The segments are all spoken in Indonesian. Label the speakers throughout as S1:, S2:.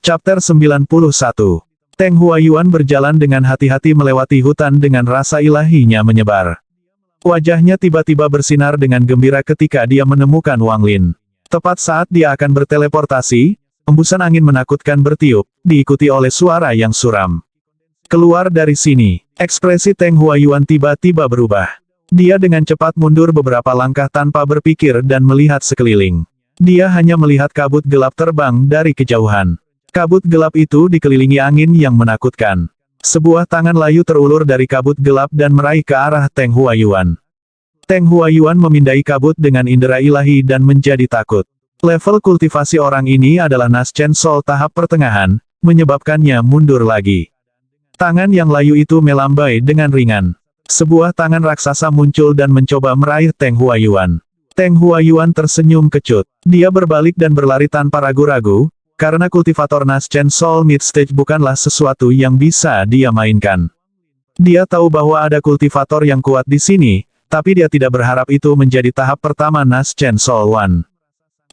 S1: Chapter 91. Teng Huayuan berjalan dengan hati-hati melewati hutan dengan rasa ilahinya menyebar. Wajahnya tiba-tiba bersinar dengan gembira ketika dia menemukan Wang Lin. Tepat saat dia akan berteleportasi, embusan angin menakutkan bertiup, diikuti oleh suara yang suram. Keluar dari sini, ekspresi Teng Huayuan tiba-tiba berubah. Dia dengan cepat mundur beberapa langkah tanpa berpikir dan melihat sekeliling. Dia hanya melihat kabut gelap terbang dari kejauhan. Kabut gelap itu dikelilingi angin yang menakutkan. Sebuah tangan layu terulur dari kabut gelap dan meraih ke arah Teng Huayuan. Teng Huayuan memindai kabut dengan indera ilahi dan menjadi takut. Level kultivasi orang ini adalah Naschen Soul tahap pertengahan, menyebabkannya mundur lagi. Tangan yang layu itu melambai dengan ringan. Sebuah tangan raksasa muncul dan mencoba meraih Teng Huayuan. Teng Huayuan tersenyum kecut. Dia berbalik dan berlari tanpa ragu-ragu, karena kultivator Naschen Soul Mid Stage bukanlah sesuatu yang bisa dia mainkan. Dia tahu bahwa ada kultivator yang kuat di sini, tapi dia tidak berharap itu menjadi tahap pertama Naschen Soul One.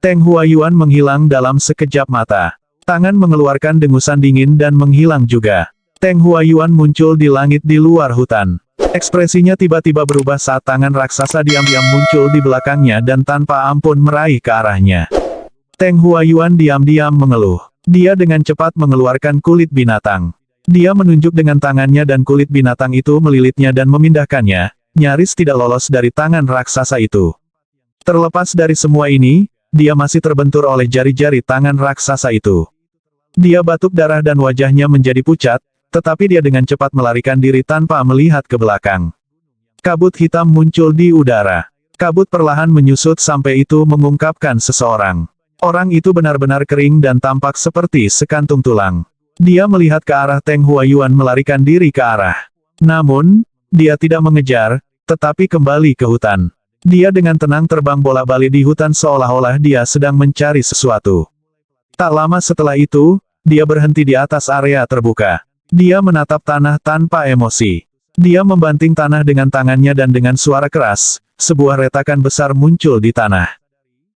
S1: Teng Huayuan menghilang dalam sekejap mata. Tangan mengeluarkan dengusan dingin dan menghilang juga. Teng Huayuan muncul di langit di luar hutan. Ekspresinya tiba-tiba berubah saat tangan raksasa diam-diam muncul di belakangnya dan tanpa ampun meraih ke arahnya. Teng Huayuan diam-diam mengeluh. Dia dengan cepat mengeluarkan kulit binatang. Dia menunjuk dengan tangannya dan kulit binatang itu melilitnya dan memindahkannya, nyaris tidak lolos dari tangan raksasa itu. Terlepas dari semua ini, dia masih terbentur oleh jari-jari tangan raksasa itu. Dia batuk darah dan wajahnya menjadi pucat, tetapi dia dengan cepat melarikan diri tanpa melihat ke belakang. Kabut hitam muncul di udara. Kabut perlahan menyusut sampai itu mengungkapkan seseorang. Orang itu benar-benar kering dan tampak seperti sekantung tulang. Dia melihat ke arah Teng Huayuan melarikan diri ke arah. Namun, dia tidak mengejar, tetapi kembali ke hutan. Dia dengan tenang terbang bola-balik di hutan seolah-olah dia sedang mencari sesuatu. Tak lama setelah itu, dia berhenti di atas area terbuka. Dia menatap tanah tanpa emosi. Dia membanting tanah dengan tangannya dan dengan suara keras, sebuah retakan besar muncul di tanah.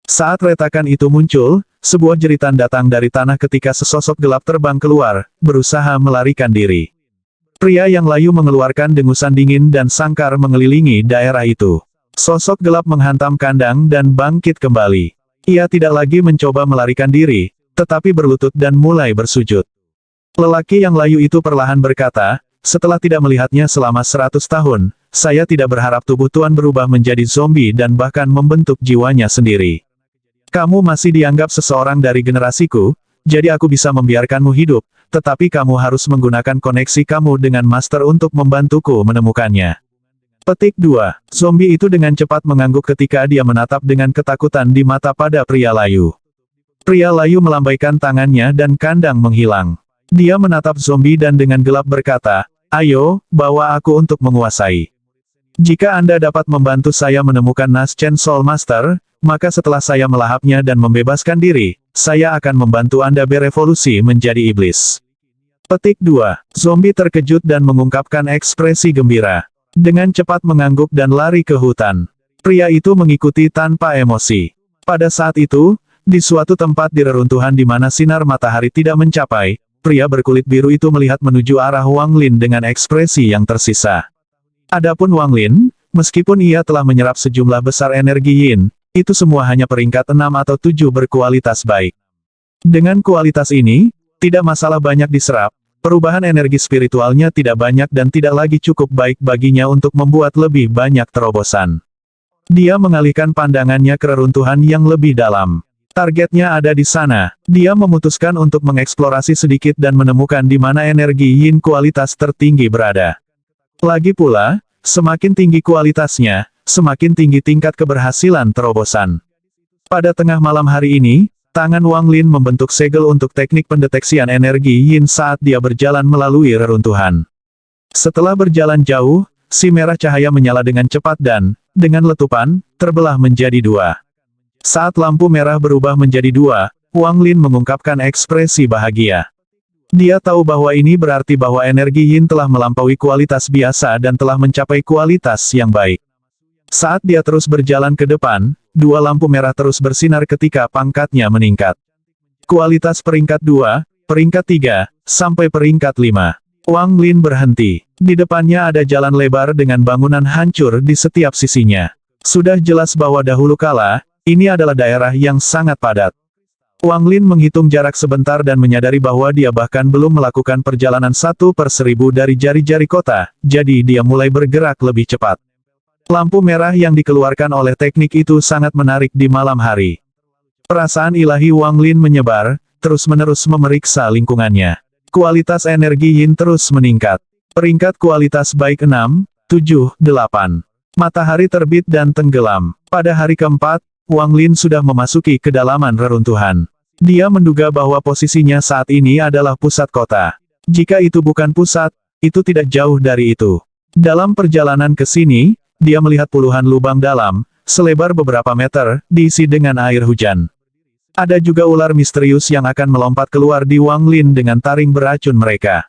S1: Saat retakan itu muncul, sebuah jeritan datang dari tanah ketika sesosok gelap terbang keluar, berusaha melarikan diri. Pria yang layu mengeluarkan dengusan dingin dan sangkar mengelilingi daerah itu. Sosok gelap menghantam kandang dan bangkit kembali. Ia tidak lagi mencoba melarikan diri, tetapi berlutut dan mulai bersujud. Lelaki yang layu itu perlahan berkata, setelah tidak melihatnya selama 100 tahun, saya tidak berharap tubuh Tuan berubah menjadi zombie dan bahkan membentuk jiwanya sendiri. Kamu masih dianggap seseorang dari generasiku, jadi aku bisa membiarkanmu hidup, tetapi kamu harus menggunakan koneksi kamu dengan master untuk membantuku menemukannya. Petik 2. Zombie itu dengan cepat mengangguk ketika dia menatap dengan ketakutan di mata pada pria layu. Pria layu melambaikan tangannya dan kandang menghilang. Dia menatap zombie dan dengan gelap berkata, ayo, bawa aku untuk menguasai. Jika Anda dapat membantu saya menemukan Naschen Soul Master, maka setelah saya melahapnya dan membebaskan diri, saya akan membantu Anda berevolusi menjadi iblis. Petik 2. Zombie terkejut dan mengungkapkan ekspresi gembira. Dengan cepat mengangguk dan lari ke hutan. Pria itu mengikuti tanpa emosi. Pada saat itu, di suatu tempat di reruntuhan di mana sinar matahari tidak mencapai, pria berkulit biru itu melihat menuju arah Wang Lin dengan ekspresi yang tersisa. Adapun Wang Lin, meskipun ia telah menyerap sejumlah besar energi yin, itu semua hanya peringkat 6 atau 7 berkualitas baik. Dengan kualitas ini, tidak masalah banyak diserap, perubahan energi spiritualnya tidak banyak dan tidak lagi cukup baik baginya untuk membuat lebih banyak terobosan. Dia mengalihkan pandangannya ke reruntuhan yang lebih dalam. Targetnya ada di sana. Dia memutuskan untuk mengeksplorasi sedikit dan menemukan di mana energi yin kualitas tertinggi berada. Lagi pula, semakin tinggi kualitasnya, semakin tinggi tingkat keberhasilan terobosan. Pada tengah malam hari ini, tangan Wang Lin membentuk segel untuk teknik pendeteksian energi yin saat dia berjalan melalui reruntuhan. Setelah berjalan jauh, si merah cahaya menyala dengan cepat dan, dengan letupan, terbelah menjadi 2. Saat lampu merah berubah menjadi 2, Wang Lin mengungkapkan ekspresi bahagia. Dia tahu bahwa ini berarti bahwa energi yin telah melampaui kualitas biasa dan telah mencapai kualitas yang baik. Saat dia terus berjalan ke depan, 2 lampu merah terus bersinar ketika pangkatnya meningkat. Kualitas peringkat 2, peringkat 3, sampai peringkat 5. Wang Lin berhenti. Di depannya ada jalan lebar dengan bangunan hancur di setiap sisinya. Sudah jelas bahwa dahulu kala, ini adalah daerah yang sangat padat. Wang Lin menghitung jarak sebentar dan menyadari bahwa dia bahkan belum melakukan perjalanan 1/1000 dari jari-jari kota, jadi dia mulai bergerak lebih cepat. Lampu merah yang dikeluarkan oleh teknik itu sangat menarik di malam hari. Perasaan ilahi Wang Lin menyebar, terus-menerus memeriksa lingkungannya. Kualitas energi yin terus meningkat. Peringkat kualitas baik 6, 7, 8. Matahari terbit dan tenggelam. Pada hari keempat, Wang Lin sudah memasuki kedalaman reruntuhan. Dia menduga bahwa posisinya saat ini adalah pusat kota. Jika itu bukan pusat, itu tidak jauh dari itu. Dalam perjalanan ke sini, dia melihat puluhan lubang dalam, selebar beberapa meter, diisi dengan air hujan. Ada juga ular misterius yang akan melompat keluar di Wang Lin dengan taring beracun mereka.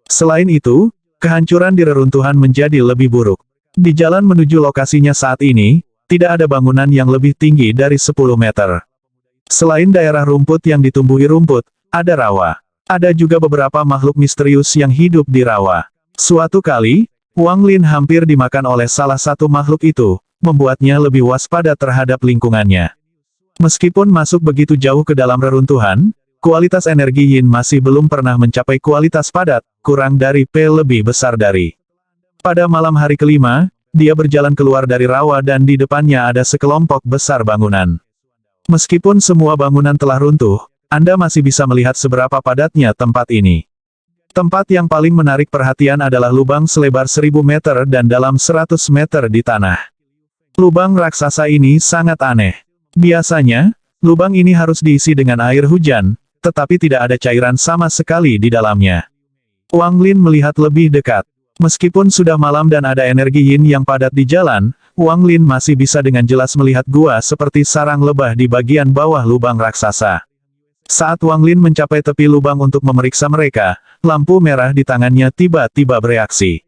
S1: Selain itu, kehancuran di reruntuhan menjadi lebih buruk. Di jalan menuju lokasinya saat ini, tidak ada bangunan yang lebih tinggi dari 10 meter. Selain daerah rumput yang ditumbuhi rumput, ada rawa. Ada juga beberapa makhluk misterius yang hidup di rawa. Suatu kali, Wang Lin hampir dimakan oleh salah satu makhluk itu, membuatnya lebih waspada terhadap lingkungannya. Meskipun masuk begitu jauh ke dalam reruntuhan, kualitas energi yin masih belum pernah mencapai kualitas padat, kurang dari P lebih besar dari. Pada malam hari kelima, dia berjalan keluar dari rawa dan di depannya ada sekelompok besar bangunan. Meskipun semua bangunan telah runtuh, Anda masih bisa melihat seberapa padatnya tempat ini. Tempat yang paling menarik perhatian adalah lubang selebar 1000 meter dan dalam 100 meter di tanah. Lubang raksasa ini sangat aneh. Biasanya, lubang ini harus diisi dengan air hujan, tetapi tidak ada cairan sama sekali di dalamnya. Wang Lin melihat lebih dekat. Meskipun sudah malam dan ada energi yin yang padat di jalan, Wang Lin masih bisa dengan jelas melihat gua seperti sarang lebah di bagian bawah lubang raksasa. Saat Wang Lin mencapai tepi lubang untuk memeriksa mereka, lampu merah di tangannya tiba-tiba bereaksi.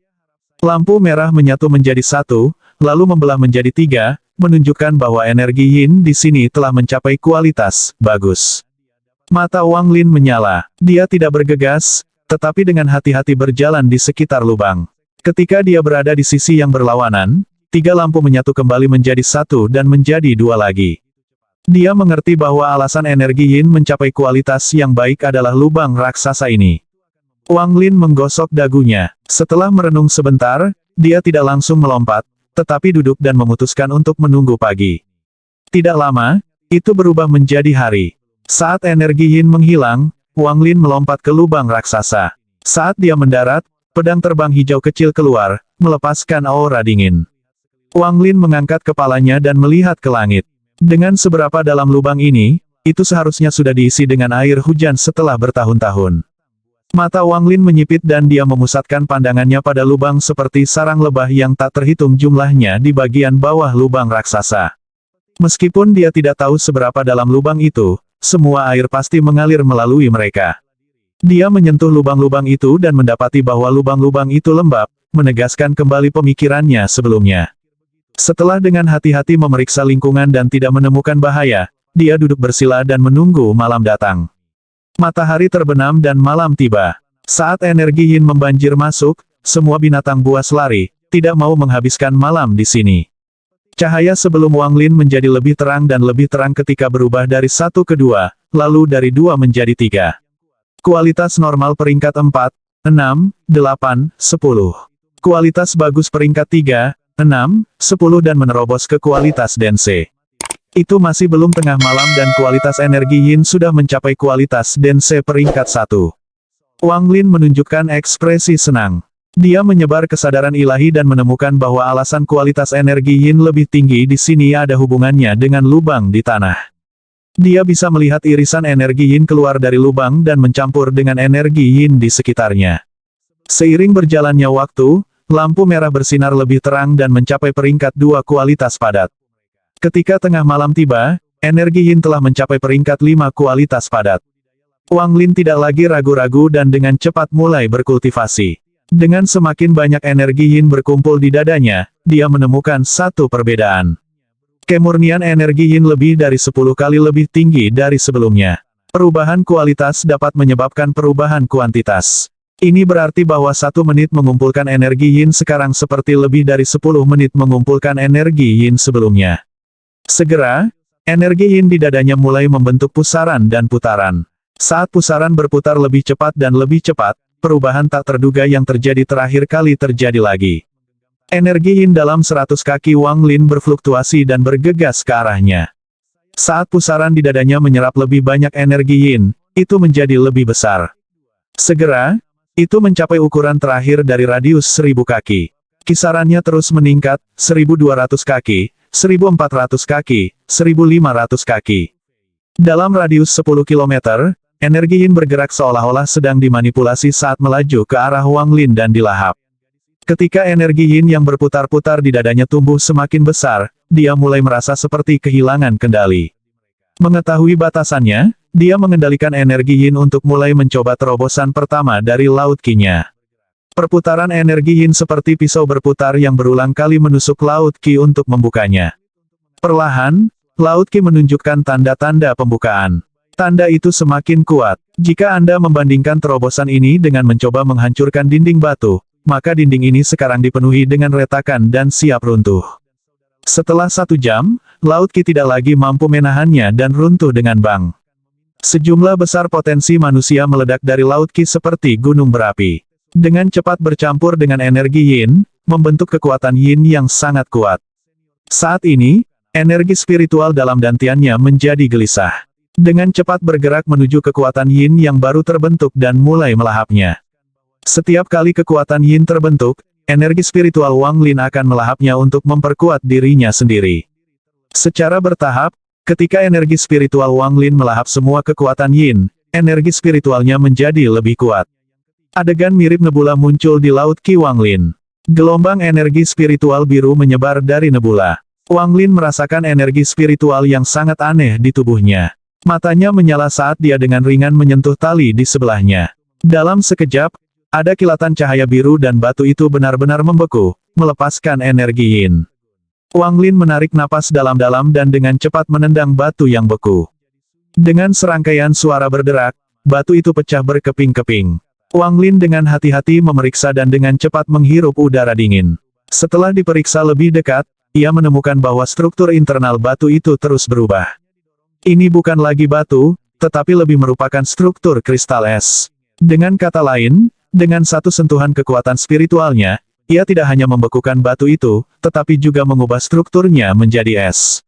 S1: Lampu merah menyatu menjadi satu, lalu membelah menjadi 3, menunjukkan bahwa energi yin di sini telah mencapai kualitas bagus. Mata Wang Lin menyala. Dia tidak bergegas, tetapi dengan hati-hati berjalan di sekitar lubang. Ketika dia berada di sisi yang berlawanan, 3 lampu menyatu kembali menjadi 1 dan menjadi 2 lagi. Dia mengerti bahwa alasan energi yin mencapai kualitas yang baik adalah lubang raksasa ini. Wang Lin menggosok dagunya. Setelah merenung sebentar, dia tidak langsung melompat, tetapi duduk dan memutuskan untuk menunggu pagi. Tidak lama, itu berubah menjadi hari. Saat energi yin menghilang, Wang Lin melompat ke lubang raksasa. Saat dia mendarat, pedang terbang hijau kecil keluar, melepaskan aura dingin. Wang Lin mengangkat kepalanya dan melihat ke langit. Dengan seberapa dalam lubang ini, itu seharusnya sudah diisi dengan air hujan setelah bertahun-tahun. Mata Wang Lin menyipit dan dia memusatkan pandangannya pada lubang seperti sarang lebah yang tak terhitung jumlahnya di bagian bawah lubang raksasa. Meskipun dia tidak tahu seberapa dalam lubang itu, semua air pasti mengalir melalui mereka. Dia menyentuh lubang-lubang itu dan mendapati bahwa lubang-lubang itu lembab, menegaskan kembali pemikirannya sebelumnya. Setelah dengan hati-hati memeriksa lingkungan dan tidak menemukan bahaya, dia duduk bersila dan menunggu malam datang. Matahari terbenam dan malam tiba. Saat energi yin membanjir masuk, semua binatang buas lari, tidak mau menghabiskan malam di sini. Cahaya sebelum Wang Lin menjadi lebih terang dan lebih terang ketika berubah dari 1 ke 2, lalu dari 2 menjadi 3. Kualitas normal peringkat 4, 6, 8, 10. Kualitas bagus peringkat 3, 6, 10 dan menerobos ke kualitas dense. Itu masih belum tengah malam dan kualitas energi yin sudah mencapai kualitas dense peringkat 1. Wang Lin menunjukkan ekspresi senang. Dia menyebar kesadaran ilahi dan menemukan bahwa alasan kualitas energi yin lebih tinggi di sini ada hubungannya dengan lubang di tanah. Dia bisa melihat irisan energi yin keluar dari lubang dan mencampur dengan energi yin di sekitarnya. Seiring berjalannya waktu, lampu merah bersinar lebih terang dan mencapai peringkat 2 kualitas padat. Ketika tengah malam tiba, energi yin telah mencapai peringkat 5 kualitas padat. Wang Lin tidak lagi ragu-ragu dan dengan cepat mulai berkultivasi. Dengan semakin banyak energi yin berkumpul di dadanya, dia menemukan satu perbedaan. Kemurnian energi yin lebih dari 10 kali lebih tinggi dari sebelumnya. Perubahan kualitas dapat menyebabkan perubahan kuantitas. Ini berarti bahwa 1 menit mengumpulkan energi yin sekarang seperti lebih dari 10 menit mengumpulkan energi yin sebelumnya. Segera, energi yin di dadanya mulai membentuk pusaran dan putaran. Saat pusaran berputar lebih cepat dan lebih cepat, perubahan tak terduga yang terjadi terakhir kali terjadi lagi. Energi yin dalam 100 kaki Wang Lin berfluktuasi dan bergegas ke arahnya. Saat pusaran di dadanya menyerap lebih banyak energi yin, itu menjadi lebih besar. Segera, itu mencapai ukuran terakhir dari radius 1000 kaki. Kisarannya terus meningkat, 1200 kaki, 1400 kaki, 1500 kaki. Dalam radius 10 km, energi yin bergerak seolah-olah sedang dimanipulasi saat melaju ke arah Wang Lin dan dilahap. Ketika energi yin yang berputar-putar di dadanya tumbuh semakin besar, dia mulai merasa seperti kehilangan kendali. Mengetahui batasannya, dia mengendalikan energi yin untuk mulai mencoba terobosan pertama dari laut Qi-nya. Perputaran energi yin seperti pisau berputar yang berulang kali menusuk laut Qi untuk membukanya. Perlahan, laut Qi menunjukkan tanda-tanda pembukaan. Tanda itu semakin kuat. Jika Anda membandingkan terobosan ini dengan mencoba menghancurkan dinding batu, maka dinding ini sekarang dipenuhi dengan retakan dan siap runtuh. Setelah 1 jam, laut Qi tidak lagi mampu menahannya dan runtuh dengan bang. Sejumlah besar potensi manusia meledak dari laut Qi seperti gunung berapi. Dengan cepat bercampur dengan energi yin, membentuk kekuatan yin yang sangat kuat. Saat ini, energi spiritual dalam dantiannya menjadi gelisah. Dengan cepat bergerak menuju kekuatan yin yang baru terbentuk dan mulai melahapnya. Setiap kali kekuatan yin terbentuk, energi spiritual Wang Lin akan melahapnya untuk memperkuat dirinya sendiri. Secara bertahap, ketika energi spiritual Wang Lin melahap semua kekuatan yin, energi spiritualnya menjadi lebih kuat. Adegan mirip nebula muncul di laut Qi Wang Lin. Gelombang energi spiritual biru menyebar dari nebula. Wang Lin merasakan energi spiritual yang sangat aneh di tubuhnya. Matanya menyala saat dia dengan ringan menyentuh tali di sebelahnya. Dalam sekejap, ada kilatan cahaya biru dan batu itu benar-benar membeku, melepaskan energi yin. Wang Lin menarik napas dalam-dalam dan dengan cepat menendang batu yang beku. Dengan serangkaian suara berderak, batu itu pecah berkeping-keping. Wang Lin dengan hati-hati memeriksa dan dengan cepat menghirup udara dingin. Setelah diperiksa lebih dekat, ia menemukan bahwa struktur internal batu itu terus berubah. Ini bukan lagi batu, tetapi lebih merupakan struktur kristal es. Dengan kata lain, dengan satu sentuhan kekuatan spiritualnya, ia tidak hanya membekukan batu itu, tetapi juga mengubah strukturnya menjadi es.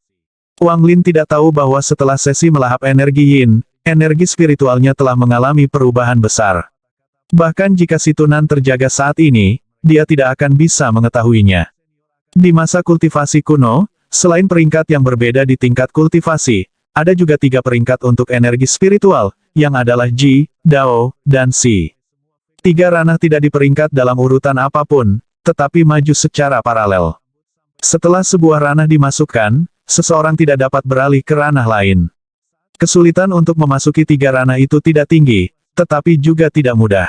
S1: Wang Lin tidak tahu bahwa setelah sesi melahap energi yin, energi spiritualnya telah mengalami perubahan besar. Bahkan jika si Tunan terjaga saat ini, dia tidak akan bisa mengetahuinya. Di masa kultivasi kuno, selain peringkat yang berbeda di tingkat kultivasi, ada juga 3 peringkat untuk energi spiritual, yang adalah Ji, Dao, dan Si. 3 ranah tidak diperingkat dalam urutan apapun, tetapi maju secara paralel. Setelah sebuah ranah dimasukkan, seseorang tidak dapat beralih ke ranah lain. Kesulitan untuk memasuki 3 ranah itu tidak tinggi, tetapi juga tidak mudah.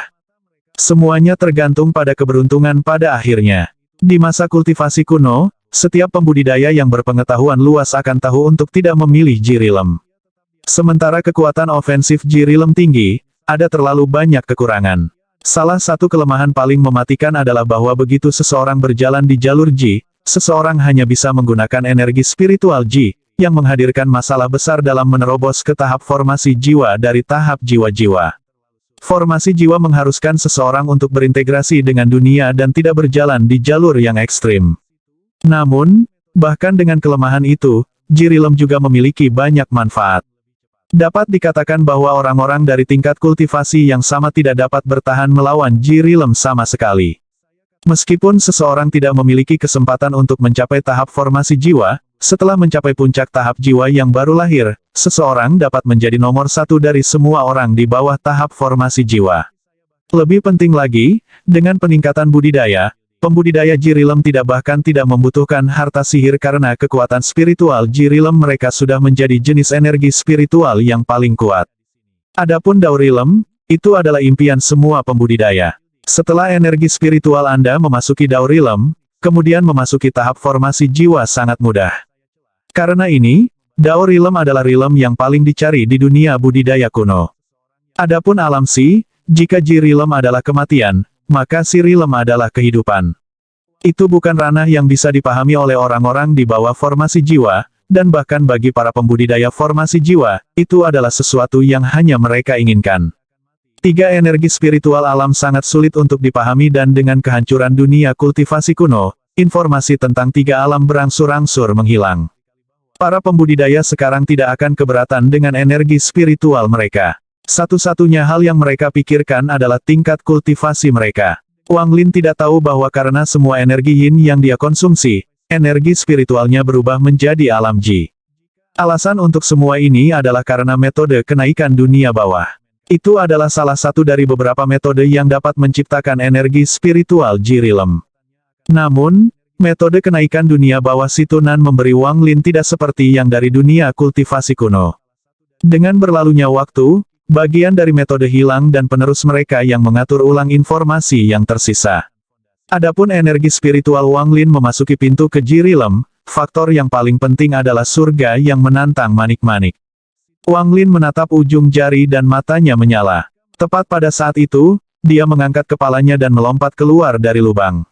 S1: Semuanya tergantung pada keberuntungan pada akhirnya. Di masa kultivasi kuno, setiap pembudidaya yang berpengetahuan luas akan tahu untuk tidak memilih Ji Rilem. Sementara kekuatan ofensif Ji Rilem tinggi, ada terlalu banyak kekurangan. Salah satu kelemahan paling mematikan adalah bahwa begitu seseorang berjalan di jalur Ji, seseorang hanya bisa menggunakan energi spiritual Ji, yang menghadirkan masalah besar dalam menerobos ke tahap formasi jiwa dari tahap jiwa-jiwa. Formasi jiwa mengharuskan seseorang untuk berintegrasi dengan dunia dan tidak berjalan di jalur yang ekstrim. Namun, bahkan dengan kelemahan itu, Ji Rilem juga memiliki banyak manfaat. Dapat dikatakan bahwa orang-orang dari tingkat kultivasi yang sama tidak dapat bertahan melawan Ji Rilem sama sekali. Meskipun seseorang tidak memiliki kesempatan untuk mencapai tahap formasi jiwa, setelah mencapai puncak tahap jiwa yang baru lahir, seseorang dapat menjadi nomor 1 dari semua orang di bawah tahap formasi jiwa. Lebih penting lagi, dengan peningkatan budidaya, pembudidaya Ji Rilem bahkan tidak membutuhkan harta sihir karena kekuatan spiritual Ji Rilem mereka sudah menjadi jenis energi spiritual yang paling kuat. Adapun Dao Rilem, itu adalah impian semua pembudidaya. Setelah energi spiritual Anda memasuki Dao Rilem, kemudian memasuki tahap formasi jiwa sangat mudah. Karena ini, Dao Rilem adalah rilem yang paling dicari di dunia budidaya kuno. Adapun alam Si, jika Ji Rilem adalah kematian, maka Si Rilem adalah kehidupan. Itu bukan ranah yang bisa dipahami oleh orang-orang di bawah formasi jiwa, dan bahkan bagi para pembudidaya formasi jiwa, itu adalah sesuatu yang hanya mereka inginkan. Tiga energi spiritual alam sangat sulit untuk dipahami dan dengan kehancuran dunia kultivasi kuno, informasi tentang tiga alam berangsur-angsur menghilang. Para pembudidaya sekarang tidak akan keberatan dengan energi spiritual mereka. Satu-satunya hal yang mereka pikirkan adalah tingkat kultivasi mereka. Wang Lin tidak tahu bahwa karena semua energi yin yang dia konsumsi, energi spiritualnya berubah menjadi alam Ji. Alasan untuk semua ini adalah karena metode kenaikan dunia bawah. Itu adalah salah satu dari beberapa metode yang dapat menciptakan energi spiritual Ji Rilem. Namun, metode kenaikan dunia bawah Situnan memberi Wang Lin tidak seperti yang dari dunia kultivasi kuno. Dengan berlalunya waktu, bagian dari metode hilang dan penerus mereka yang mengatur ulang informasi yang tersisa. Adapun energi spiritual Wang Lin memasuki pintu ke Ji Rilem, faktor yang paling penting adalah surga yang menantang manik-manik. Wang Lin menatap ujung jari dan matanya menyala. Tepat pada saat itu, dia mengangkat kepalanya dan melompat keluar dari lubang.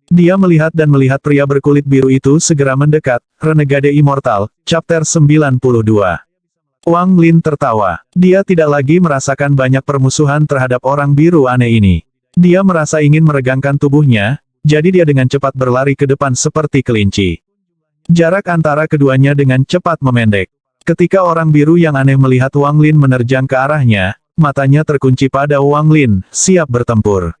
S1: Dia melihat pria berkulit biru itu segera mendekat. Renegade Immortal, Chapter 92. Wang Lin tertawa. Dia tidak lagi merasakan banyak permusuhan terhadap orang biru aneh ini. Dia merasa ingin meregangkan tubuhnya, jadi dia dengan cepat berlari ke depan seperti kelinci. Jarak antara keduanya dengan cepat memendek. Ketika orang biru yang aneh melihat Wang Lin menerjang ke arahnya, matanya terkunci pada Wang Lin, siap bertempur.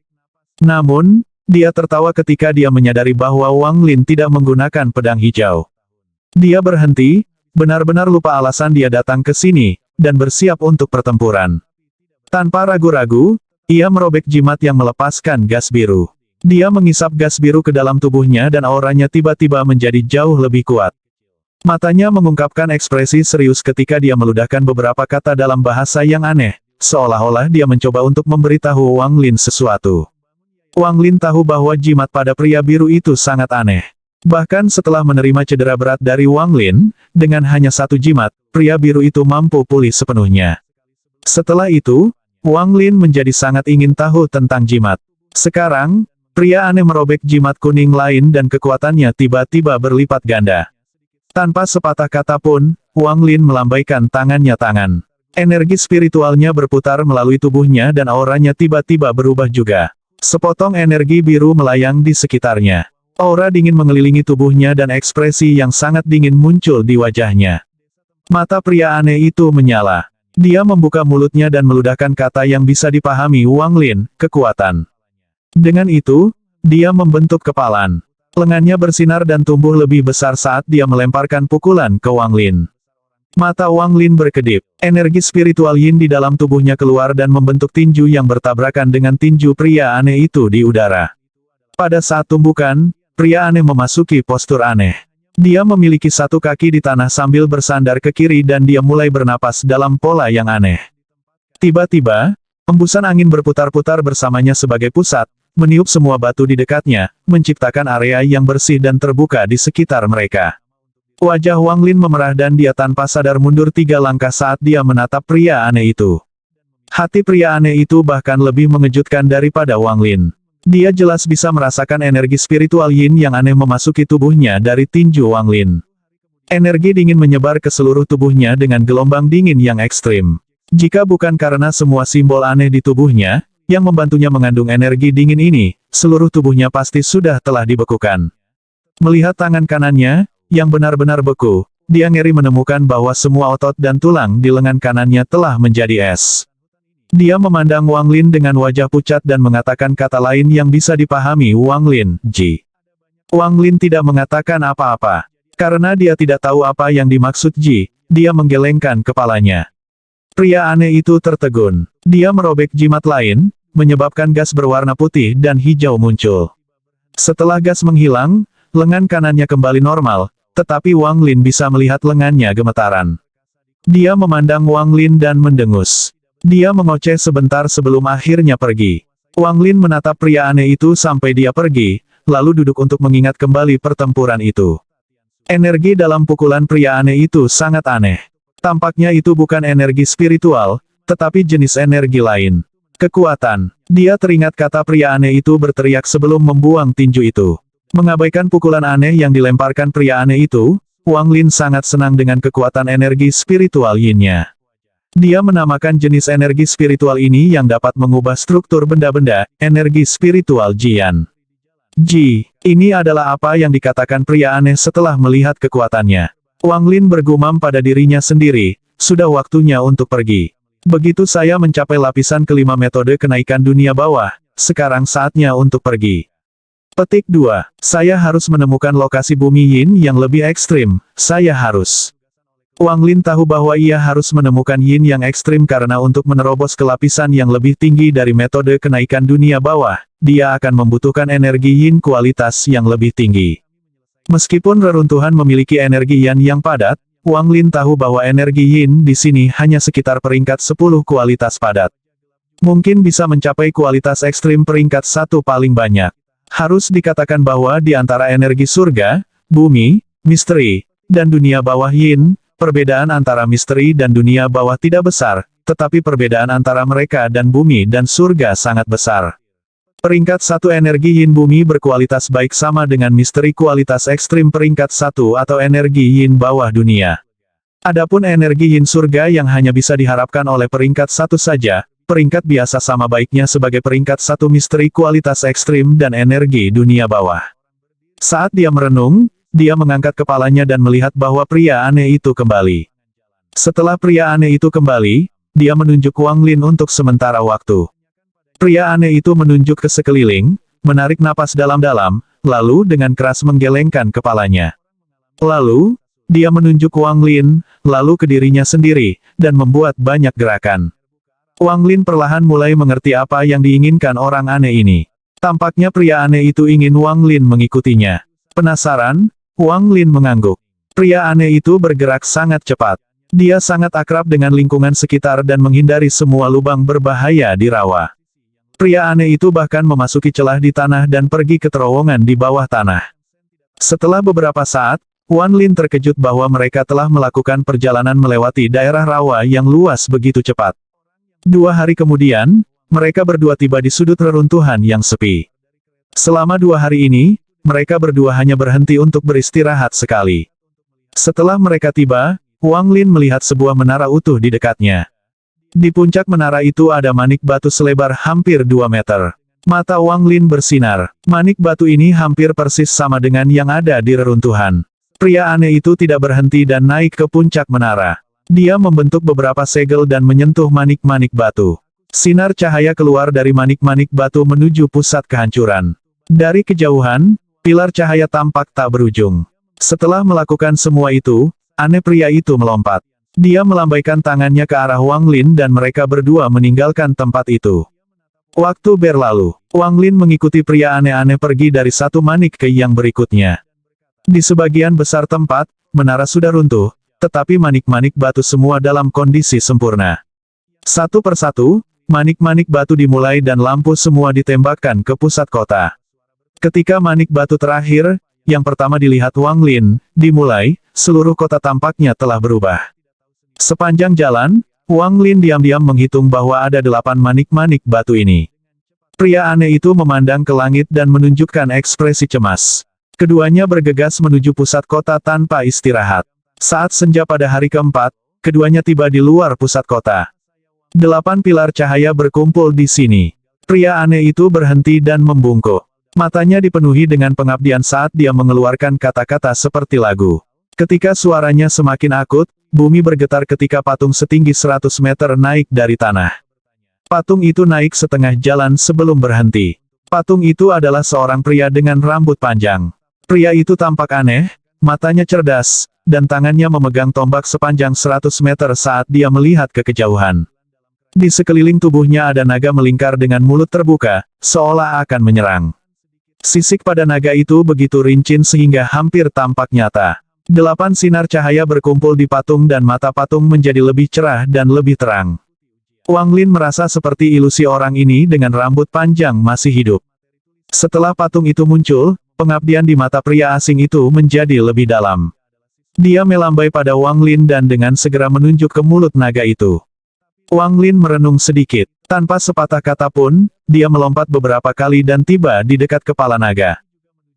S1: Namun, dia tertawa ketika dia menyadari bahwa Wang Lin tidak menggunakan pedang hijau. Dia berhenti, benar-benar lupa alasan dia datang ke sini, dan bersiap untuk pertempuran. Tanpa ragu-ragu, ia merobek jimat yang melepaskan gas biru. Dia mengisap gas biru ke dalam tubuhnya dan auranya tiba-tiba menjadi jauh lebih kuat. Matanya mengungkapkan ekspresi serius ketika dia meludahkan beberapa kata dalam bahasa yang aneh, seolah-olah dia mencoba untuk memberitahu Wang Lin sesuatu. Wang Lin tahu bahwa jimat pada pria biru itu sangat aneh. Bahkan setelah menerima cedera berat dari Wang Lin, dengan hanya satu jimat, pria biru itu mampu pulih sepenuhnya. Setelah itu, Wang Lin menjadi sangat ingin tahu tentang jimat. Sekarang, pria aneh merobek jimat kuning lain dan kekuatannya tiba-tiba berlipat ganda. Tanpa sepatah kata pun, Wang Lin melambaikan tangannya. Energi spiritualnya berputar melalui tubuhnya dan auranya tiba-tiba berubah juga. Sepotong energi biru melayang di sekitarnya. Aura dingin mengelilingi tubuhnya dan ekspresi yang sangat dingin muncul di wajahnya. Mata pria aneh itu menyala. Dia membuka mulutnya dan meludahkan kata yang bisa dipahami Wang Lin, kekuatan. Dengan itu, dia membentuk kepalan. Lengannya bersinar dan tumbuh lebih besar saat dia melemparkan pukulan ke Wang Lin. Mata Wang Lin berkedip. Energi spiritual yin di dalam tubuhnya keluar dan membentuk tinju yang bertabrakan dengan tinju pria aneh itu di udara. Pada saat tumbukan, pria aneh memasuki postur aneh. Dia memiliki satu kaki di tanah sambil bersandar ke kiri dan dia mulai bernapas dalam pola yang aneh. Tiba-tiba, hembusan angin berputar-putar bersamanya sebagai pusat, meniup semua batu di dekatnya, menciptakan area yang bersih dan terbuka di sekitar mereka. Wajah Wang Lin memerah dan dia tanpa sadar mundur 3 langkah saat dia menatap pria aneh itu. Hati pria aneh itu bahkan lebih mengejutkan daripada Wang Lin. Dia jelas bisa merasakan energi spiritual yin yang aneh memasuki tubuhnya dari tinju Wang Lin. Energi dingin menyebar ke seluruh tubuhnya dengan gelombang dingin yang ekstrim. Jika bukan karena semua simbol aneh di tubuhnya, yang membantunya mengandung energi dingin ini, seluruh tubuhnya pasti sudah telah dibekukan. Melihat tangan kanannya, yang benar-benar beku, dia ngeri menemukan bahwa semua otot dan tulang di lengan kanannya telah menjadi es. Dia memandang Wang Lin dengan wajah pucat dan mengatakan kata lain yang bisa dipahami Wang Lin, Ji. Wang Lin tidak mengatakan apa-apa. Karena dia tidak tahu apa yang dimaksud Ji, dia menggelengkan kepalanya. Pria aneh itu tertegun. Dia merobek jimat lain, menyebabkan gas berwarna putih dan hijau muncul. Setelah gas menghilang, lengan kanannya kembali normal, tetapi Wang Lin bisa melihat lengannya gemetaran. Dia memandang Wang Lin dan mendengus. Dia mengoceh sebentar sebelum akhirnya pergi. Wang Lin menatap pria aneh itu sampai dia pergi, lalu duduk untuk mengingat kembali pertempuran itu. Energi dalam pukulan pria aneh itu sangat aneh. Tampaknya itu bukan energi spiritual, tetapi jenis energi lain. Kekuatan. Dia teringat kata pria aneh itu berteriak sebelum membuang tinju itu. Mengabaikan pukulan aneh yang dilemparkan pria aneh itu, Wang Lin sangat senang dengan kekuatan energi spiritual yin-nya. Dia menamakan jenis energi spiritual ini yang dapat mengubah struktur benda-benda, energi spiritual Jian. Ji, ini adalah apa yang dikatakan pria aneh setelah melihat kekuatannya. Wang Lin bergumam pada dirinya sendiri, sudah waktunya untuk pergi. Begitu saya mencapai lapisan kelima metode kenaikan dunia bawah, sekarang saatnya untuk pergi. Petik 2. Saya harus menemukan lokasi bumi yin yang lebih ekstrim, saya harus. Wang Lin tahu bahwa ia harus menemukan yin yang ekstrim karena untuk menerobos ke lapisan yang lebih tinggi dari metode kenaikan dunia bawah, dia akan membutuhkan energi yin kualitas yang lebih tinggi. Meskipun reruntuhan memiliki energi yan yang padat, Wang Lin tahu bahwa energi yin di sini hanya sekitar peringkat 10 kualitas padat. Mungkin bisa mencapai kualitas ekstrim peringkat 1 paling banyak. Harus dikatakan bahwa di antara energi surga, bumi, misteri, dan dunia bawah yin, perbedaan antara misteri dan dunia bawah tidak besar, tetapi perbedaan antara mereka dan bumi dan surga sangat besar. Peringkat 1 energi yin bumi berkualitas baik sama dengan misteri kualitas ekstrim peringkat 1 atau energi yin bawah dunia. Adapun energi yin surga yang hanya bisa diharapkan oleh peringkat 1 saja, peringkat biasa sama baiknya sebagai peringkat 1 misteri kualitas ekstrim dan energi dunia bawah. Saat dia merenung, dia mengangkat kepalanya dan melihat bahwa pria aneh itu kembali. Setelah pria aneh itu kembali, dia menunjuk Wang Lin untuk sementara waktu. Pria aneh itu menunjuk ke sekeliling, menarik napas dalam-dalam, lalu dengan keras menggelengkan kepalanya. Lalu, dia menunjuk Wang Lin, lalu ke dirinya sendiri, dan membuat banyak gerakan. Wang Lin perlahan mulai mengerti apa yang diinginkan orang aneh ini. Tampaknya pria aneh itu ingin Wang Lin mengikutinya. Penasaran? Wang Lin mengangguk. Pria aneh itu bergerak sangat cepat. Dia sangat akrab dengan lingkungan sekitar dan menghindari semua lubang berbahaya di rawa. Pria aneh itu bahkan memasuki celah di tanah dan pergi ke terowongan di bawah tanah. Setelah beberapa saat, Wang Lin terkejut bahwa mereka telah melakukan perjalanan melewati daerah rawa yang luas begitu cepat. 2 hari kemudian, mereka berdua tiba di sudut reruntuhan yang sepi. Selama 2 hari ini, mereka berdua hanya berhenti untuk beristirahat sekali. Setelah mereka tiba, Wang Lin melihat sebuah menara utuh di dekatnya. Di puncak menara itu ada manik batu selebar hampir 2 meter. Mata Wang Lin bersinar. Manik batu ini hampir persis sama dengan yang ada di reruntuhan. Pria aneh itu tidak berhenti dan naik ke puncak menara. Dia membentuk beberapa segel dan menyentuh manik-manik batu. Sinar cahaya keluar dari manik-manik batu menuju pusat kehancuran. Dari kejauhan, pilar cahaya tampak tak berujung. Setelah melakukan semua itu, aneh pria itu melompat. Dia melambaikan tangannya ke arah Wang Lin dan mereka berdua meninggalkan tempat itu. Waktu berlalu, Wang Lin mengikuti pria aneh-aneh pergi dari satu manik ke yang berikutnya. Di sebagian besar tempat, menara sudah runtuh, tetapi manik-manik batu semua dalam kondisi sempurna. Satu persatu, manik-manik batu dimulai dan lampu semua ditembakkan ke pusat kota. Ketika manik batu terakhir, yang pertama dilihat Wang Lin, dimulai, seluruh kota tampaknya telah berubah. Sepanjang jalan, Wang Lin diam-diam menghitung bahwa ada 8 manik-manik batu ini. Pria aneh itu memandang ke langit dan menunjukkan ekspresi cemas. Keduanya bergegas menuju pusat kota tanpa istirahat. Saat senja pada hari keempat, keduanya tiba di luar pusat kota. 8 pilar cahaya berkumpul di sini. Pria aneh itu berhenti dan membungkuk. Matanya dipenuhi dengan pengabdian saat dia mengeluarkan kata-kata seperti lagu. Ketika suaranya semakin akut, bumi bergetar ketika patung setinggi 100 meter naik dari tanah. Patung itu naik setengah jalan sebelum berhenti. Patung itu adalah seorang pria dengan rambut panjang. Pria itu tampak aneh, matanya cerdas, dan tangannya memegang tombak sepanjang 100 meter saat dia melihat ke kejauhan. Di sekeliling tubuhnya ada naga melingkar dengan mulut terbuka, seolah akan menyerang. Sisik pada naga itu begitu rincin sehingga hampir tampak nyata. 8 sinar cahaya berkumpul di patung dan mata patung menjadi lebih cerah dan lebih terang. Wang Lin merasa seperti ilusi orang ini dengan rambut panjang masih hidup. Setelah patung itu muncul, pengabdian di mata pria asing itu menjadi lebih dalam. Dia melambai pada Wang Lin dan dengan segera menunjuk ke mulut naga itu. Wang Lin merenung sedikit. Tanpa sepatah kata pun, dia melompat beberapa kali dan tiba di dekat kepala naga.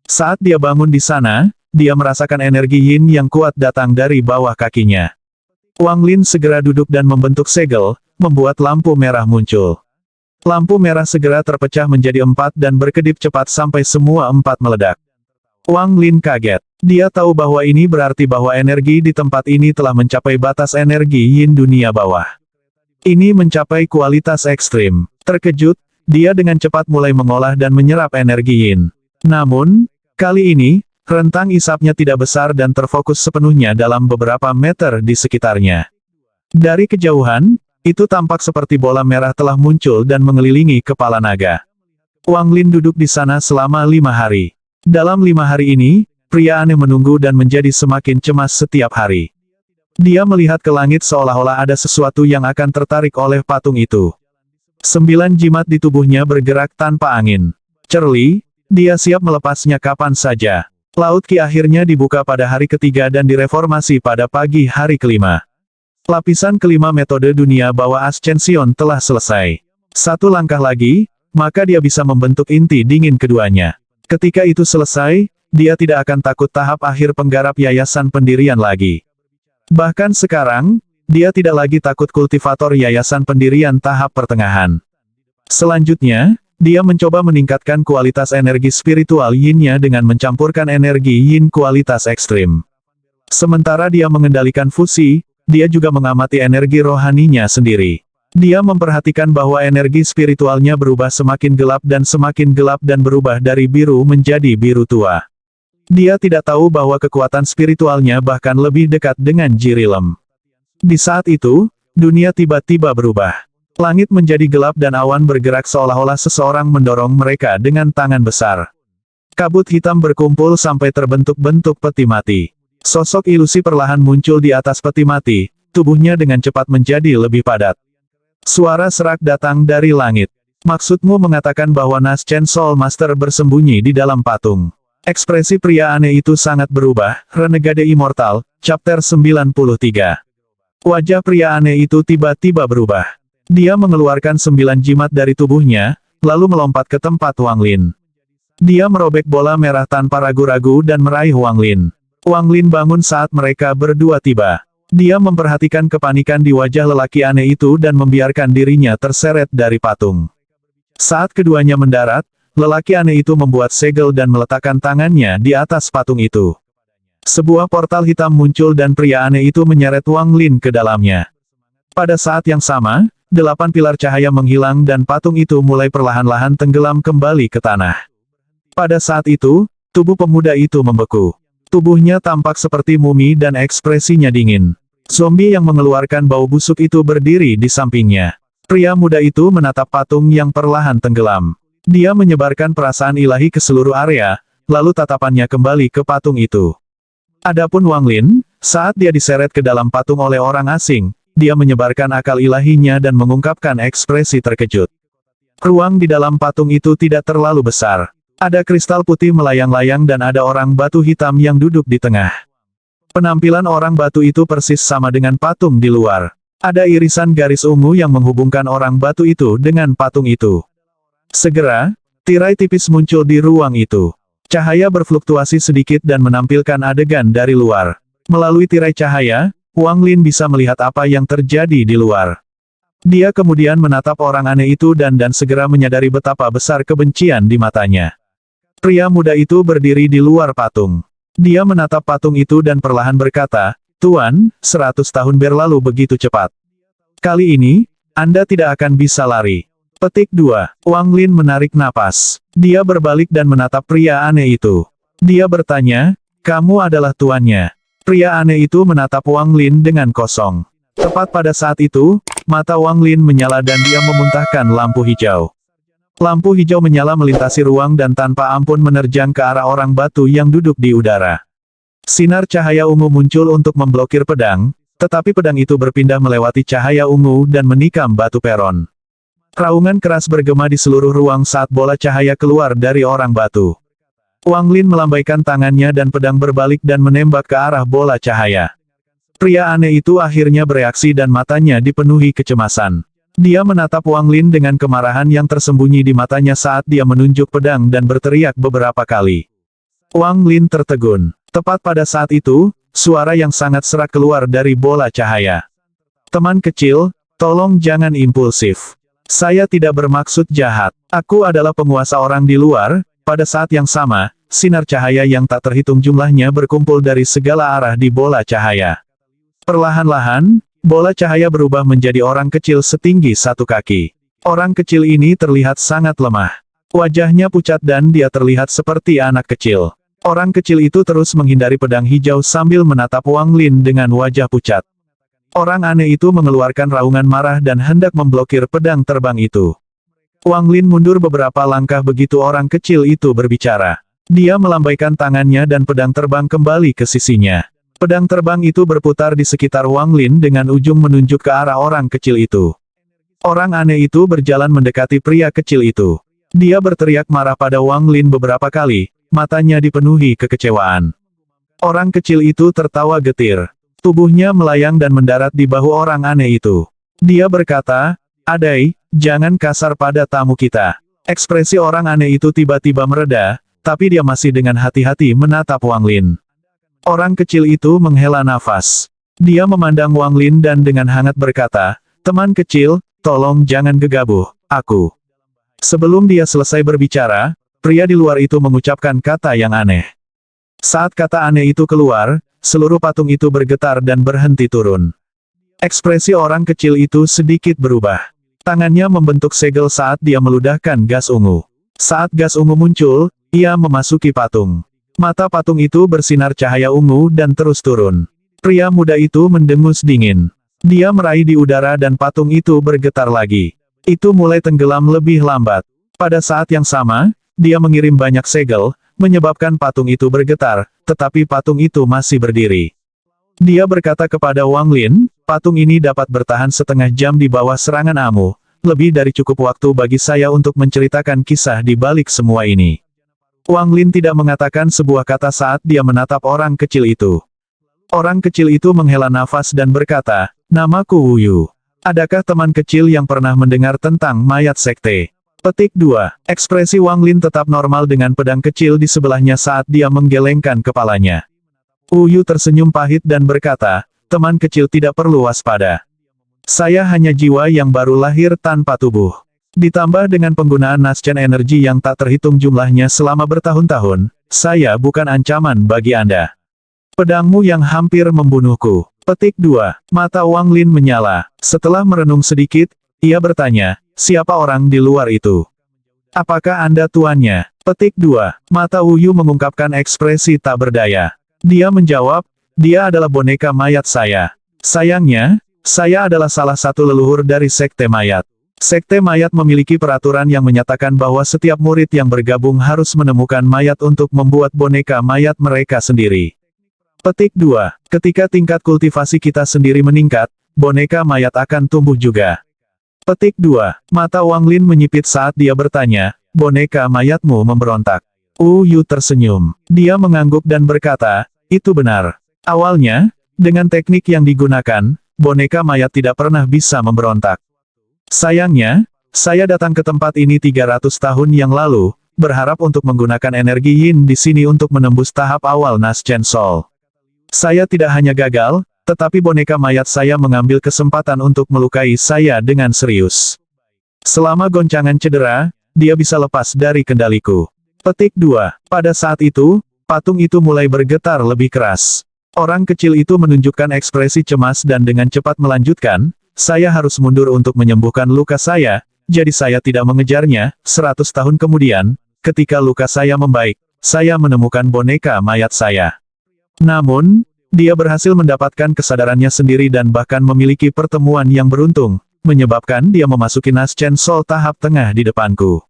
S1: Saat dia bangun di sana, dia merasakan energi yin yang kuat datang dari bawah kakinya. Wang Lin segera duduk dan membentuk segel, membuat lampu merah muncul. Lampu merah segera terpecah menjadi 4 dan berkedip cepat sampai semua 4 meledak. Wang Lin kaget. Dia tahu bahwa ini berarti bahwa energi di tempat ini telah mencapai batas energi yin dunia bawah. Ini mencapai kualitas ekstrim. Terkejut, dia dengan cepat mulai mengolah dan menyerap energi yin. Namun, kali ini, rentang isapnya tidak besar dan terfokus sepenuhnya dalam beberapa meter di sekitarnya. Dari kejauhan, itu tampak seperti bola merah telah muncul dan mengelilingi kepala naga. Wang Lin duduk di sana selama 5 hari. Dalam 5 hari ini, pria aneh menunggu dan menjadi semakin cemas setiap hari. Dia melihat ke langit seolah-olah ada sesuatu yang akan tertarik oleh patung itu. 9 jimat di tubuhnya bergerak tanpa angin. Cerli, dia siap melepasnya kapan saja. Laut Qi akhirnya dibuka pada hari ketiga dan direformasi pada pagi hari kelima. Lapisan kelima metode dunia bawah Ascension telah selesai. 1 langkah lagi, maka dia bisa membentuk inti dingin keduanya. Ketika itu selesai, dia tidak akan takut tahap akhir penggarap yayasan pendirian lagi. Bahkan sekarang, dia tidak lagi takut kultivator yayasan pendirian tahap pertengahan. Selanjutnya, dia mencoba meningkatkan kualitas energi spiritual yin-nya dengan mencampurkan energi yin kualitas ekstrim. Sementara dia mengendalikan fusi, dia juga mengamati energi rohaninya sendiri. Dia memperhatikan bahwa energi spiritualnya berubah semakin gelap dan berubah dari biru menjadi biru tua. Dia tidak tahu bahwa kekuatan spiritualnya bahkan lebih dekat dengan Jirilem. Di saat itu, dunia tiba-tiba berubah. Langit menjadi gelap dan awan bergerak seolah-olah seseorang mendorong mereka dengan tangan besar. Kabut hitam berkumpul sampai terbentuk-bentuk peti mati. Sosok ilusi perlahan muncul di atas peti mati, tubuhnya dengan cepat menjadi lebih padat. Suara serak datang dari langit. Maksudmu mengatakan bahwa Naschen Soul Master bersembunyi di dalam patung. Ekspresi pria aneh itu sangat berubah. Renegade Immortal, Chapter 93. Wajah pria aneh itu tiba-tiba berubah. Dia mengeluarkan 9 jimat dari tubuhnya, lalu melompat ke tempat Wang Lin. Dia merobek bola merah tanpa ragu-ragu dan meraih Wang Lin. Wang Lin bangun saat mereka berdua tiba. Dia memperhatikan kepanikan di wajah lelaki aneh itu dan membiarkan dirinya terseret dari patung. Saat keduanya mendarat, lelaki aneh itu membuat segel dan meletakkan tangannya di atas patung itu. Sebuah portal hitam muncul dan pria aneh itu menyeret Wang Lin ke dalamnya. Pada saat yang sama, 8 pilar cahaya menghilang dan patung itu mulai perlahan-lahan tenggelam kembali ke tanah. Pada saat itu, tubuh pemuda itu membeku. Tubuhnya tampak seperti mumi dan ekspresinya dingin. Zombie yang mengeluarkan bau busuk itu berdiri di sampingnya. Pria muda itu menatap patung yang perlahan tenggelam. Dia menyebarkan perasaan ilahi ke seluruh area, lalu tatapannya kembali ke patung itu. Adapun Wang Lin, saat dia diseret ke dalam patung oleh orang asing, dia menyebarkan akal ilahinya dan mengungkapkan ekspresi terkejut. Ruang di dalam patung itu tidak terlalu besar. Ada kristal putih melayang-layang dan ada orang batu hitam yang duduk di tengah. Penampilan orang batu itu persis sama dengan patung di luar. Ada irisan garis ungu yang menghubungkan orang batu itu dengan patung itu. Segera, tirai tipis muncul di ruang itu. Cahaya berfluktuasi sedikit dan menampilkan adegan dari luar. Melalui tirai cahaya, Wang Lin bisa melihat apa yang terjadi di luar. Dia kemudian menatap orang aneh itu dan segera menyadari betapa besar kebencian di matanya. Pria muda itu berdiri di luar patung. Dia menatap patung itu dan perlahan berkata, "Tuan, 100 tahun berlalu begitu cepat. Kali ini, Anda tidak akan bisa lari." Petik 2. Wang Lin menarik napas. Dia berbalik dan menatap pria aneh itu. Dia bertanya, "Kamu adalah tuannya?" Pria aneh itu menatap Wang Lin dengan kosong. Tepat pada saat itu, mata Wang Lin menyala dan dia memuntahkan lampu hijau. Lampu hijau menyala melintasi ruang dan tanpa ampun menerjang ke arah orang batu yang duduk di udara. Sinar cahaya ungu muncul untuk memblokir pedang, tetapi pedang itu berpindah melewati cahaya ungu dan menikam batu peron. Raungan keras bergema di seluruh ruang saat bola cahaya keluar dari orang batu. Wang Lin melambaikan tangannya dan pedang berbalik dan menembak ke arah bola cahaya. Pria aneh itu akhirnya bereaksi dan matanya dipenuhi kecemasan. Dia menatap Wang Lin dengan kemarahan yang tersembunyi di matanya saat dia menunjuk pedang dan berteriak beberapa kali. Wang Lin tertegun. Tepat pada saat itu, suara yang sangat serak keluar dari bola cahaya. Teman kecil, tolong jangan impulsif. Saya tidak bermaksud jahat. Aku adalah penguasa orang di luar. Pada saat yang sama, sinar cahaya yang tak terhitung jumlahnya berkumpul dari segala arah di bola cahaya. Perlahan-lahan, bola cahaya berubah menjadi orang kecil setinggi 1 kaki. Orang kecil ini terlihat sangat lemah. Wajahnya pucat dan dia terlihat seperti anak kecil. Orang kecil itu terus menghindari pedang hijau sambil menatap Wang Lin dengan wajah pucat. Orang aneh itu mengeluarkan raungan marah dan hendak memblokir pedang terbang itu. Wang Lin mundur beberapa langkah begitu orang kecil itu berbicara. Dia melambaikan tangannya dan pedang terbang kembali ke sisinya. Pedang terbang itu berputar di sekitar Wang Lin dengan ujung menunjuk ke arah orang kecil itu. Orang aneh itu berjalan mendekati pria kecil itu. Dia berteriak marah pada Wang Lin beberapa kali, matanya dipenuhi kekecewaan. Orang kecil itu tertawa getir. Tubuhnya melayang dan mendarat di bahu orang aneh itu. Dia berkata, "Adai, jangan kasar pada tamu kita." Ekspresi orang aneh itu tiba-tiba mereda, tapi dia masih dengan hati-hati menatap Wang Lin. Orang kecil itu menghela nafas. Dia memandang Wang Lin dan dengan hangat berkata, "Teman kecil, tolong jangan gegabah, aku." Sebelum dia selesai berbicara, pria di luar itu mengucapkan kata yang aneh. Saat kata aneh itu keluar, seluruh patung itu bergetar dan berhenti turun. Ekspresi orang kecil itu sedikit berubah. Tangannya membentuk segel saat dia meludahkan gas ungu. Saat gas ungu muncul, ia memasuki patung. Mata patung itu bersinar cahaya ungu dan terus turun. Pria muda itu mendengus dingin. Dia meraih di udara dan patung itu bergetar lagi. Itu mulai tenggelam lebih lambat. Pada saat yang sama, dia mengirim banyak segel, menyebabkan patung itu bergetar, tetapi patung itu masih berdiri. Dia berkata kepada Wang Lin, "Patung ini dapat bertahan setengah jam di bawah serangan Amu. Lebih dari cukup waktu bagi saya untuk menceritakan kisah di balik semua ini." Wang Lin tidak mengatakan sebuah kata saat dia menatap orang kecil itu. Orang kecil itu menghela nafas dan berkata, "Namaku Wu Yu. Adakah teman kecil yang pernah mendengar tentang mayat sekte?" Petik 2. Ekspresi Wang Lin tetap normal dengan pedang kecil di sebelahnya saat dia menggelengkan kepalanya. Wu Yu tersenyum pahit dan berkata, "Teman kecil tidak perlu waspada. Saya hanya jiwa yang baru lahir tanpa tubuh. Ditambah dengan penggunaan Naschen energi yang tak terhitung jumlahnya selama bertahun-tahun, saya bukan ancaman bagi Anda. Pedangmu yang hampir membunuhku." Petik 2. Mata Wang Lin menyala. Setelah merenung sedikit, ia bertanya, "Siapa orang di luar itu? Apakah Anda tuannya?" Petik 2. Mata Wu Yu mengungkapkan ekspresi tak berdaya. Dia menjawab, "Dia adalah boneka mayat saya. Sayangnya, saya adalah salah satu leluhur dari Sekte Mayat. Sekte Mayat memiliki peraturan yang menyatakan bahwa setiap murid yang bergabung harus menemukan mayat untuk membuat boneka mayat mereka sendiri." Petik 2. Ketika tingkat kultivasi kita sendiri meningkat, boneka mayat akan tumbuh juga. Petik 2. Mata Wang Lin menyipit saat dia bertanya, "Boneka mayatmu memberontak?" Wu Yu tersenyum. Dia mengangguk dan berkata, "Itu benar. Awalnya, dengan teknik yang digunakan, boneka mayat tidak pernah bisa memberontak. Sayangnya, saya datang ke tempat ini 300 tahun yang lalu, berharap untuk menggunakan energi yin di sini untuk menembus tahap awal Naschen Soul. Saya tidak hanya gagal, tetapi boneka mayat saya mengambil kesempatan untuk melukai saya dengan serius. Selama goncangan cedera, dia bisa lepas dari kendaliku." Petik 2. Pada saat itu, patung itu mulai bergetar lebih keras. Orang kecil itu menunjukkan ekspresi cemas dan dengan cepat melanjutkan, "Saya harus mundur untuk menyembuhkan luka saya, jadi saya tidak mengejarnya." 100 tahun kemudian, ketika luka saya membaik, saya menemukan boneka mayat saya. Namun, dia berhasil mendapatkan kesadarannya sendiri dan bahkan memiliki pertemuan yang beruntung, menyebabkan dia memasuki Naschen Soul tahap tengah di depanku.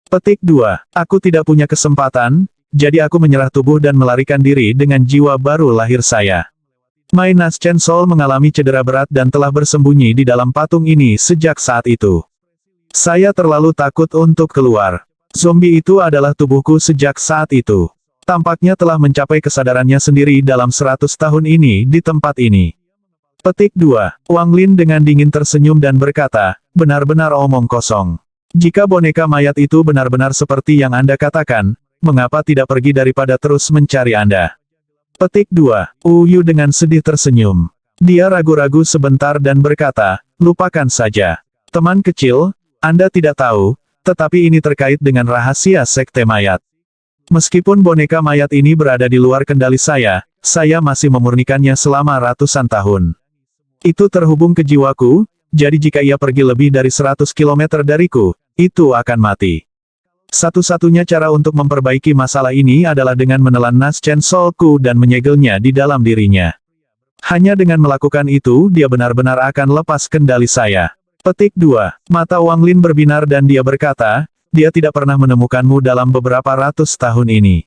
S1: Petik 2. Aku tidak punya kesempatan, jadi aku menyerah tubuh dan melarikan diri dengan jiwa baru lahir saya. My Naschen Soul mengalami cedera berat dan telah bersembunyi di dalam patung ini sejak saat itu. Saya terlalu takut untuk keluar. Zombie itu adalah tubuhku sejak saat itu. Tampaknya telah mencapai kesadarannya sendiri dalam 100 tahun ini di tempat ini. Petik 2. Wang Lin dengan dingin tersenyum dan berkata, benar-benar omong kosong. Jika boneka mayat itu benar-benar seperti yang Anda katakan, mengapa tidak pergi daripada terus mencari Anda? Petik 2. Yu dengan sedih tersenyum. Dia ragu-ragu sebentar dan berkata, lupakan saja. Teman kecil, Anda tidak tahu, tetapi ini terkait dengan rahasia sekte mayat. Meskipun boneka mayat ini berada di luar kendali saya masih memurnikannya selama ratusan tahun. Itu terhubung ke jiwaku, jadi jika ia pergi lebih dari 100 km dariku, itu akan mati. Satu-satunya cara untuk memperbaiki masalah ini adalah dengan menelan Nas Chen Soul-ku dan menyegelnya di dalam dirinya. Hanya dengan melakukan itu dia benar-benar akan lepas kendali saya. Petik 2. Mata Wang Lin berbinar dan dia berkata, dia tidak pernah menemukanmu dalam beberapa ratus tahun ini.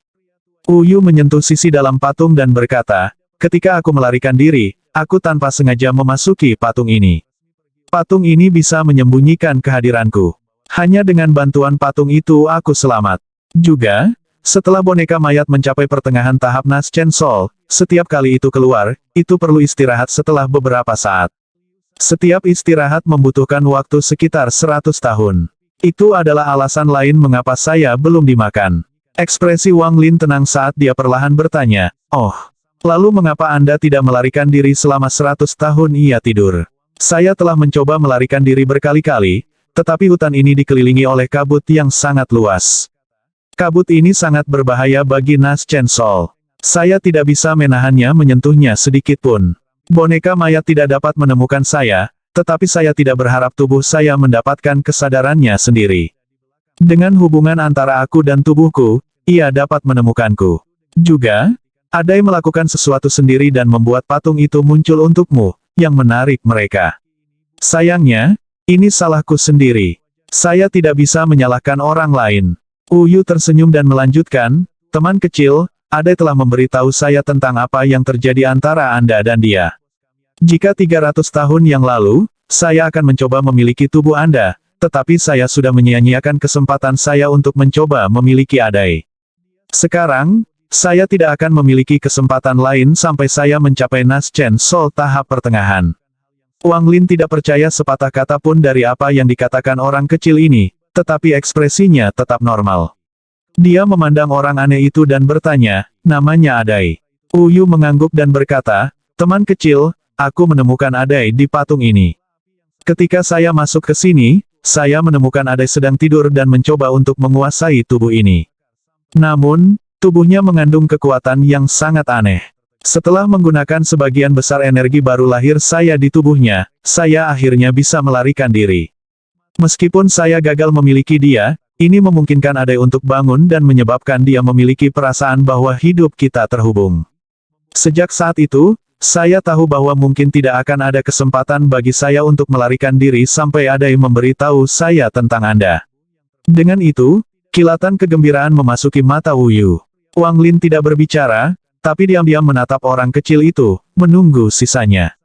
S1: Yu menyentuh sisi dalam patung dan berkata, ketika aku melarikan diri, aku tanpa sengaja memasuki patung ini. Patung ini bisa menyembunyikan kehadiranku. Hanya dengan bantuan patung itu aku selamat. Juga, setelah boneka mayat mencapai pertengahan tahap Nas Chen Soul, setiap kali itu keluar, itu perlu istirahat setelah beberapa saat. Setiap istirahat membutuhkan waktu sekitar 100 tahun. Itu adalah alasan lain mengapa saya belum dimakan. Ekspresi Wang Lin tenang saat dia perlahan bertanya, oh, lalu mengapa Anda tidak melarikan diri selama 100 tahun ia tidur? Saya telah mencoba melarikan diri berkali-kali, tetapi hutan ini dikelilingi oleh kabut yang sangat luas. Kabut ini sangat berbahaya bagi Nas Chen Soul. Saya tidak bisa menahannya menyentuhnya sedikit pun. Boneka mayat tidak dapat menemukan saya, tetapi saya tidak berharap tubuh saya mendapatkan kesadarannya sendiri. Dengan hubungan antara aku dan tubuhku, ia dapat menemukanku. Juga, Adai melakukan sesuatu sendiri dan membuat patung itu muncul untukmu, yang menarik mereka. Sayangnya, ini salahku sendiri. Saya tidak bisa menyalahkan orang lain. Yu tersenyum dan melanjutkan, teman kecil, Adai telah memberitahu saya tentang apa yang terjadi antara Anda dan dia. Jika 300 tahun yang lalu, saya akan mencoba memiliki tubuh Anda, tetapi saya sudah menyia-nyiakan kesempatan saya untuk mencoba memiliki Adai. Sekarang, saya tidak akan memiliki kesempatan lain sampai saya mencapai Nas Chen Soul tahap pertengahan. Wang Lin tidak percaya sepatah kata pun dari apa yang dikatakan orang kecil ini, tetapi ekspresinya tetap normal. Dia memandang orang aneh itu dan bertanya, namanya Adai. Yu mengangguk dan berkata, teman kecil, aku menemukan Adai di patung ini. Ketika saya masuk ke sini, saya menemukan Adai sedang tidur dan mencoba untuk menguasai tubuh ini. Namun, tubuhnya mengandung kekuatan yang sangat aneh. Setelah menggunakan sebagian besar energi baru lahir saya di tubuhnya, saya akhirnya bisa melarikan diri. Meskipun saya gagal memiliki dia, ini memungkinkan Adai untuk bangun dan menyebabkan dia memiliki perasaan bahwa hidup kita terhubung. Sejak saat itu, saya tahu bahwa mungkin tidak akan ada kesempatan bagi saya untuk melarikan diri sampai Adai memberitahu saya tentang Anda. Dengan itu, kilatan kegembiraan memasuki mata Yu. Wang Lin tidak berbicara, tapi diam-diam menatap orang kecil itu, menunggu sisanya.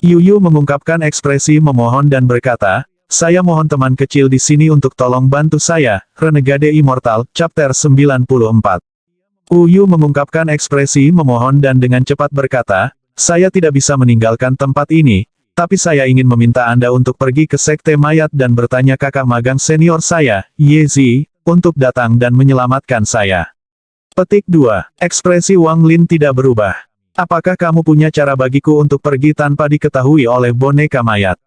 S1: Yu mengungkapkan ekspresi memohon dan berkata, saya mohon teman kecil di sini untuk tolong bantu saya, Renegade Immortal, Chapter 94. Yu mengungkapkan ekspresi memohon dan dengan cepat berkata, saya tidak bisa meninggalkan tempat ini, tapi saya ingin meminta Anda untuk pergi ke sekte mayat dan bertanya kakak magang senior saya, Ye Zi, untuk datang dan menyelamatkan saya. Petik 2. Ekspresi Wang Lin tidak berubah. Apakah kamu punya cara bagiku untuk pergi tanpa diketahui oleh boneka mayat?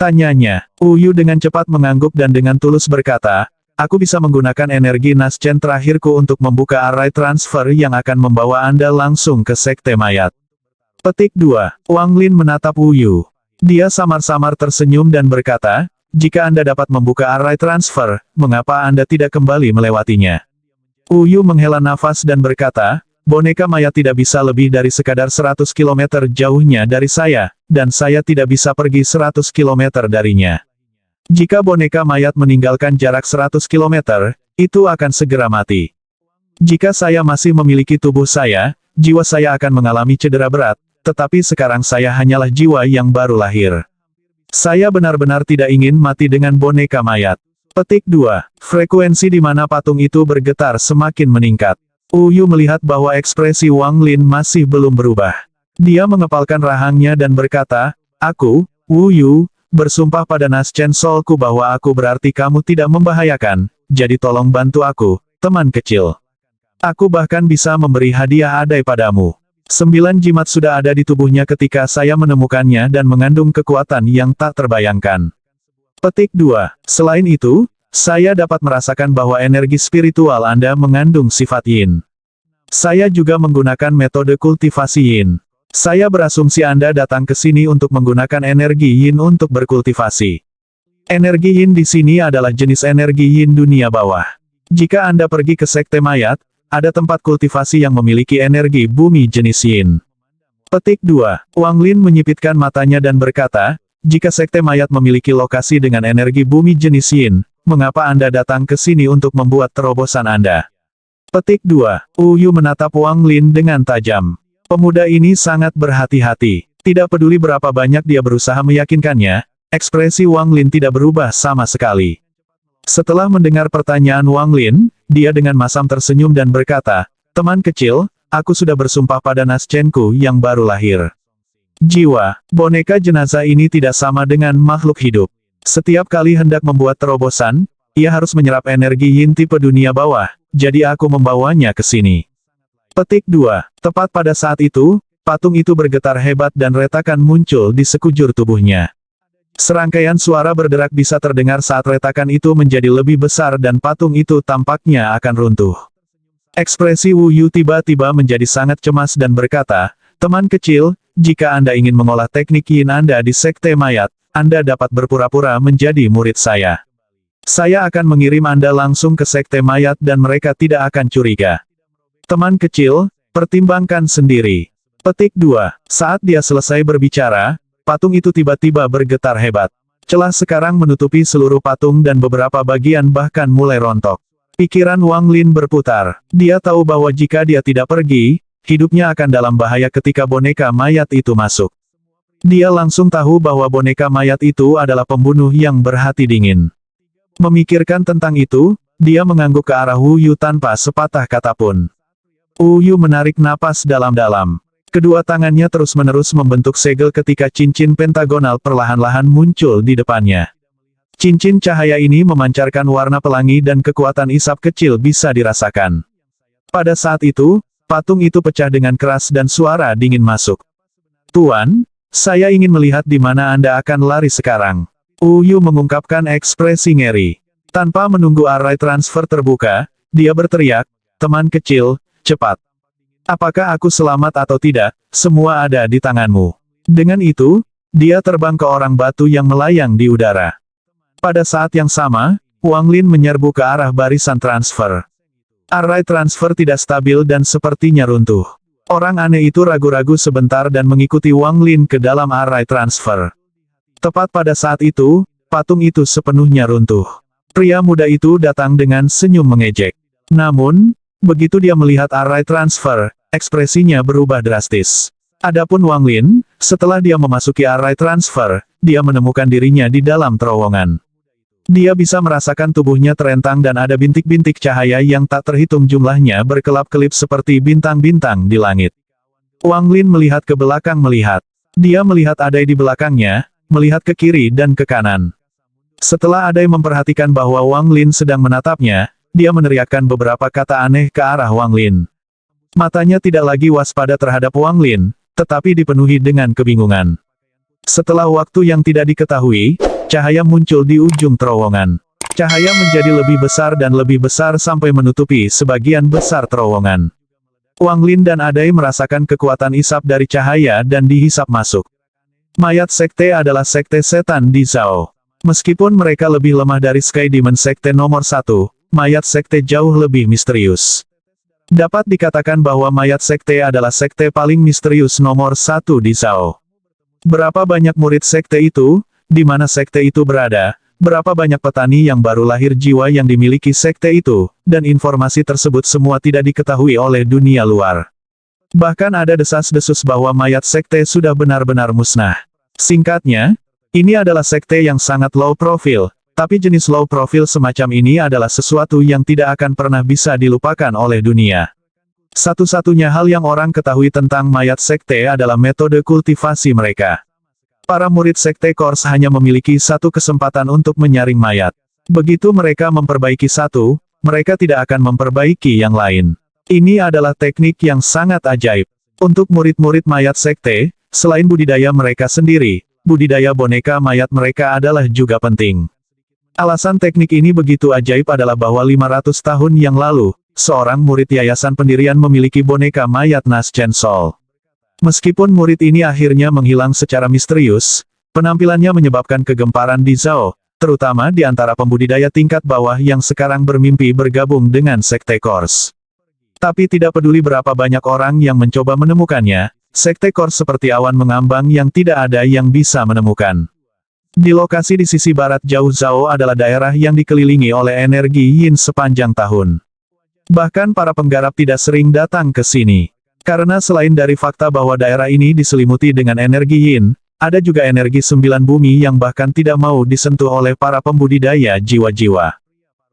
S1: Tanyanya. Yu dengan cepat mengangguk dan dengan tulus berkata, aku bisa menggunakan energi Nas Chen terakhirku untuk membuka array transfer yang akan membawa Anda langsung ke sekte mayat. Petik 2. Wang Lin menatap Yu. Dia samar-samar tersenyum dan berkata, jika Anda dapat membuka array transfer, mengapa Anda tidak kembali melewatinya? Yu menghela nafas dan berkata, boneka mayat tidak bisa lebih dari sekadar 100 km jauhnya dari saya, dan saya tidak bisa pergi 100 km darinya. Jika boneka mayat meninggalkan jarak 100 km, itu akan segera mati. Jika saya masih memiliki tubuh saya, jiwa saya akan mengalami cedera berat, tetapi sekarang saya hanyalah jiwa yang baru lahir. Saya benar-benar tidak ingin mati dengan boneka mayat. Petik 2. Frekuensi di mana patung itu bergetar semakin meningkat. Wu Yu melihat bahwa ekspresi Wang Lin masih belum berubah. Dia mengepalkan rahangnya dan berkata, "Aku, Wu Yu, bersumpah pada Nas Chen Solku bahwa aku berarti kamu tidak membahayakan, jadi tolong bantu aku, teman kecil. Aku bahkan bisa memberi hadiah adai padamu." 9 jimat sudah ada di tubuhnya ketika saya menemukannya dan mengandung kekuatan yang tak terbayangkan. Petik 2. Selain itu, saya dapat merasakan bahwa energi spiritual Anda mengandung sifat yin. Saya juga menggunakan metode kultivasi yin. Saya berasumsi Anda datang ke sini untuk menggunakan energi yin untuk berkultivasi. Energi yin di sini adalah jenis energi yin dunia bawah. Jika Anda pergi ke sekte mayat, ada tempat kultivasi yang memiliki energi bumi jenis yin. Petik 2. Wang Lin menyipitkan matanya dan berkata, "Jika sekte mayat memiliki lokasi dengan energi bumi jenis yin, mengapa Anda datang ke sini untuk membuat terobosan Anda?" Petik 2. Wu Yu menatap Wang Lin dengan tajam. Pemuda ini sangat berhati-hati. Tidak peduli berapa banyak dia berusaha meyakinkannya, ekspresi Wang Lin tidak berubah sama sekali. Setelah mendengar pertanyaan Wang Lin, dia dengan masam tersenyum dan berkata, "Teman kecil, aku sudah bersumpah pada Nas Chen-ku yang baru lahir. Jiwa, boneka jenazah ini tidak sama dengan makhluk hidup. Setiap kali hendak membuat terobosan, ia harus menyerap energi yin tipe dunia bawah, jadi aku membawanya ke sini." Petik 2. Tepat pada saat itu, patung itu bergetar hebat dan retakan muncul di sekujur tubuhnya. Serangkaian suara berderak bisa terdengar saat retakan itu menjadi lebih besar dan patung itu tampaknya akan runtuh. Ekspresi Wu Yu tiba-tiba menjadi sangat cemas dan berkata, "Teman kecil, jika Anda ingin mengolah teknik yin Anda di sekte mayat, Anda dapat berpura-pura menjadi murid saya. Saya akan mengirim Anda langsung ke sekte mayat dan mereka tidak akan curiga. Teman kecil, pertimbangkan sendiri." Petik 2. Saat dia selesai berbicara, patung itu tiba-tiba bergetar hebat. Celah sekarang menutupi seluruh patung dan beberapa bagian bahkan mulai rontok. Pikiran Wang Lin berputar. Dia tahu bahwa jika dia tidak pergi, hidupnya akan dalam bahaya ketika boneka mayat itu masuk. Dia langsung tahu bahwa boneka mayat itu adalah pembunuh yang berhati dingin. Memikirkan tentang itu, dia mengangguk ke arah Wu Yu tanpa sepatah kata pun. Wu Yu menarik napas dalam-dalam. Kedua tangannya terus-menerus membentuk segel ketika cincin pentagonal perlahan-lahan muncul di depannya. Cincin cahaya ini memancarkan warna pelangi dan kekuatan isap kecil bisa dirasakan. Pada saat itu, patung itu pecah dengan keras dan suara dingin masuk. "Tuan, saya ingin melihat di mana Anda akan lari sekarang." Wu Yu mengungkapkan ekspresi ngeri. Tanpa menunggu array transfer terbuka, dia berteriak, "Teman kecil, cepat. Apakah aku selamat atau tidak, semua ada di tanganmu." Dengan itu, dia terbang ke orang batu yang melayang di udara. Pada saat yang sama, Wang Lin menyerbu ke arah barisan transfer. Array transfer tidak stabil dan sepertinya runtuh. Orang aneh itu ragu-ragu sebentar dan mengikuti Wang Lin ke dalam array transfer. Tepat pada saat itu, patung itu sepenuhnya runtuh. Pria muda itu datang dengan senyum mengejek. Namun, begitu dia melihat array transfer, ekspresinya berubah drastis. Adapun Wang Lin, setelah dia memasuki array transfer, dia menemukan dirinya di dalam terowongan. Dia bisa merasakan tubuhnya terentang dan ada bintik-bintik cahaya yang tak terhitung jumlahnya berkelap-kelip seperti bintang-bintang di langit. Wang Lin melihat ke belakang melihat. Dia melihat Adai di belakangnya, melihat ke kiri dan ke kanan. Setelah Adai memperhatikan bahwa Wang Lin sedang menatapnya, dia meneriakkan beberapa kata aneh ke arah Wang Lin. Matanya tidak lagi waspada terhadap Wang Lin, tetapi dipenuhi dengan kebingungan. Setelah waktu yang tidak diketahui, cahaya muncul di ujung terowongan. Cahaya menjadi lebih besar dan lebih besar sampai menutupi sebagian besar terowongan. Wang Lin dan Adai merasakan kekuatan isap dari cahaya dan dihisap masuk. Mayat sekte adalah sekte setan di Zhao. Meskipun mereka lebih lemah dari Sky Demon sekte nomor 1, mayat sekte jauh lebih misterius. Dapat dikatakan bahwa mayat sekte adalah sekte paling misterius nomor 1 di Zhao. Berapa banyak murid sekte itu, di mana sekte itu berada, berapa banyak petani yang baru lahir jiwa yang dimiliki sekte itu, dan informasi tersebut semua tidak diketahui oleh dunia luar. Bahkan ada desas-desus bahwa mayat sekte sudah benar-benar musnah. Singkatnya, ini adalah sekte yang sangat low profile, Tapi jenis low profile semacam ini adalah sesuatu yang tidak akan pernah bisa dilupakan oleh dunia. Satu-satunya hal yang orang ketahui tentang mayat sekte adalah metode kultivasi mereka. Para murid sekte Kors hanya memiliki satu kesempatan untuk menyaring mayat. Begitu mereka memperbaiki satu, mereka tidak akan memperbaiki yang lain. Ini adalah teknik yang sangat ajaib. Untuk murid-murid mayat sekte, selain budidaya mereka sendiri, budidaya boneka mayat mereka adalah juga penting. Alasan teknik ini begitu ajaib adalah bahwa 500 tahun yang lalu, seorang murid yayasan pendirian memiliki boneka mayat Naschen Sol. Meskipun murid ini akhirnya menghilang secara misterius, penampilannya menyebabkan kegemparan di Zhao, terutama di antara pembudidaya tingkat bawah yang sekarang bermimpi bergabung dengan Sekte Kors. Tapi tidak peduli berapa banyak orang yang mencoba menemukannya, Sekte Kors seperti awan mengambang yang tidak ada yang bisa menemukan. Di lokasi di sisi barat jauh Zhao adalah daerah yang dikelilingi oleh energi yin sepanjang tahun. Bahkan para penggarap tidak sering datang ke sini. Karena selain dari fakta bahwa daerah ini diselimuti dengan energi yin, ada juga energi 9 bumi yang bahkan tidak mau disentuh oleh para pembudidaya jiwa-jiwa.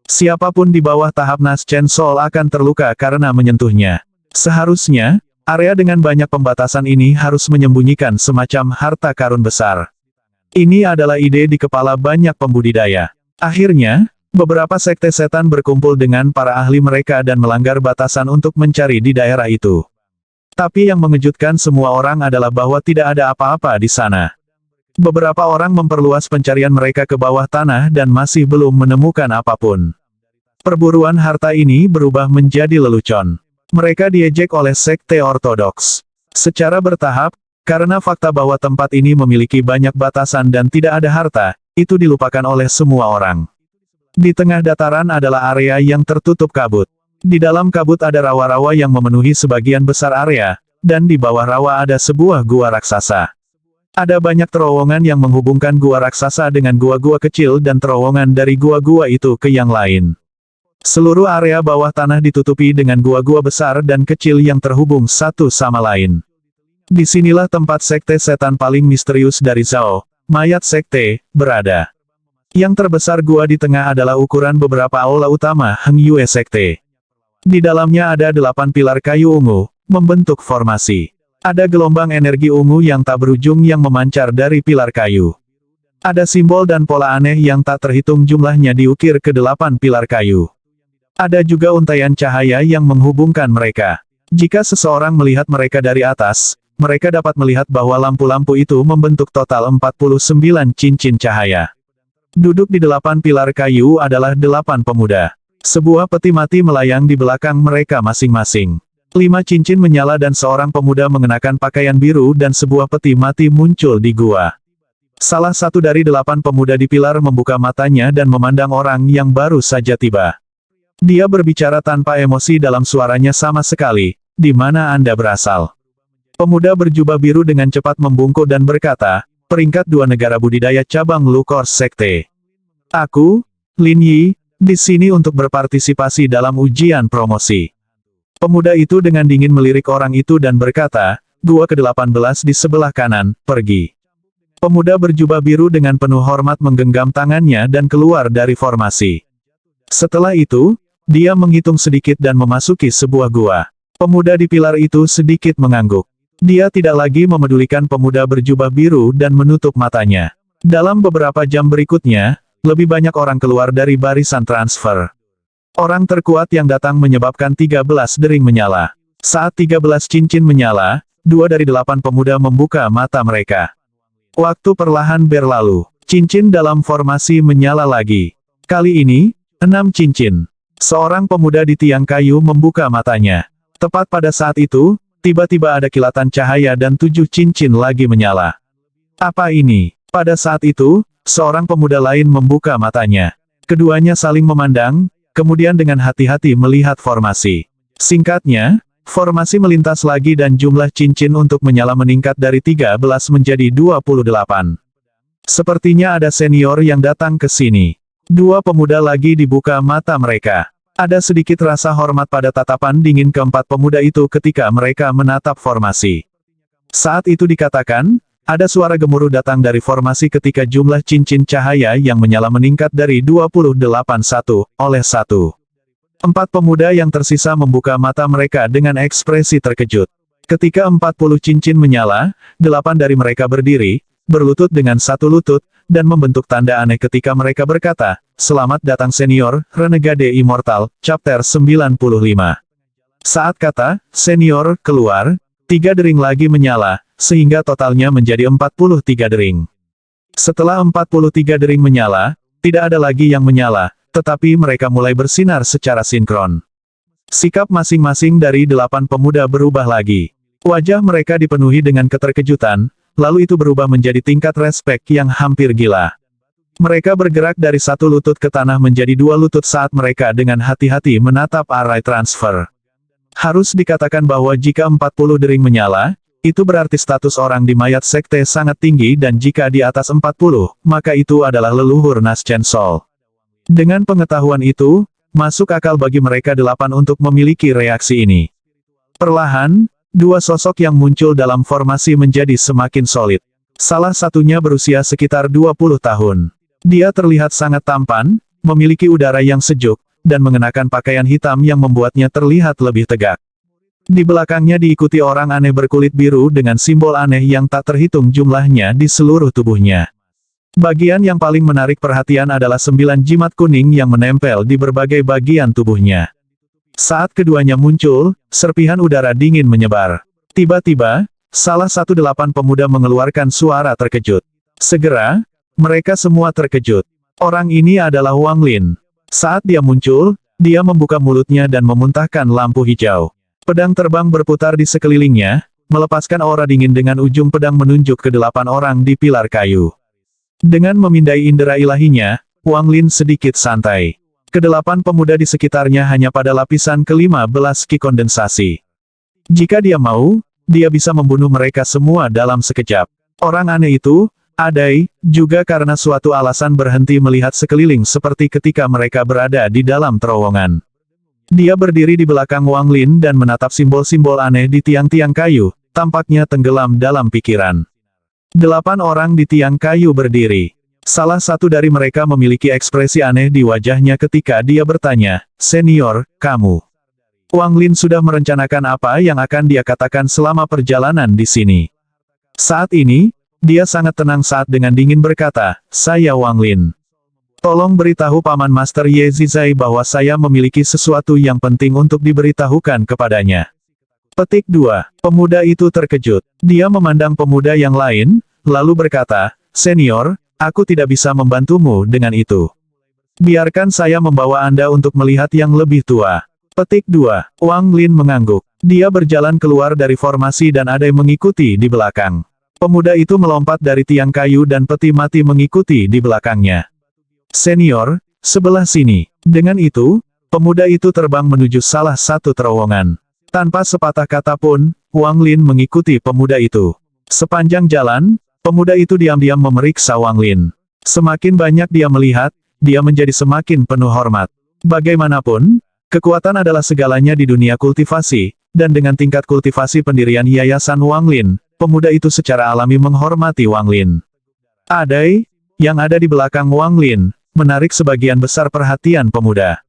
S1: Siapapun di bawah tahap Naschen Sol akan terluka karena menyentuhnya. Seharusnya, area dengan banyak pembatasan ini harus menyembunyikan semacam harta karun besar. Ini adalah ide di kepala banyak pembudidaya. Akhirnya, beberapa sekte setan berkumpul dengan para ahli mereka dan melanggar batasan untuk mencari di daerah itu. Tapi yang mengejutkan semua orang adalah bahwa tidak ada apa-apa di sana. Beberapa orang memperluas pencarian mereka ke bawah tanah dan masih belum menemukan apapun. Perburuan harta ini berubah menjadi lelucon. Mereka diejek oleh sekte ortodoks. Secara bertahap, karena fakta bahwa tempat ini memiliki banyak batasan dan tidak ada harta, itu dilupakan oleh semua orang. Di tengah dataran adalah area yang tertutup kabut. Di dalam kabut ada rawa-rawa yang memenuhi sebagian besar area, dan di bawah rawa ada sebuah gua raksasa. Ada banyak terowongan yang menghubungkan gua raksasa dengan gua-gua kecil dan terowongan dari gua-gua itu ke yang lain. Seluruh area bawah tanah ditutupi dengan gua-gua besar dan kecil yang terhubung satu sama lain. Disinilah tempat sekte setan paling misterius dari Zhao, mayat sekte, berada. Yang terbesar gua di tengah adalah ukuran beberapa aula utama Heng Yue Sekte. Di dalamnya ada 8 pilar kayu ungu, membentuk formasi. Ada gelombang energi ungu yang tak berujung yang memancar dari pilar kayu. Ada simbol dan pola aneh yang tak terhitung jumlahnya diukir ke 8 pilar kayu. Ada juga untaian cahaya yang menghubungkan mereka. Jika seseorang melihat mereka dari atas, mereka dapat melihat bahwa lampu-lampu itu membentuk total 49 cincin cahaya. Duduk di 8 pilar kayu adalah 8 pemuda. Sebuah peti mati melayang di belakang mereka masing-masing. 5 cincin menyala dan seorang pemuda mengenakan pakaian biru dan sebuah peti mati muncul di gua. Salah satu dari 8 pemuda di pilar membuka matanya dan memandang orang yang baru saja tiba. Dia berbicara tanpa emosi dalam suaranya sama sekali, "Di mana Anda berasal?" Pemuda berjubah biru dengan cepat membungkuk dan berkata, "Peringkat 2 negara budidaya cabang Lu Kors Sekte. Aku, Lin Yi, di sini untuk berpartisipasi dalam ujian promosi." Pemuda itu dengan dingin melirik orang itu dan berkata, "Gua ke-18 di sebelah kanan, pergi." Pemuda berjubah biru dengan penuh hormat menggenggam tangannya dan keluar dari formasi. Setelah itu, dia menghitung sedikit dan memasuki sebuah gua. Pemuda di pilar itu sedikit mengangguk. Dia tidak lagi memedulikan pemuda berjubah biru dan menutup matanya. Dalam beberapa jam berikutnya, lebih banyak orang keluar dari barisan transfer. Orang terkuat yang datang menyebabkan 13 dering menyala. Saat 13 cincin menyala, 2 dari 8 pemuda membuka mata mereka. Waktu perlahan berlalu. Cincin dalam formasi menyala lagi. Kali ini, 6 cincin. Seorang pemuda di tiang kayu membuka matanya. Tepat pada saat itu, tiba-tiba ada kilatan cahaya dan 7 cincin lagi menyala. Apa ini? Pada saat itu, seorang pemuda lain membuka matanya. Keduanya saling memandang, kemudian dengan hati-hati melihat formasi. Singkatnya, formasi melintas lagi dan jumlah cincin untuk menyala meningkat dari 13 menjadi 28. Sepertinya ada senior yang datang ke sini. 2 pemuda lagi dibuka mata mereka. Ada sedikit rasa hormat pada tatapan dingin keempat pemuda itu ketika mereka menatap formasi. Saat itu dikatakan, Ada suara gemuruh datang dari formasi ketika jumlah cincin cahaya yang menyala meningkat dari 28:1 Empat pemuda yang tersisa membuka mata mereka dengan ekspresi terkejut. Ketika 40 cincin menyala, 8 dari mereka berdiri, berlutut dengan satu lutut, dan membentuk tanda aneh ketika mereka berkata, "Selamat datang senior, Renegade Immortal, Chapter 95. Saat kata, senior, keluar, 3 dering lagi menyala, sehingga totalnya menjadi 43 dering. Setelah 43 dering menyala, tidak ada lagi yang menyala, tetapi mereka mulai bersinar secara sinkron. Sikap masing-masing dari 8 pemuda berubah lagi. Wajah mereka dipenuhi dengan keterkejutan, lalu itu berubah menjadi tingkat respek yang hampir gila. Mereka bergerak dari satu lutut ke tanah menjadi 2 lutut saat mereka dengan hati-hati menatap array transfer. Harus dikatakan bahwa jika 40 dering menyala, itu berarti status orang di mayat sekte sangat tinggi dan jika di atas 40, maka itu adalah leluhur Naschen Sol. Dengan pengetahuan itu, masuk akal bagi mereka 8 untuk memiliki reaksi ini. Perlahan, 2 sosok yang muncul dalam formasi menjadi semakin solid. Salah satunya berusia sekitar 20 tahun. Dia terlihat sangat tampan, memiliki udara yang sejuk, dan mengenakan pakaian hitam yang membuatnya terlihat lebih tegak. Di belakangnya diikuti orang aneh berkulit biru dengan simbol aneh yang tak terhitung jumlahnya di seluruh tubuhnya. Bagian yang paling menarik perhatian adalah 9 jimat kuning yang menempel di berbagai bagian tubuhnya. Saat keduanya muncul, serpihan udara dingin menyebar. Tiba-tiba, salah satu 8 pemuda mengeluarkan suara terkejut. Segera, mereka semua terkejut. Orang ini adalah Wang Lin. Saat dia muncul, dia membuka mulutnya dan memuntahkan lampu hijau. Pedang terbang berputar di sekelilingnya, melepaskan aura dingin dengan ujung pedang menunjuk ke 8 orang di pilar kayu. Dengan memindai indera ilahinya, Wang Lin sedikit santai. Ke-8 pemuda di sekitarnya hanya pada lapisan ke-15 ki kondensasi. Jika dia mau, dia bisa membunuh mereka semua dalam sekejap. Orang aneh itu, Adai, juga karena suatu alasan berhenti melihat sekeliling seperti ketika mereka berada di dalam terowongan. Dia berdiri di belakang Wang Lin dan menatap simbol-simbol aneh di tiang-tiang kayu, tampaknya tenggelam dalam pikiran. 8 orang di tiang kayu berdiri. Salah satu dari mereka memiliki ekspresi aneh di wajahnya ketika dia bertanya, "Senior, kamu?" Wang Lin sudah merencanakan apa yang akan dia katakan selama perjalanan di sini. Saat ini, dia sangat tenang saat dengan dingin berkata, "Saya Wang Lin. Tolong beritahu Paman Master Ye Zizai bahwa saya memiliki sesuatu yang penting untuk diberitahukan kepadanya." Petik 2. Pemuda itu terkejut. Dia memandang pemuda yang lain, lalu berkata, "Senior, aku tidak bisa membantumu dengan itu. Biarkan saya membawa Anda untuk melihat yang lebih tua." Petik 2. Wang Lin mengangguk. Dia berjalan keluar dari formasi dan Adai mengikuti di belakang. Pemuda itu melompat dari tiang kayu dan peti mati mengikuti di belakangnya. "Senior, sebelah sini." Dengan itu, pemuda itu terbang menuju salah satu terowongan. Tanpa sepatah kata pun, Wang Lin mengikuti pemuda itu. Sepanjang jalan, pemuda itu diam-diam memeriksa Wang Lin. Semakin banyak dia melihat, dia menjadi semakin penuh hormat. Bagaimanapun, kekuatan adalah segalanya di dunia kultivasi, dan dengan tingkat kultivasi pendirian Yayasan Wang Lin, pemuda itu secara alami menghormati Wang Lin. Adai, yang ada di belakang Wang Lin, menarik sebagian besar perhatian pemuda.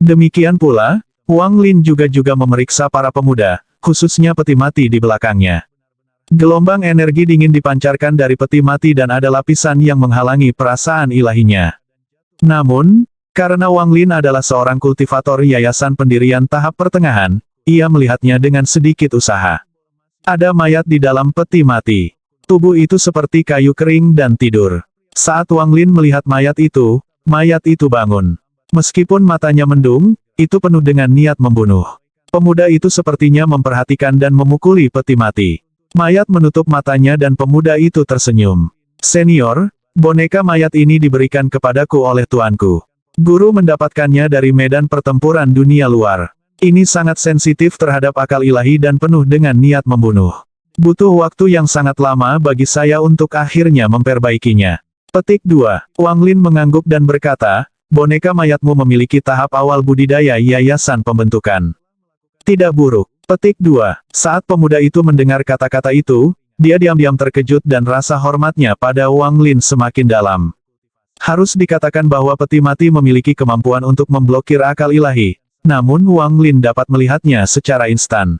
S1: Demikian pula, Wang Lin juga memeriksa para pemuda, khususnya peti mati di belakangnya. Gelombang energi dingin dipancarkan dari peti mati dan ada lapisan yang menghalangi perasaan ilahinya. Namun, karena Wang Lin adalah seorang kultivator yayasan pendirian tahap pertengahan, ia melihatnya dengan sedikit usaha. Ada mayat di dalam peti mati. Tubuh itu seperti kayu kering dan tidur. Saat Wang Lin melihat mayat itu bangun. Meskipun matanya mendung, itu penuh dengan niat membunuh. Pemuda itu sepertinya memperhatikan dan memukuli peti mati. Mayat menutup matanya dan pemuda itu tersenyum. "Senior, boneka mayat ini diberikan kepadaku oleh tuanku. Guru mendapatkannya dari medan pertempuran dunia luar. Ini sangat sensitif terhadap akal ilahi dan penuh dengan niat membunuh. Butuh waktu yang sangat lama bagi saya untuk akhirnya memperbaikinya." Petik 2. Wang Lin mengangguk dan berkata, "Boneka mayatmu memiliki tahap awal budidaya yayasan pembentukan. Tidak buruk." Petik 2. Saat pemuda itu mendengar kata-kata itu, Dia diam-diam terkejut dan rasa hormatnya pada Wang Lin semakin dalam. Harus dikatakan bahwa peti mati memiliki kemampuan untuk memblokir akal ilahi, namun Wang Lin dapat melihatnya secara instan.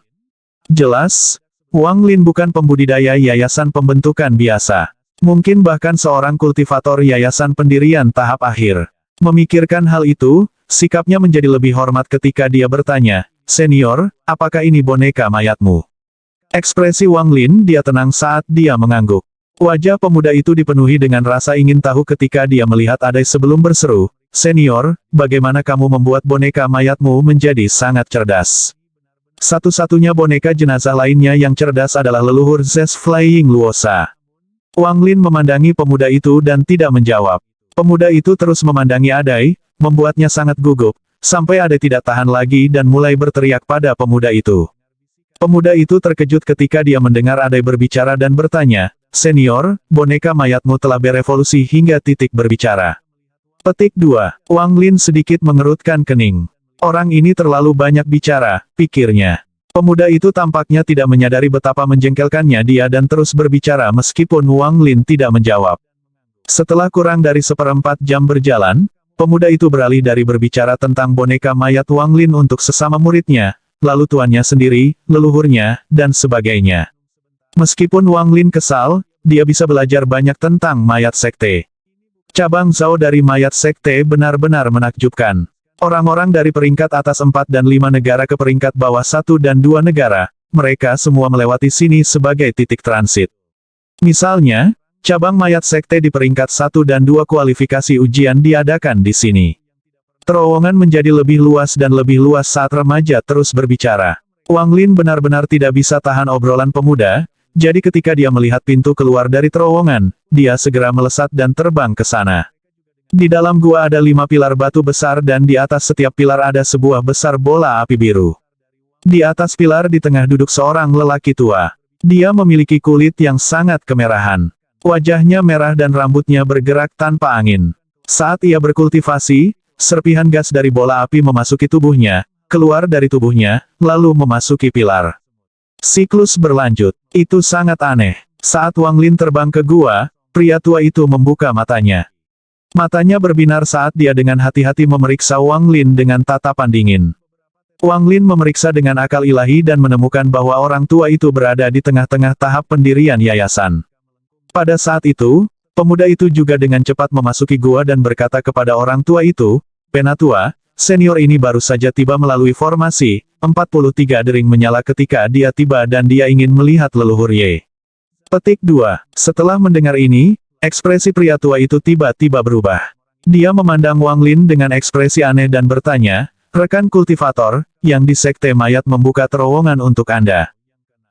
S1: Jelas, Wang Lin bukan pembudidaya yayasan pembentukan biasa. Mungkin bahkan seorang kultivator yayasan pendirian tahap akhir. Memikirkan hal itu, sikapnya menjadi lebih hormat ketika dia bertanya, "Senior, apakah ini boneka mayatmu?" Ekspresi Wang Lin dia tenang saat dia mengangguk. Wajah pemuda itu dipenuhi dengan rasa ingin tahu ketika dia melihat Adai sebelum berseru, "Senior, bagaimana kamu membuat boneka mayatmu menjadi sangat cerdas?" Satu-satunya boneka jenazah lainnya yang cerdas adalah leluhur Zes Flying Luosa. Wang Lin memandangi pemuda itu dan tidak menjawab. Pemuda itu terus memandangi Adai, membuatnya sangat gugup, sampai Adai tidak tahan lagi dan mulai berteriak pada pemuda itu. Pemuda itu terkejut ketika dia mendengar Adai berbicara dan bertanya, "Senior, boneka mayatmu telah berevolusi hingga titik berbicara." Petik 2. Wang Lin sedikit mengerutkan kening. Orang ini terlalu banyak bicara, pikirnya. Pemuda itu tampaknya tidak menyadari betapa menjengkelkannya dia dan terus berbicara meskipun Wang Lin tidak menjawab. Setelah kurang dari 1/4 jam berjalan, pemuda itu beralih dari berbicara tentang boneka mayat Wang Lin untuk sesama muridnya, lalu tuannya sendiri, leluhurnya, dan sebagainya. Meskipun Wang Lin kesal, dia bisa belajar banyak tentang mayat sekte. Cabang Zhao dari mayat sekte benar-benar menakjubkan. Orang-orang dari peringkat atas 4 dan 5 negara ke peringkat bawah 1 dan 2 negara, mereka semua melewati sini sebagai titik transit. Misalnya, cabang mayat sekte di peringkat 1 dan 2 kualifikasi ujian diadakan di sini. Terowongan menjadi lebih luas dan lebih luas saat remaja terus berbicara. Wang Lin benar-benar tidak bisa tahan obrolan pemuda, jadi ketika dia melihat pintu keluar dari terowongan, dia segera melesat dan terbang ke sana. Di dalam gua ada 5 pilar batu besar dan di atas setiap pilar ada sebuah besar bola api biru. Di atas pilar di tengah duduk seorang lelaki tua. Dia memiliki kulit yang sangat kemerahan. Wajahnya merah dan rambutnya bergerak tanpa angin. Saat ia berkultivasi, serpihan gas dari bola api memasuki tubuhnya, keluar dari tubuhnya, lalu memasuki pilar. Siklus berlanjut. Itu sangat aneh. Saat Wang Lin terbang ke gua, pria tua itu membuka matanya. Matanya berbinar saat dia dengan hati-hati memeriksa Wang Lin dengan tatapan dingin. Wang Lin memeriksa dengan akal ilahi dan menemukan bahwa orang tua itu berada di tengah-tengah tahap pendirian yayasan. Pada saat itu, pemuda itu juga dengan cepat memasuki gua dan berkata kepada orang tua itu, "Penatua, senior ini baru saja tiba melalui formasi." 43 dering menyala ketika dia tiba dan dia ingin melihat leluhur Ye. Petik 2. Setelah mendengar ini, ekspresi pria tua itu tiba-tiba berubah. Dia memandang Wang Lin dengan ekspresi aneh dan bertanya, "Rekan kultivator, yang di sekte mayat membuka terowongan untuk Anda."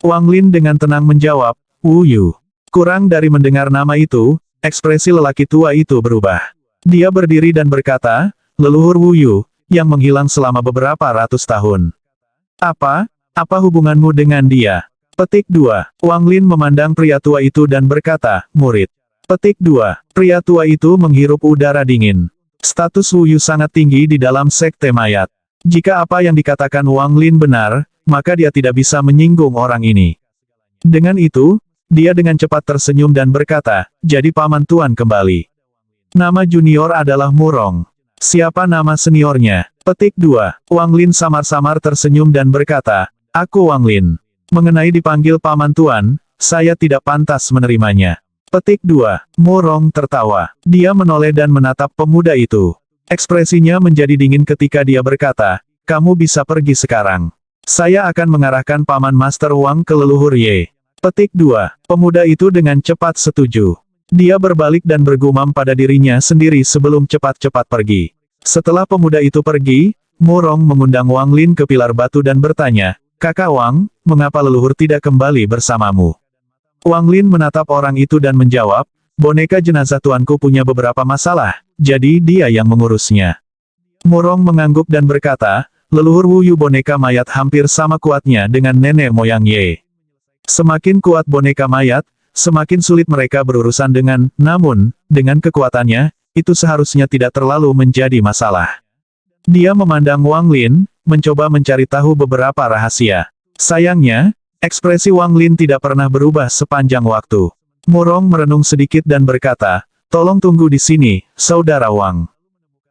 S1: Wang Lin dengan tenang menjawab, "Wu Yu." Kurang dari mendengar nama itu, ekspresi lelaki tua itu berubah. Dia berdiri dan berkata, "Leluhur Wu Yu, yang menghilang selama beberapa ratus tahun. Apa hubunganmu dengan dia?" Petik 2. Wang Lin memandang pria tua itu dan berkata, "Murid." Petik 2. Pria tua itu menghirup udara dingin. Status Wu Yu sangat tinggi di dalam sekte mayat. Jika apa yang dikatakan Wang Lin benar, maka dia tidak bisa menyinggung orang ini. Dengan itu, dia dengan cepat tersenyum dan berkata, "Jadi paman tuan kembali." Nama junior adalah Murong. Siapa nama seniornya? Petik 2. Wang Lin samar-samar tersenyum dan berkata, "Aku Wang Lin. Mengenai dipanggil paman tuan, saya tidak pantas menerimanya." Petik 2. Murong tertawa. Dia menoleh dan menatap pemuda itu. Ekspresinya menjadi dingin ketika dia berkata, "Kamu bisa pergi sekarang. Saya akan mengarahkan paman Master Wang ke leluhur Ye." Petik 2. Pemuda itu dengan cepat setuju. Dia berbalik dan bergumam pada dirinya sendiri sebelum cepat-cepat pergi. Setelah pemuda itu pergi, Murong mengundang Wang Lin ke pilar batu dan bertanya, "Kakak Wang, mengapa leluhur tidak kembali bersamamu?" Wang Lin menatap orang itu dan menjawab, "Boneka jenazah tuanku punya beberapa masalah, jadi dia yang mengurusnya." Murong mengangguk dan berkata, "Leluhur Wu Yu boneka mayat hampir sama kuatnya dengan nenek moyang Ye. Semakin kuat boneka mayat, semakin sulit mereka berurusan namun, dengan kekuatannya, itu seharusnya tidak terlalu menjadi masalah." Dia memandang Wang Lin, mencoba mencari tahu beberapa rahasia. Sayangnya, Ekspresi Wang Lin tidak pernah berubah sepanjang waktu. Murong merenung sedikit dan berkata, "Tolong tunggu di sini, Saudara Wang.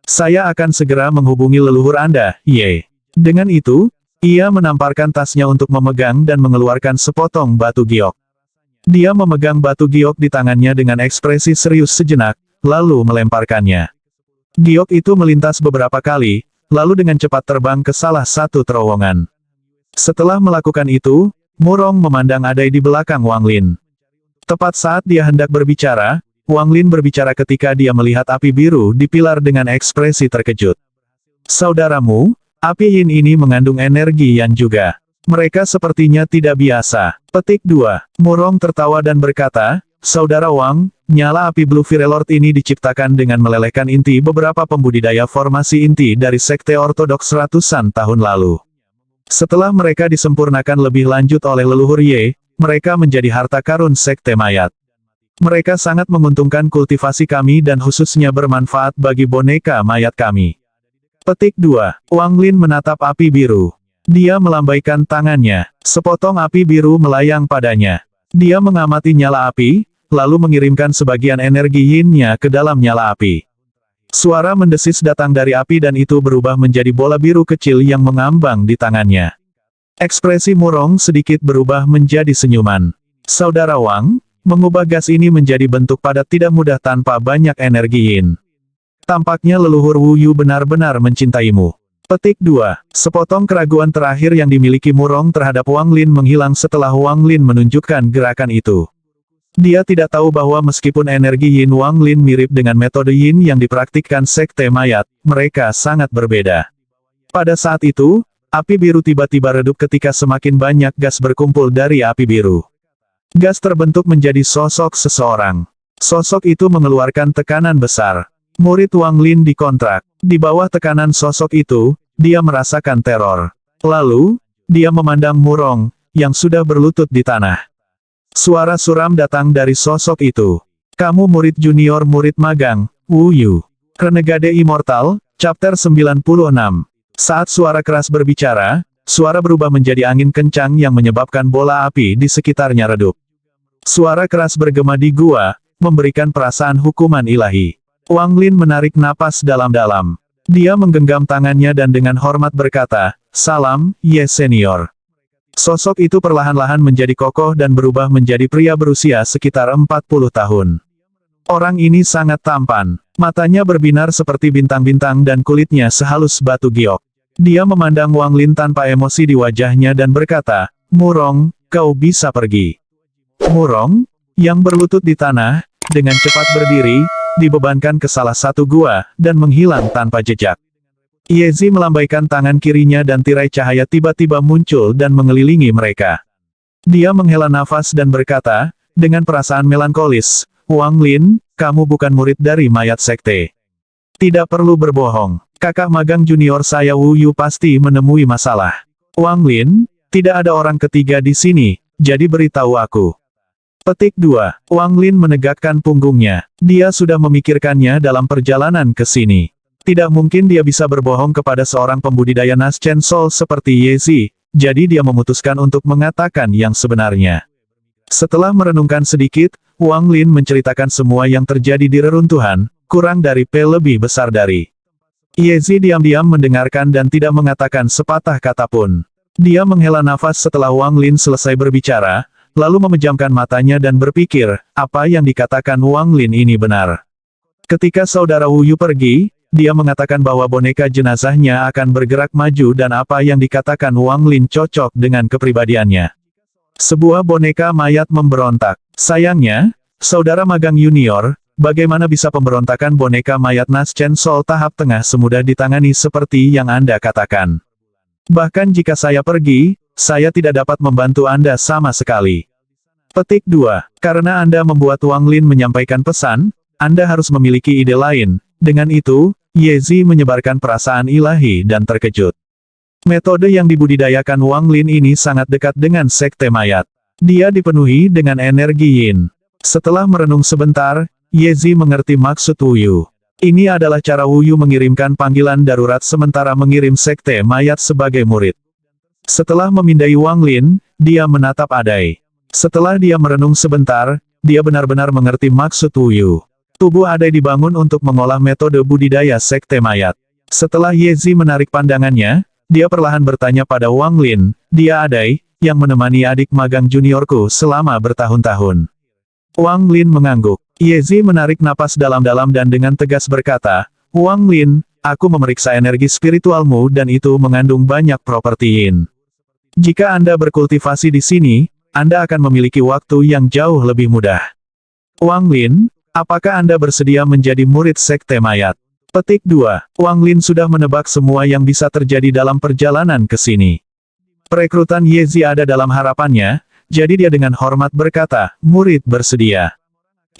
S1: Saya akan segera menghubungi leluhur Anda, Ye." Dengan itu, ia menamparkan tasnya untuk memegang dan mengeluarkan sepotong batu giok. Dia memegang batu giok di tangannya dengan ekspresi serius sejenak, lalu melemparkannya. Giok itu melintas beberapa kali, lalu dengan cepat terbang ke salah satu terowongan. Setelah melakukan itu, Murong memandang adai di belakang Wang Lin. Tepat saat dia hendak berbicara, Wang Lin berbicara ketika dia melihat api biru di pilar dengan ekspresi terkejut. "Saudaramu, api yin ini mengandung energi yang juga. Mereka sepertinya tidak biasa." Petik 2. Murong tertawa dan berkata, "Saudara Wang, nyala api Blue Firelord ini diciptakan dengan melelehkan inti beberapa pembudidaya formasi inti dari Sekte Ortodoks ratusan tahun lalu. Setelah mereka disempurnakan lebih lanjut oleh leluhur Ye, mereka menjadi harta karun Sekte Mayat. Mereka sangat menguntungkan kultivasi kami dan khususnya bermanfaat bagi boneka mayat kami." Petik 2. Wang Lin menatap api biru. Dia melambaikan tangannya. Sepotong api biru melayang padanya. Dia mengamati nyala api, lalu mengirimkan sebagian energi yin-nya ke dalam nyala api. Suara mendesis datang dari api dan itu berubah menjadi bola biru kecil yang mengambang di tangannya. Ekspresi Murong sedikit berubah menjadi senyuman. "Saudara Wang, mengubah gas ini menjadi bentuk padat tidak mudah tanpa banyak energi yin. Tampaknya leluhur Wu Yu benar-benar mencintaimu." Petik 2. Sepotong keraguan terakhir yang dimiliki Murong terhadap Wang Lin menghilang setelah Wang Lin menunjukkan gerakan itu. Dia tidak tahu bahwa meskipun energi yin Wang Lin mirip dengan metode yin yang dipraktikkan Sekte Mayat, mereka sangat berbeda. Pada saat itu, api biru tiba-tiba redup ketika semakin banyak gas berkumpul dari api biru. Gas terbentuk menjadi sosok seseorang. Sosok itu mengeluarkan tekanan besar. Murid Wang Lin dikontrak. Di bawah tekanan sosok itu, dia merasakan teror. Lalu, dia memandang Murong, yang sudah berlutut di tanah. Suara suram datang dari sosok itu. "Kamu murid junior murid magang, Wu Yu. Renegade Immortal, Chapter 96. Saat suara keras berbicara, suara berubah menjadi angin kencang yang menyebabkan bola api di sekitarnya redup. Suara keras bergema di gua, memberikan perasaan hukuman ilahi. Wang Lin menarik napas dalam-dalam. Dia menggenggam tangannya dan dengan hormat berkata, "Salam, Ye Senior." Sosok itu perlahan-lahan menjadi kokoh dan berubah menjadi pria berusia sekitar 40 tahun. Orang ini sangat tampan. Matanya berbinar seperti bintang-bintang dan kulitnya sehalus batu giok. Dia memandang Wang Lin tanpa emosi di wajahnya dan berkata, "Murong, kau bisa pergi." Murong, yang berlutut di tanah, dengan cepat berdiri, dibebankan ke salah satu gua, dan menghilang tanpa jejak. Yezi melambaikan tangan kirinya dan tirai cahaya tiba-tiba muncul dan mengelilingi mereka. Dia menghela nafas dan berkata, dengan perasaan melankolis, "Wang Lin, kamu bukan murid dari mayat sekte. Tidak perlu berbohong. Kakak magang junior saya Wu Yu pasti menemui masalah. Wang Lin, tidak ada orang ketiga di sini, jadi beritahu aku." Petik 2. Wang Lin menegakkan punggungnya. Dia sudah memikirkannya dalam perjalanan ke sini. Tidak mungkin dia bisa berbohong kepada seorang pembudidaya Naschen Soul seperti Yezi, jadi dia memutuskan untuk mengatakan yang sebenarnya. Setelah merenungkan sedikit, Wang Lin menceritakan semua yang terjadi di reruntuhan, kurang dari P lebih besar dari. Yezi diam-diam mendengarkan dan tidak mengatakan sepatah kata pun. Dia menghela nafas setelah Wang Lin selesai berbicara, lalu memejamkan matanya dan berpikir, apa yang dikatakan Wang Lin ini benar. Ketika saudara Wu Yu pergi, dia mengatakan bahwa boneka jenazahnya akan bergerak maju dan apa yang dikatakan Wang Lin cocok dengan kepribadiannya. Sebuah boneka mayat memberontak. Sayangnya, saudara magang junior, bagaimana bisa pemberontakan boneka mayat Naschen Soul tahap tengah semudah ditangani seperti yang Anda katakan? Bahkan jika saya pergi, saya tidak dapat membantu Anda sama sekali. Petik 2. Karena Anda membuat Wang Lin menyampaikan pesan, Anda harus memiliki ide lain. Dengan itu, Yezi menyebarkan perasaan ilahi dan terkejut. Metode yang dibudidayakan Wang Lin ini sangat dekat dengan sekte mayat. Dia dipenuhi dengan energi yin. Setelah merenung sebentar, Yezi mengerti maksud Wu Yu. Ini adalah cara Wu Yu mengirimkan panggilan darurat sementara mengirim sekte mayat sebagai murid. Setelah memindai Wang Lin, dia menatap Adai. Setelah dia merenung sebentar, dia benar-benar mengerti maksud Wu Yu. Tubuh Adai dibangun untuk mengolah metode budidaya sekte mayat. Setelah Ye Zi menarik pandangannya, dia perlahan bertanya pada Wang Lin, "Dia Adai, yang menemani adik magang juniorku selama bertahun-tahun?" Wang Lin mengangguk. Ye Zi menarik napas dalam-dalam dan dengan tegas berkata, "Wang Lin, aku memeriksa energi spiritualmu dan itu mengandung banyak properti yin. Jika Anda berkultivasi di sini, Anda akan memiliki waktu yang jauh lebih mudah." Wang Lin, apakah Anda bersedia menjadi murid sekte mayat? Petik 2. Wang Lin sudah menebak semua yang bisa terjadi dalam perjalanan ke sini. Perekrutan Ye Zi ada dalam harapannya, jadi dia dengan hormat berkata, "Murid bersedia."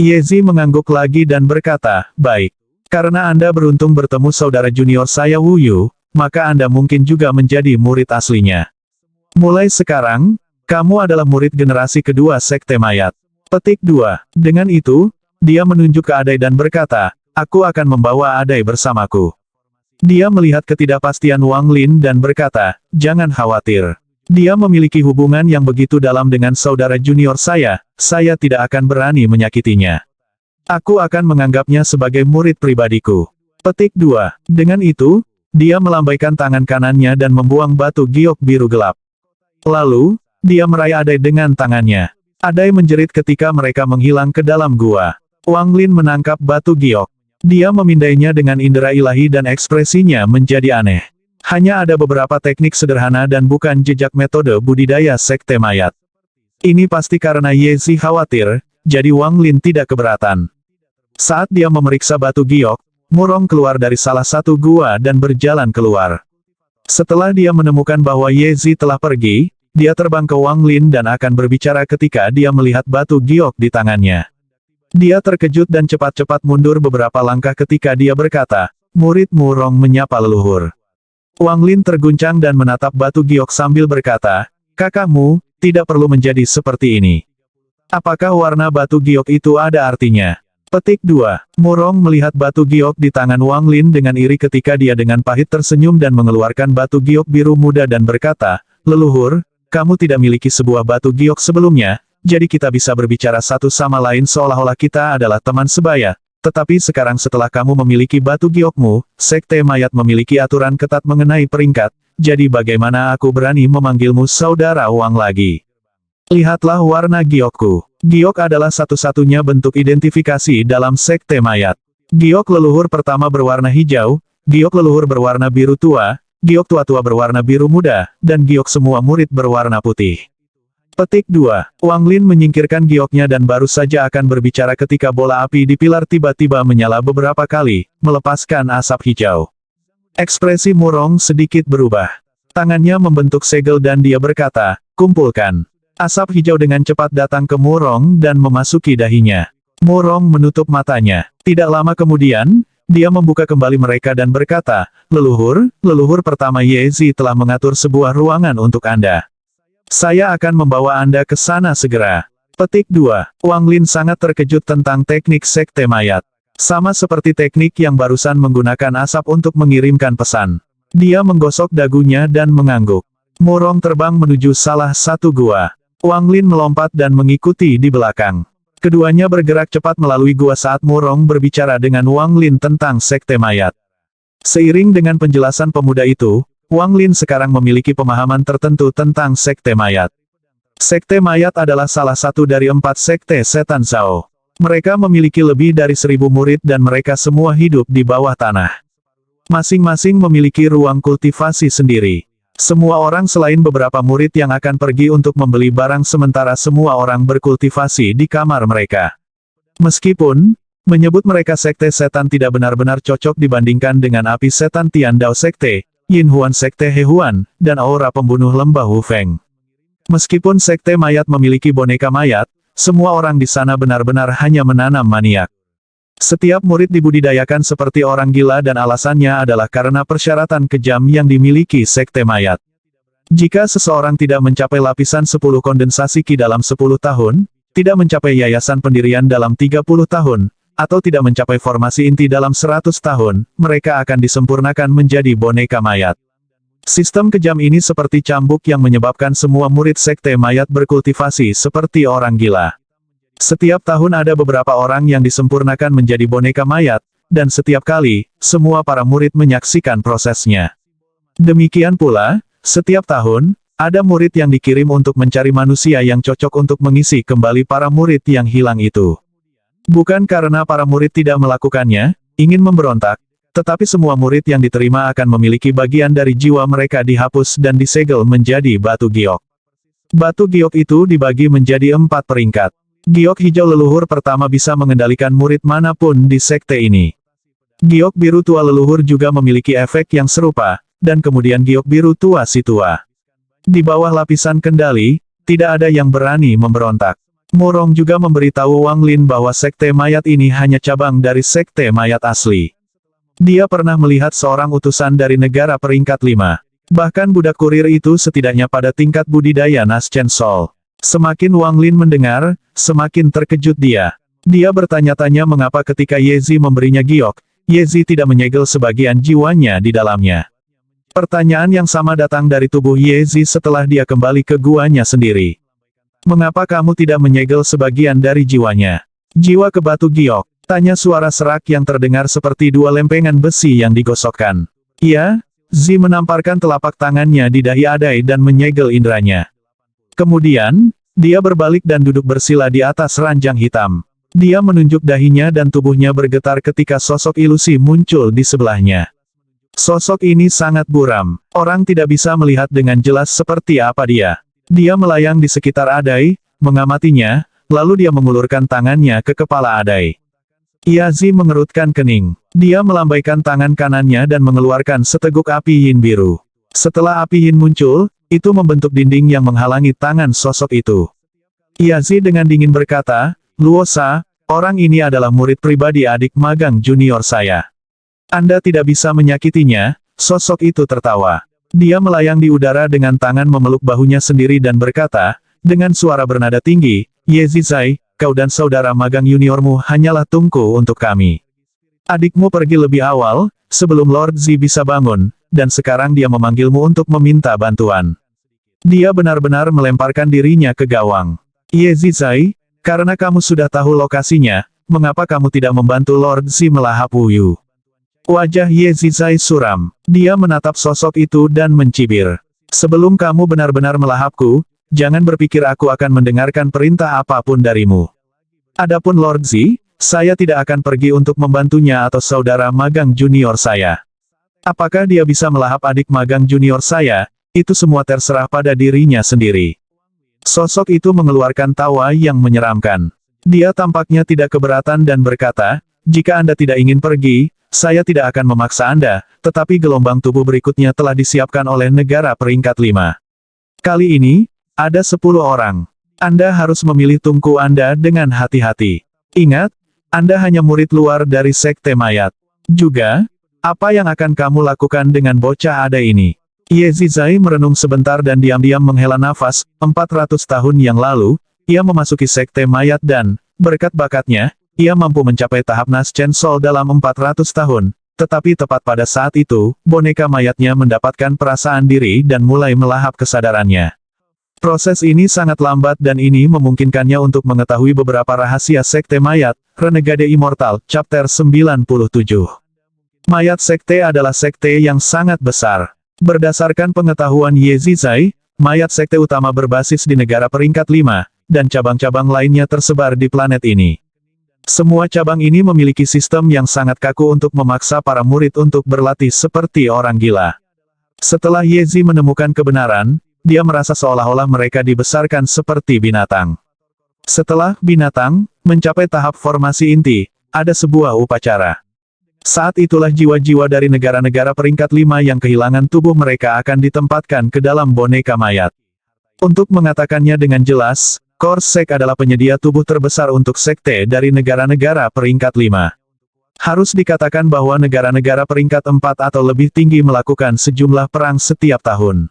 S1: Ye Zi mengangguk lagi dan berkata, "Baik. Karena Anda beruntung bertemu saudara junior saya Wu Yu, maka Anda mungkin juga menjadi murid aslinya. Mulai sekarang, kamu adalah murid generasi kedua sekte mayat." Petik 2. Dengan itu, dia menunjuk ke Adai dan berkata, "Aku akan membawa Adai bersamaku." Dia melihat ketidakpastian Wang Lin dan berkata, "Jangan khawatir. Dia memiliki hubungan yang begitu dalam dengan saudara junior saya tidak akan berani menyakitinya. Aku akan menganggapnya sebagai murid pribadiku." Petik 2. Dengan itu, dia melambaikan tangan kanannya dan membuang batu giok biru gelap. Lalu, dia meraih Adai dengan tangannya. Adai menjerit ketika mereka menghilang ke dalam gua. Wang Lin menangkap batu giok. Dia memindainya dengan indera ilahi dan ekspresinya menjadi aneh. Hanya ada beberapa teknik sederhana dan bukan jejak metode budidaya sekte mayat. Ini pasti karena Ye Zi khawatir, jadi Wang Lin tidak keberatan. Saat dia memeriksa batu giok, Murong keluar dari salah satu gua dan berjalan keluar. Setelah dia menemukan bahwa Ye Zi telah pergi, dia terbang ke Wang Lin dan akan berbicara ketika dia melihat batu giok di tangannya. Dia terkejut dan cepat-cepat mundur beberapa langkah ketika dia berkata, "Murid Murong menyapa leluhur." Wang Lin terguncang dan menatap batu giok sambil berkata, "Kakakmu, tidak perlu menjadi seperti ini. Apakah warna batu giok itu ada artinya?" Petik 2. Murong melihat batu giok di tangan Wang Lin dengan iri ketika dia dengan pahit tersenyum dan mengeluarkan batu giok biru muda dan berkata, "Leluhur, kamu tidak miliki sebuah batu giok sebelumnya, jadi kita bisa berbicara satu sama lain seolah-olah kita adalah teman sebaya. Tetapi sekarang setelah kamu memiliki batu giokmu, sekte mayat memiliki aturan ketat mengenai peringkat, jadi bagaimana aku berani memanggilmu saudara Wang lagi? Lihatlah warna giokku. Giok adalah satu-satunya bentuk identifikasi dalam sekte mayat. Giok leluhur pertama berwarna hijau, giok leluhur berwarna biru tua, giok tua-tua berwarna biru muda, dan giok semua murid berwarna putih." Petik 2. Wang Lin menyingkirkan gioknya dan baru saja akan berbicara ketika bola api di pilar tiba-tiba menyala beberapa kali, melepaskan asap hijau. Ekspresi Murong sedikit berubah. Tangannya membentuk segel dan dia berkata, "Kumpulkan." Asap hijau dengan cepat datang ke Murong dan memasuki dahinya. Murong menutup matanya. Tidak lama kemudian, dia membuka kembali mereka dan berkata, leluhur pertama Ye Zi telah mengatur sebuah ruangan untuk Anda. Saya akan membawa Anda ke sana segera." Petik 2. Wang Lin sangat terkejut tentang teknik sekte mayat. Sama seperti teknik yang barusan menggunakan asap untuk mengirimkan pesan. Dia menggosok dagunya dan mengangguk. Murong terbang menuju salah satu gua. Wang Lin melompat dan mengikuti di belakang. Keduanya bergerak cepat melalui gua saat Murong berbicara dengan Wang Lin tentang sekte mayat. Seiring dengan penjelasan pemuda itu, Wang Lin sekarang memiliki pemahaman tertentu tentang sekte mayat. Sekte mayat adalah salah satu dari 4 sekte setan Zhao. Mereka memiliki lebih dari 1000 murid dan mereka semua hidup di bawah tanah. Masing-masing memiliki ruang kultivasi sendiri. Semua orang selain beberapa murid yang akan pergi untuk membeli barang sementara semua orang berkultivasi di kamar mereka. Meskipun, menyebut mereka sekte setan tidak benar-benar cocok dibandingkan dengan api setan Tian Dao Sekte, Yin Huan Sekte He Huan, dan aura pembunuh lembah Wu Feng. Meskipun sekte mayat memiliki boneka mayat, semua orang di sana benar-benar hanya menanam maniak. Setiap murid dibudidayakan seperti orang gila dan alasannya adalah karena persyaratan kejam yang dimiliki sekte mayat. Jika seseorang tidak mencapai lapisan 10 kondensasi Qi dalam 10 tahun, tidak mencapai yayasan pendirian dalam 30 tahun, atau tidak mencapai formasi inti dalam 100 tahun, mereka akan disempurnakan menjadi boneka mayat. Sistem kejam ini seperti cambuk yang menyebabkan semua murid sekte mayat berkultivasi seperti orang gila. Setiap tahun ada beberapa orang yang disempurnakan menjadi boneka mayat, dan setiap kali, semua para murid menyaksikan prosesnya. Demikian pula, setiap tahun, ada murid yang dikirim untuk mencari manusia yang cocok untuk mengisi kembali para murid yang hilang itu. Bukan karena para murid tidak melakukannya, ingin memberontak, tetapi semua murid yang diterima akan memiliki bagian dari jiwa mereka dihapus dan disegel menjadi batu giok. Batu giok itu dibagi menjadi 4 peringkat. Giok hijau leluhur pertama bisa mengendalikan murid manapun di sekte ini. Giok biru tua leluhur juga memiliki efek yang serupa, dan kemudian giok biru tua si tua. Di bawah lapisan kendali, tidak ada yang berani memberontak. Murong juga memberitahu Wang Lin bahwa sekte mayat ini hanya cabang dari sekte mayat asli. Dia pernah melihat seorang utusan dari negara peringkat 5. Bahkan budak kurir itu setidaknya pada tingkat budidaya Naschen Sol. Semakin Wang Lin mendengar, semakin terkejut dia. Dia bertanya-tanya mengapa ketika Yezi memberinya giok, Yezi tidak menyegel sebagian jiwanya di dalamnya. Pertanyaan yang sama datang dari tubuh Yezi setelah dia kembali ke guanya sendiri. Mengapa kamu tidak menyegel sebagian dari jiwanya? Jiwa ke batu giok. Tanya suara serak yang terdengar seperti 2 lempengan besi yang digosokkan. Iya, Zi menamparkan telapak tangannya di dahi Adai dan menyegel indranya. Kemudian, dia berbalik dan duduk bersila di atas ranjang hitam. Dia menunjuk dahinya dan tubuhnya bergetar ketika sosok ilusi muncul di sebelahnya. Sosok ini sangat buram. Orang tidak bisa melihat dengan jelas seperti apa dia. Dia melayang di sekitar Adai, mengamatinya, lalu dia mengulurkan tangannya ke kepala Adai. Yazi mengerutkan kening. Dia melambaikan tangan kanannya dan mengeluarkan seteguk api yin biru. Setelah api yin muncul, itu membentuk dinding yang menghalangi tangan sosok itu. Yazi dengan dingin berkata, Luosa, orang ini adalah murid pribadi adik magang junior saya. Anda tidak bisa menyakitinya. Sosok itu tertawa. Dia melayang di udara dengan tangan memeluk bahunya sendiri dan berkata, dengan suara bernada tinggi, Yezizai, kau dan saudara magang juniormu hanyalah tungku untuk kami. Adikmu pergi lebih awal, sebelum Lord Zi bisa bangun, dan sekarang dia memanggilmu untuk meminta bantuan. Dia benar-benar melemparkan dirinya ke gawang. Yezizai, karena kamu sudah tahu lokasinya, mengapa kamu tidak membantu Lord Zi melahap Wuyu? Wajah Yezizai suram. Dia menatap sosok itu dan mencibir. Sebelum kamu benar-benar melahapku, jangan berpikir aku akan mendengarkan perintah apapun darimu. Adapun Lord Zi, saya tidak akan pergi untuk membantunya atau saudara magang junior saya. Apakah dia bisa melahap adik magang junior saya, itu semua terserah pada dirinya sendiri. Sosok itu mengeluarkan tawa yang menyeramkan. Dia tampaknya tidak keberatan dan berkata, jika Anda tidak ingin pergi, saya tidak akan memaksa Anda, tetapi gelombang tubuh berikutnya telah disiapkan oleh negara peringkat 5. Kali ini, ada 10 orang. Anda harus memilih tungku Anda dengan hati-hati. Ingat, Anda hanya murid luar dari sekte mayat. Juga, apa yang akan kamu lakukan dengan bocah ada ini? Yezizai merenung sebentar dan diam-diam menghela nafas. 400 tahun yang lalu, ia memasuki sekte mayat dan, berkat bakatnya, ia mampu mencapai tahap Naschen Sol dalam 400 tahun. Tetapi tepat pada saat itu, boneka mayatnya mendapatkan perasaan diri dan mulai melahap kesadarannya. Proses ini sangat lambat dan ini memungkinkannya untuk mengetahui beberapa rahasia sekte mayat. Renegade Immortal, Chapter 97. Mayat sekte adalah sekte yang sangat besar. Berdasarkan pengetahuan Yezizai, mayat sekte utama berbasis di negara peringkat 5, dan cabang-cabang lainnya tersebar di planet ini. Semua cabang ini memiliki sistem yang sangat kaku untuk memaksa para murid untuk berlatih seperti orang gila. Setelah Yezi menemukan kebenaran, dia merasa seolah-olah mereka dibesarkan seperti binatang. Setelah binatang mencapai tahap formasi inti, ada sebuah upacara. Saat itulah jiwa-jiwa dari negara-negara peringkat 5 yang kehilangan tubuh mereka akan ditempatkan ke dalam boneka mayat. Untuk mengatakannya dengan jelas, Korsek adalah penyedia tubuh terbesar untuk sekte dari negara-negara peringkat 5. Harus dikatakan bahwa negara-negara peringkat 4 atau lebih tinggi melakukan sejumlah perang setiap tahun.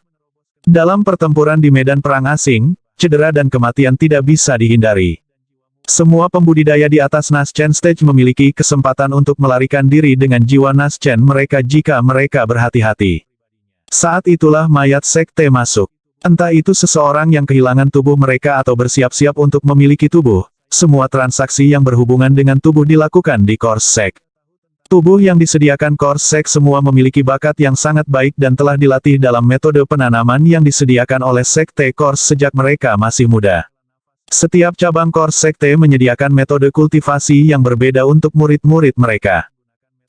S1: Dalam pertempuran di medan perang asing, cedera dan kematian tidak bisa dihindari. Semua pembudidaya di atas Naschen Stage memiliki kesempatan untuk melarikan diri dengan jiwa Naschen mereka jika mereka berhati-hati. Saat itulah mayat sekte masuk. Entah itu seseorang yang kehilangan tubuh mereka atau bersiap-siap untuk memiliki tubuh, semua transaksi yang berhubungan dengan tubuh dilakukan di Course Sect. Tubuh yang disediakan Course Sect semua memiliki bakat yang sangat baik dan telah dilatih dalam metode penanaman yang disediakan oleh Sekte Course sejak mereka masih muda. Setiap cabang Course Sekte menyediakan metode kultivasi yang berbeda untuk murid-murid mereka.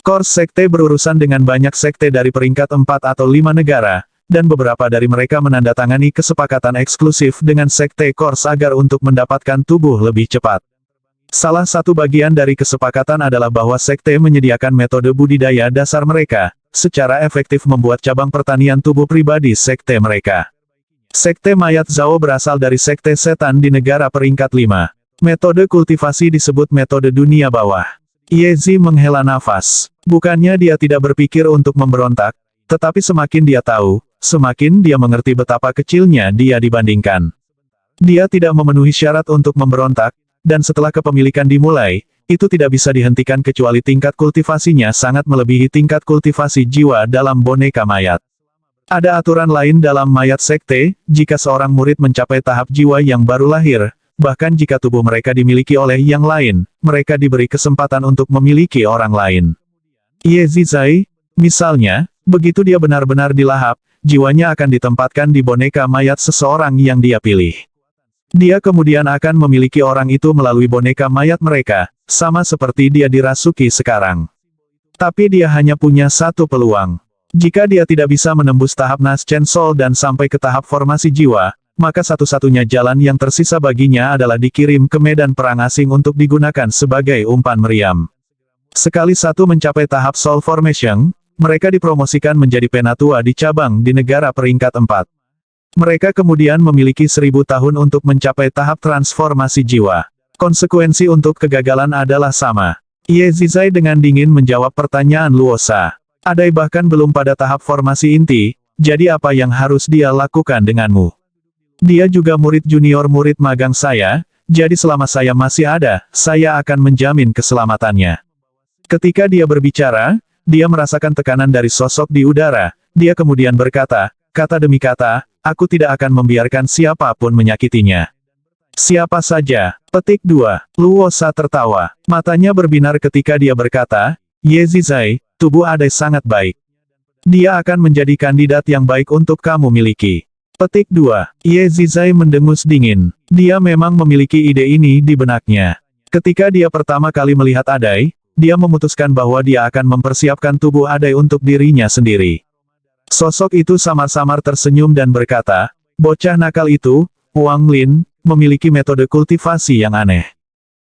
S1: Course Sekte berurusan dengan banyak sekte dari peringkat 4 atau 5 negara, dan beberapa dari mereka menandatangani kesepakatan eksklusif dengan Sekte Course agar untuk mendapatkan tubuh lebih cepat. Salah satu bagian dari kesepakatan adalah bahwa sekte menyediakan metode budidaya dasar mereka, secara efektif membuat cabang pertanian tubuh pribadi sekte mereka. Sekte mayat Zhao berasal dari sekte setan di negara peringkat 5. Metode kultivasi disebut metode dunia bawah. Yezi menghela nafas. Bukannya dia tidak berpikir untuk memberontak, tetapi semakin dia tahu, semakin dia mengerti betapa kecilnya dia dibandingkan. Dia tidak memenuhi syarat untuk memberontak, dan setelah kepemilikan dimulai, itu tidak bisa dihentikan kecuali tingkat kultivasinya sangat melebihi tingkat kultivasi jiwa dalam boneka mayat. Ada aturan lain dalam mayat sekte, jika seorang murid mencapai tahap jiwa yang baru lahir, bahkan jika tubuh mereka dimiliki oleh yang lain, mereka diberi kesempatan untuk memiliki orang lain. Yezizai, misalnya, begitu dia benar-benar dilahap, jiwanya akan ditempatkan di boneka mayat seseorang yang dia pilih. Dia kemudian akan memiliki orang itu melalui boneka mayat mereka, sama seperti dia dirasuki sekarang. Tapi dia hanya punya satu peluang. Jika dia tidak bisa menembus tahap Naschen Soul dan sampai ke tahap formasi jiwa, maka satu-satunya jalan yang tersisa baginya adalah dikirim ke medan perang asing untuk digunakan sebagai umpan meriam. Sekali satu mencapai tahap Soul Formation, mereka dipromosikan menjadi penatua di cabang di negara peringkat 4. Mereka kemudian memiliki 1000 tahun untuk mencapai tahap transformasi jiwa. Konsekuensi untuk kegagalan adalah sama. Yezizai dengan dingin menjawab pertanyaan Luosa. Adai bahkan belum pada tahap formasi inti, jadi apa yang harus dia lakukan denganmu? Dia juga murid junior murid magang saya, jadi selama saya masih ada, saya akan menjamin keselamatannya. Ketika dia berbicara, dia merasakan tekanan dari sosok di udara, dia kemudian berkata, kata demi kata, aku tidak akan membiarkan siapapun menyakitinya. Siapa saja? Petik 2. Luosa tertawa. Matanya berbinar ketika dia berkata, Yezizai, tubuh Adai sangat baik. Dia akan menjadi kandidat yang baik untuk kamu miliki. Petik 2. Yezizai mendengus dingin. Dia memang memiliki ide ini di benaknya. Ketika dia pertama kali melihat Adai, dia memutuskan bahwa dia akan mempersiapkan tubuh Adai untuk dirinya sendiri. Sosok itu samar-samar tersenyum dan berkata, bocah nakal itu, Wang Lin, memiliki metode kultivasi yang aneh.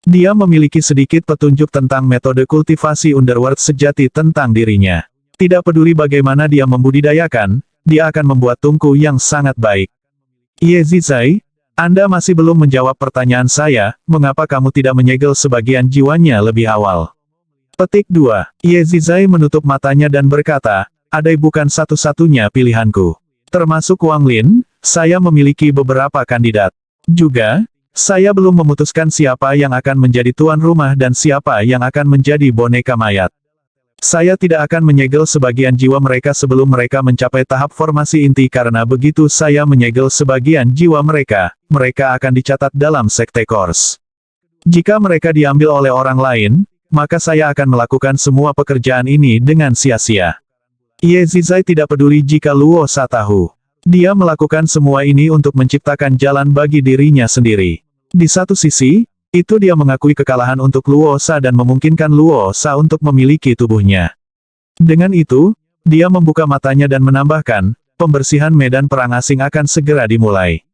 S1: Dia memiliki sedikit petunjuk tentang metode kultivasi underworld sejati tentang dirinya. Tidak peduli bagaimana dia membudidayakan, dia akan membuat tungku yang sangat baik. Yezizai, Anda masih belum menjawab pertanyaan saya, mengapa kamu tidak menyegel sebagian jiwanya lebih awal? Petik 2. Yezizai menutup matanya dan berkata, Adai bukan satu-satunya pilihanku. Termasuk Wang Lin, saya memiliki beberapa kandidat. Juga, saya belum memutuskan siapa yang akan menjadi tuan rumah dan siapa yang akan menjadi boneka mayat. Saya tidak akan menyegel sebagian jiwa mereka sebelum mereka mencapai tahap formasi inti karena begitu saya menyegel sebagian jiwa mereka, mereka akan dicatat dalam Sekte Course. Jika mereka diambil oleh orang lain, maka saya akan melakukan semua pekerjaan ini dengan sia-sia. Yezizai tidak peduli jika Luosa tahu. Dia melakukan semua ini untuk menciptakan jalan bagi dirinya sendiri. Di satu sisi, itu dia mengakui kekalahan untuk Luosa dan memungkinkan Luosa untuk memiliki tubuhnya. Dengan itu, dia membuka matanya dan menambahkan, pembersihan medan perang asing akan segera dimulai.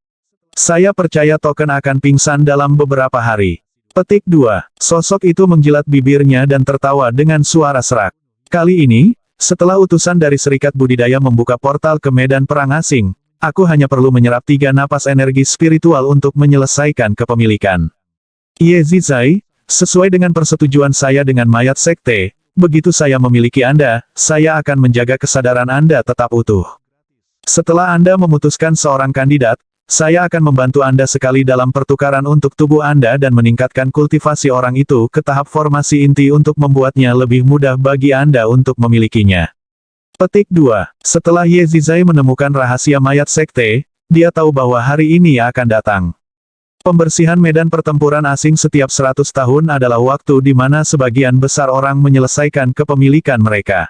S1: Saya percaya token akan pingsan dalam beberapa hari. Petik 2. Sosok itu menjilat bibirnya dan tertawa dengan suara serak. Kali ini, setelah utusan dari Serikat Budidaya membuka portal ke medan perang asing, aku hanya perlu menyerap 3 napas energi spiritual untuk menyelesaikan kepemilikan. Yezizai, sesuai dengan persetujuan saya dengan mayat sekte, begitu saya memiliki Anda, saya akan menjaga kesadaran Anda tetap utuh. Setelah Anda memutuskan seorang kandidat, saya akan membantu Anda sekali dalam pertukaran untuk tubuh Anda dan meningkatkan kultivasi orang itu ke tahap formasi inti untuk membuatnya lebih mudah bagi Anda untuk memilikinya. Petik 2. Setelah Ye Zizai menemukan rahasia mayat sekte, dia tahu bahwa hari ini akan datang. Pembersihan medan pertempuran asing setiap 100 tahun adalah waktu di mana sebagian besar orang menyelesaikan kepemilikan mereka.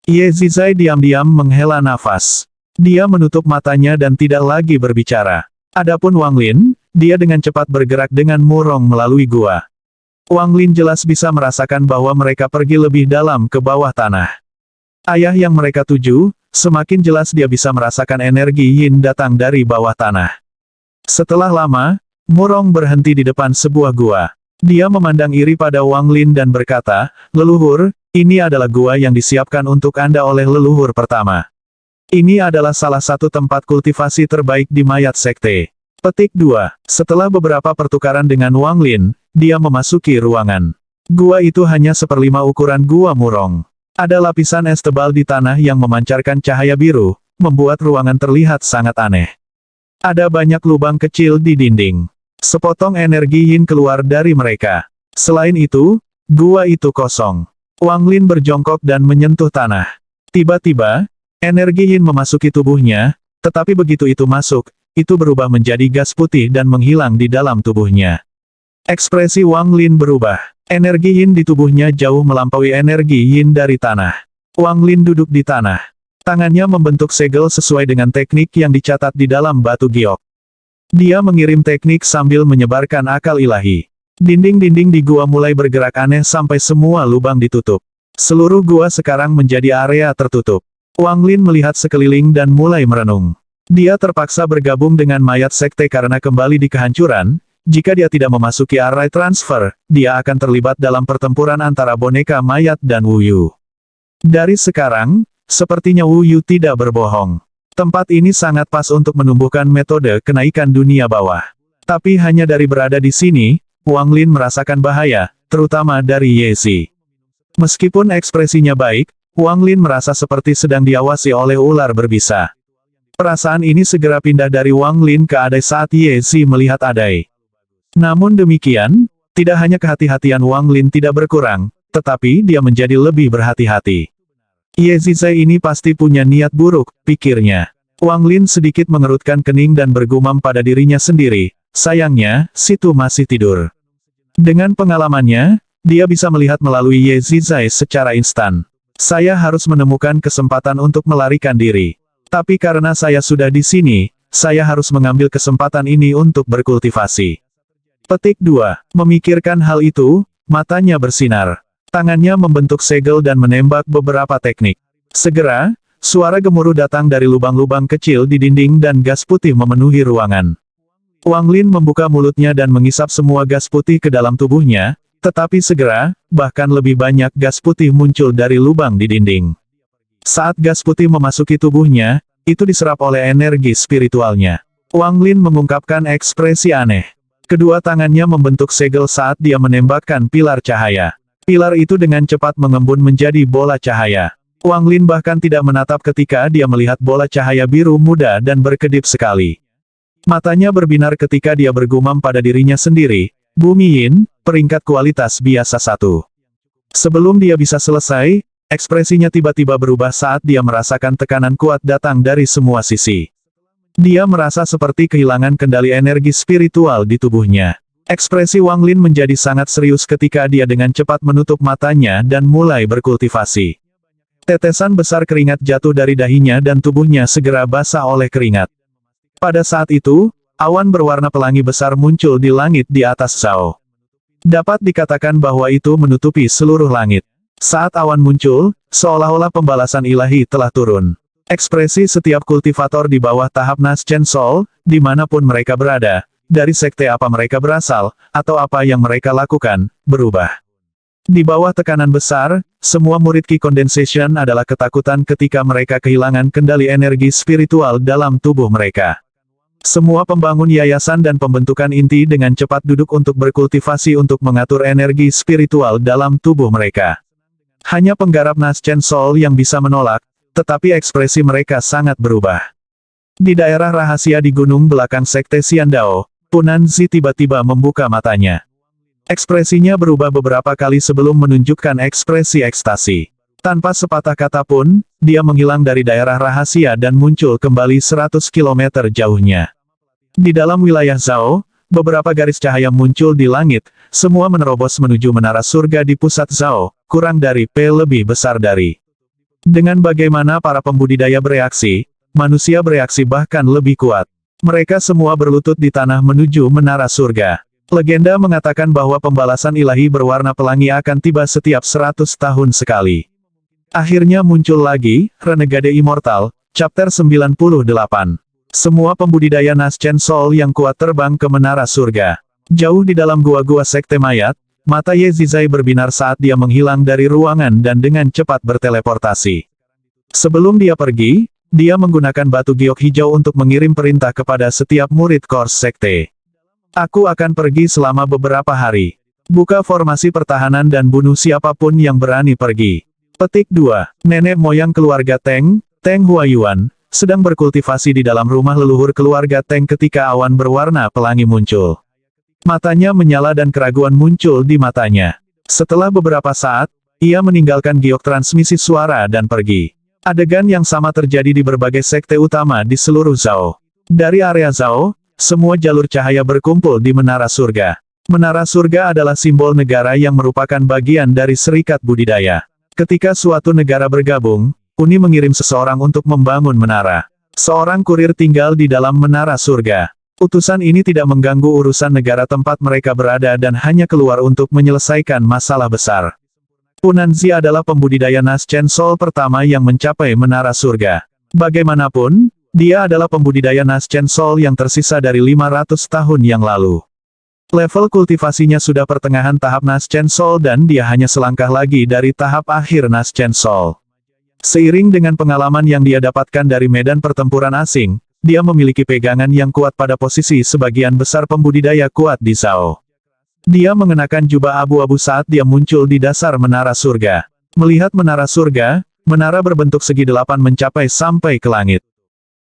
S1: Ye Zizai diam-diam menghela nafas. Dia menutup matanya dan tidak lagi berbicara. Adapun Wang Lin, dia dengan cepat bergerak dengan murong melalui gua. Wang Lin jelas bisa merasakan bahwa mereka pergi lebih dalam ke bawah tanah. Ayah yang mereka tuju, semakin jelas dia bisa merasakan energi yin datang dari bawah tanah. Setelah lama, Murong berhenti di depan sebuah gua. Dia memandang iri pada Wang Lin dan berkata, "Leluhur, ini adalah gua yang disiapkan untuk Anda oleh leluhur pertama. Ini adalah salah satu tempat kultivasi terbaik di mayat sekte." Petik 2. Setelah beberapa pertukaran dengan Wang Lin, dia memasuki ruangan. Gua itu hanya seperlima ukuran gua Murong. Ada lapisan es tebal di tanah yang memancarkan cahaya biru, membuat ruangan terlihat sangat aneh. Ada banyak lubang kecil di dinding. Sepotong energi yin keluar dari mereka. Selain itu, gua itu kosong. Wang Lin berjongkok dan menyentuh tanah. Tiba-tiba, energi yin memasuki tubuhnya, tetapi begitu itu masuk, itu berubah menjadi gas putih dan menghilang di dalam tubuhnya. Ekspresi Wang Lin berubah. Energi yin di tubuhnya jauh melampaui energi yin dari tanah. Wang Lin duduk di tanah. Tangannya membentuk segel sesuai dengan teknik yang dicatat di dalam batu giok. Dia mengirim teknik sambil menyebarkan akal ilahi. Dinding-dinding di gua mulai bergerak aneh sampai semua lubang ditutup. Seluruh gua sekarang menjadi area tertutup. Wang Lin melihat sekeliling dan mulai merenung. Dia terpaksa bergabung dengan mayat sekte karena kembali di kehancuran. Jika dia tidak memasuki array transfer, dia akan terlibat dalam pertempuran antara boneka mayat dan Wu Yu. Dari sekarang, sepertinya Wu Yu tidak berbohong. Tempat ini sangat pas untuk menumbuhkan metode kenaikan dunia bawah. Tapi hanya dari berada di sini, Wang Lin merasakan bahaya, terutama dari Ye Zi. Meskipun ekspresinya baik, Wang Lin merasa seperti sedang diawasi oleh ular berbisa. Perasaan ini segera pindah dari Wang Lin ke Adai saat Ye Zi melihat Adai. Namun demikian, tidak hanya kehati-hatian Wang Lin tidak berkurang, tetapi dia menjadi lebih berhati-hati. Ye Zizai ini pasti punya niat buruk, pikirnya. Wang Lin sedikit mengerutkan kening dan bergumam pada dirinya sendiri, sayangnya, situ masih tidur. Dengan pengalamannya, dia bisa melihat melalui Ye Zizai secara instan. Saya harus menemukan kesempatan untuk melarikan diri. Tapi karena saya sudah di sini, saya harus mengambil kesempatan ini untuk berkultivasi. Petik 2. Memikirkan hal itu, matanya bersinar. Tangannya membentuk segel dan menembak beberapa teknik. Segera, suara gemuruh datang dari lubang-lubang kecil di dinding dan gas putih memenuhi ruangan. Wang Lin membuka mulutnya dan mengisap semua gas putih ke dalam tubuhnya, tetapi segera, bahkan lebih banyak gas putih muncul dari lubang di dinding. Saat gas putih memasuki tubuhnya, itu diserap oleh energi spiritualnya. Wang Lin mengungkapkan ekspresi aneh. Kedua tangannya membentuk segel saat dia menembakkan pilar cahaya. Pilar itu dengan cepat mengembun menjadi bola cahaya. Wang Lin bahkan tidak menatap ketika dia melihat bola cahaya biru muda dan berkedip sekali. Matanya berbinar ketika dia bergumam pada dirinya sendiri, "Bumi Yin, peringkat kualitas biasa 1." Sebelum dia bisa selesai, ekspresinya tiba-tiba berubah saat dia merasakan tekanan kuat datang dari semua sisi. Dia merasa seperti kehilangan kendali energi spiritual di tubuhnya. Ekspresi Wang Lin menjadi sangat serius ketika dia dengan cepat menutup matanya dan mulai berkultivasi. Tetesan besar keringat jatuh dari dahinya dan tubuhnya segera basah oleh keringat. Pada saat itu, awan berwarna pelangi besar muncul di langit di atas Zhao. Dapat dikatakan bahwa itu menutupi seluruh langit. Saat awan muncul, seolah-olah pembalasan ilahi telah turun. Ekspresi setiap kultivator di bawah tahap Naschen Soul, dimanapun mereka berada, dari sekte apa mereka berasal, atau apa yang mereka lakukan, berubah. Di bawah tekanan besar, semua murid Qi Condensation adalah ketakutan ketika mereka kehilangan kendali energi spiritual dalam tubuh mereka. Semua pembangun yayasan dan pembentukan inti dengan cepat duduk untuk berkultivasi untuk mengatur energi spiritual dalam tubuh mereka. Hanya penggarap Naschen Soul yang bisa menolak, tetapi ekspresi mereka sangat berubah. Di daerah rahasia di gunung belakang sekte Xiandao, Punan Zi tiba-tiba membuka matanya. Ekspresinya berubah beberapa kali sebelum menunjukkan ekspresi ekstasi. Tanpa sepatah kata pun, dia menghilang dari daerah rahasia dan muncul kembali 100 kilometer jauhnya. Di dalam wilayah Zhao, beberapa garis cahaya muncul di langit, semua menerobos menuju menara surga di pusat Zhao, kurang dari P lebih besar dari. Dengan bagaimana para pembudidaya bereaksi, manusia bereaksi bahkan lebih kuat. Mereka semua berlutut di tanah menuju menara surga. Legenda mengatakan bahwa pembalasan ilahi berwarna pelangi akan tiba setiap 100 tahun sekali. Akhirnya muncul lagi, Renegade Immortal, Chapter 98. Semua pembudidaya Naschen Soul yang kuat terbang ke menara surga. Jauh di dalam gua-gua sekte mayat, mata Ye Zizai berbinar saat dia menghilang dari ruangan dan dengan cepat berteleportasi. Sebelum dia pergi, dia menggunakan batu giok hijau untuk mengirim perintah kepada setiap murid Kors Sekte. Aku akan pergi selama beberapa hari. Buka formasi pertahanan dan bunuh siapapun yang berani pergi. Petik 2. Nenek moyang keluarga Teng, Teng Huayuan, sedang berkultivasi di dalam rumah leluhur keluarga Teng ketika awan berwarna pelangi muncul. Matanya menyala dan keraguan muncul di matanya. Setelah beberapa saat, ia meninggalkan giok transmisi suara dan pergi. Adegan yang sama terjadi di berbagai sekte utama di seluruh Zhao. Dari area Zhao, semua jalur cahaya berkumpul di Menara Surga. Menara Surga adalah simbol negara yang merupakan bagian dari serikat budidaya. Ketika suatu negara bergabung, Uni mengirim seseorang untuk membangun menara. Seorang kurir tinggal di dalam Menara Surga. Utusan ini tidak mengganggu urusan negara tempat mereka berada dan hanya keluar untuk menyelesaikan masalah besar. Punanzi adalah pembudidaya Naschen Soul pertama yang mencapai Menara Surga. Bagaimanapun, dia adalah pembudidaya Naschen Soul yang tersisa dari 500 tahun yang lalu. Level kultivasinya sudah pertengahan tahap Naschen Soul dan dia hanya selangkah lagi dari tahap akhir Naschen Soul. Seiring dengan pengalaman yang dia dapatkan dari medan pertempuran asing, dia memiliki pegangan yang kuat pada posisi sebagian besar pembudidaya kuat di Zhao. Dia mengenakan jubah abu-abu saat dia muncul di dasar Menara Surga. Melihat Menara Surga, menara berbentuk segi 8 mencapai sampai ke langit.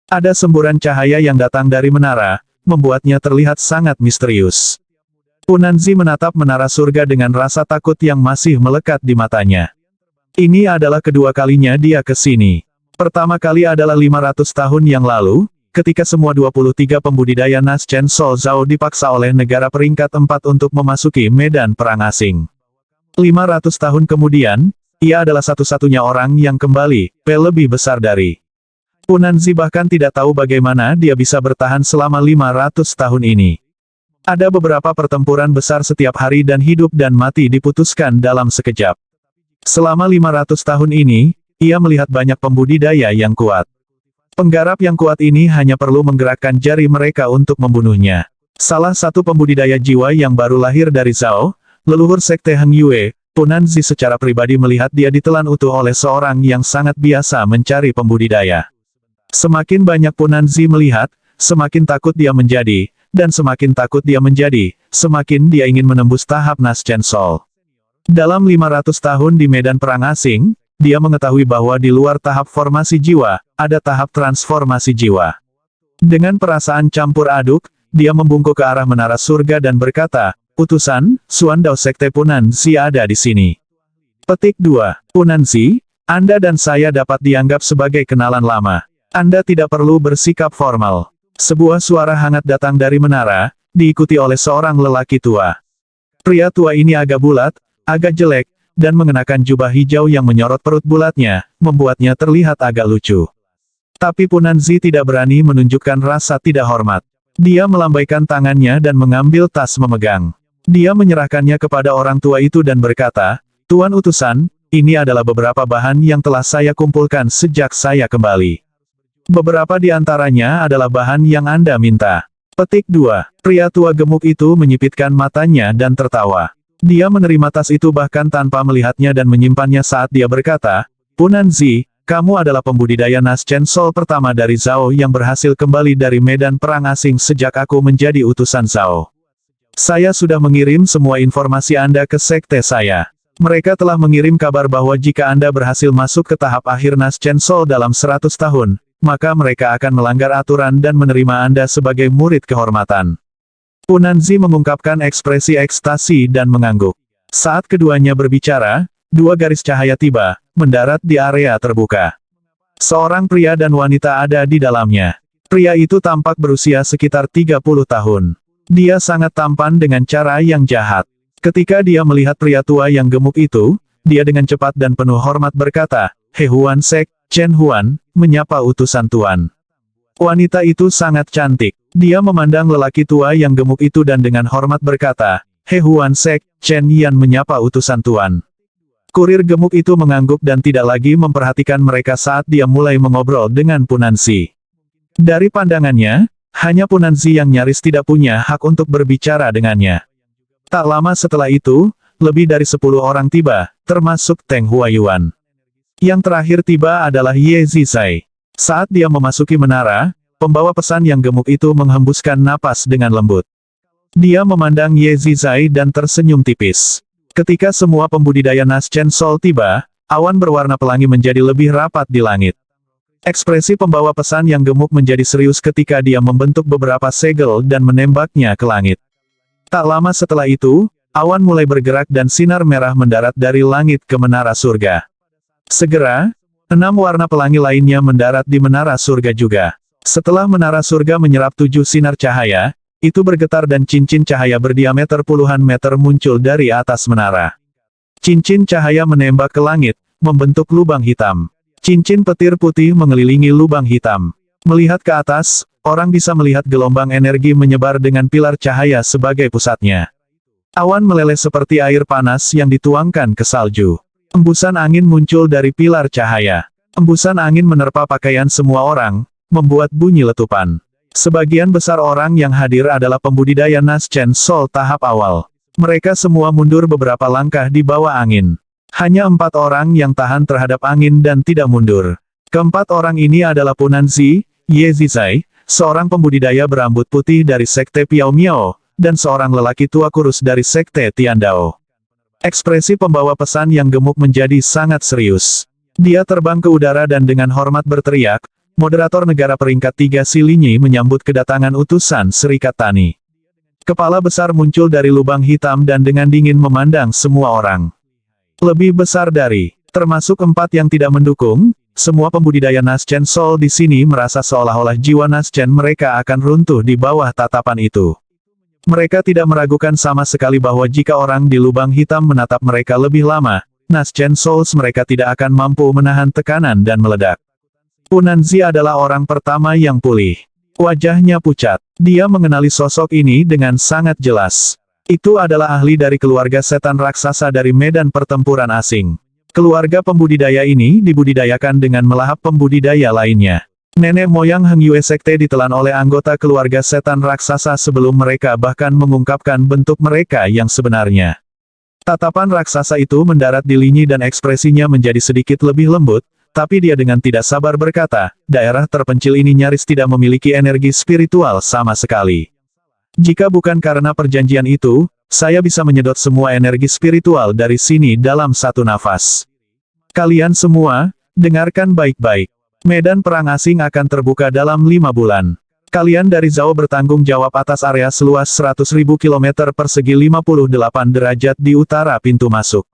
S1: Ada semburan cahaya yang datang dari menara, membuatnya terlihat sangat misterius. Punanzi menatap Menara Surga dengan rasa takut yang masih melekat di matanya. Ini adalah kedua kalinya dia ke sini. Pertama kali adalah 500 tahun yang lalu, ketika semua 23 pembudidaya Naschen Soul Zhao dipaksa oleh negara peringkat 4 untuk memasuki medan perang asing. 500 tahun kemudian, ia adalah satu-satunya orang yang kembali, P lebih besar dari. Punanzi bahkan tidak tahu bagaimana dia bisa bertahan selama 500 tahun ini. Ada beberapa pertempuran besar setiap hari dan hidup dan mati diputuskan dalam sekejap. Selama 500 tahun ini, ia melihat banyak pembudidaya yang kuat. Penggarap yang kuat ini hanya perlu menggerakkan jari mereka untuk membunuhnya. Salah satu pembudidaya jiwa yang baru lahir dari Zhao, leluhur sekte Heng Yue, Punanzi secara pribadi melihat dia ditelan utuh oleh seorang yang sangat biasa mencari pembudidaya. Semakin banyak Punanzi melihat, semakin takut dia menjadi, dan semakin takut dia menjadi, semakin dia ingin menembus tahap Naschen Soul. Dalam 500 tahun di medan perang asing, dia mengetahui bahwa di luar tahap formasi jiwa, ada tahap transformasi jiwa. Dengan perasaan campur aduk, dia membungkuk ke arah Menara Surga dan berkata, "Utusan, Suandao Sekte Punanzi ada di sini." Petik 2. Punanzi, Anda dan saya dapat dianggap sebagai kenalan lama. Anda tidak perlu bersikap formal. Sebuah suara hangat datang dari menara, diikuti oleh seorang lelaki tua. Pria tua ini agak bulat, agak jelek, dan mengenakan jubah hijau yang menyorot perut bulatnya, membuatnya terlihat agak lucu. Tapi Punanzi tidak berani menunjukkan rasa tidak hormat. Dia melambaikan tangannya dan mengambil tas memegang. Dia menyerahkannya kepada orang tua itu dan berkata, "Tuan utusan, ini adalah beberapa bahan yang telah saya kumpulkan sejak saya kembali. Beberapa di antaranya adalah bahan yang Anda minta." Petik 2. Pria tua gemuk itu menyipitkan matanya dan tertawa. Dia menerima tas itu bahkan tanpa melihatnya dan menyimpannya saat dia berkata, "Punanzi, kamu adalah pembudidaya Naschen Soul pertama dari Zhao yang berhasil kembali dari medan perang asing sejak aku menjadi utusan Zhao. Saya sudah mengirim semua informasi Anda ke sekte saya. Mereka telah mengirim kabar bahwa jika Anda berhasil masuk ke tahap akhir Naschen Soul dalam 100 tahun, maka mereka akan melanggar aturan dan menerima Anda sebagai murid kehormatan." Punanzi mengungkapkan ekspresi ekstasi dan mengangguk. Saat keduanya berbicara, dua garis cahaya tiba, mendarat di area terbuka. Seorang pria dan wanita ada di dalamnya. Pria itu tampak berusia sekitar 30 tahun. Dia sangat tampan dengan cara yang jahat. Ketika dia melihat pria tua yang gemuk itu, dia dengan cepat dan penuh hormat berkata, "He Huan Sek, Chen Huan," menyapa utusan Tuan. Wanita itu sangat cantik. Dia memandang lelaki tua yang gemuk itu dan dengan hormat berkata, "He Huan Sek, Chen Yan," menyapa utusan Tuan. Kurir gemuk itu mengangguk dan tidak lagi memperhatikan mereka saat dia mulai mengobrol dengan Punanzi. Dari pandangannya, hanya Punanzi yang nyaris tidak punya hak untuk berbicara dengannya. Tak lama setelah itu, lebih dari 10 orang tiba, termasuk Teng Huayuan. Yang terakhir tiba adalah Ye Zizai. Saat dia memasuki menara, pembawa pesan yang gemuk itu menghembuskan napas dengan lembut. Dia memandang Ye Zizai dan tersenyum tipis. Ketika semua pembudidaya Naschen Sol tiba, awan berwarna pelangi menjadi lebih rapat di langit. Ekspresi pembawa pesan yang gemuk menjadi serius ketika dia membentuk beberapa segel dan menembaknya ke langit. Tak lama setelah itu, awan mulai bergerak dan sinar merah mendarat dari langit ke menara surga. Segera, 6 warna pelangi lainnya mendarat di menara surga juga. Setelah menara surga menyerap 7 sinar cahaya, itu bergetar dan cincin cahaya berdiameter puluhan meter muncul dari atas menara. Cincin cahaya menembak ke langit, membentuk lubang hitam. Cincin petir putih mengelilingi lubang hitam. Melihat ke atas, orang bisa melihat gelombang energi menyebar dengan pilar cahaya sebagai pusatnya. Awan meleleh seperti air panas yang dituangkan ke salju. Embusan angin muncul dari pilar cahaya. Embusan angin menerpa pakaian semua orang, membuat bunyi letupan. Sebagian besar orang yang hadir adalah pembudidaya Naschen Sol tahap awal. Mereka semua mundur beberapa langkah di bawah angin. Hanya 4 orang yang tahan terhadap angin dan tidak mundur. Keempat orang ini adalah Punanzi, Ye Zizai, seorang pembudidaya berambut putih dari Sekte Piao Miao, dan seorang lelaki tua kurus dari Sekte Tiandao. Ekspresi pembawa pesan yang gemuk menjadi sangat serius. Dia terbang ke udara dan dengan hormat berteriak, "Moderator negara peringkat 3 Silinyi menyambut kedatangan utusan Serikat Tani." Kepala besar muncul dari lubang hitam dan dengan dingin memandang semua orang. Lebih besar dari, termasuk 4 yang tidak mendukung, semua pembudidaya Naschen Sol di sini merasa seolah-olah jiwa Naschen mereka akan runtuh di bawah tatapan itu. Mereka tidak meragukan sama sekali bahwa jika orang di lubang hitam menatap mereka lebih lama, Naschen Souls mereka tidak akan mampu menahan tekanan dan meledak. Punanzi adalah orang pertama yang pulih. Wajahnya pucat. Dia mengenali sosok ini dengan sangat jelas. Itu adalah ahli dari keluarga setan raksasa dari medan pertempuran asing. Keluarga pembudidaya ini dibudidayakan dengan melahap pembudidaya lainnya. Nenek moyang Heng Yue Sekte ditelan oleh anggota keluarga setan raksasa sebelum mereka bahkan mengungkapkan bentuk mereka yang sebenarnya. Tatapan raksasa itu mendarat di Linyi dan ekspresinya menjadi sedikit lebih lembut, tapi dia dengan tidak sabar berkata, "Daerah terpencil ini nyaris tidak memiliki energi spiritual sama sekali. Jika bukan karena perjanjian itu, saya bisa menyedot semua energi spiritual dari sini dalam satu nafas. Kalian semua, dengarkan baik-baik. Medan perang asing akan terbuka dalam 5 bulan. Kalian dari Zhao bertanggung jawab atas area seluas 100.000 km persegi 58 derajat di utara pintu masuk.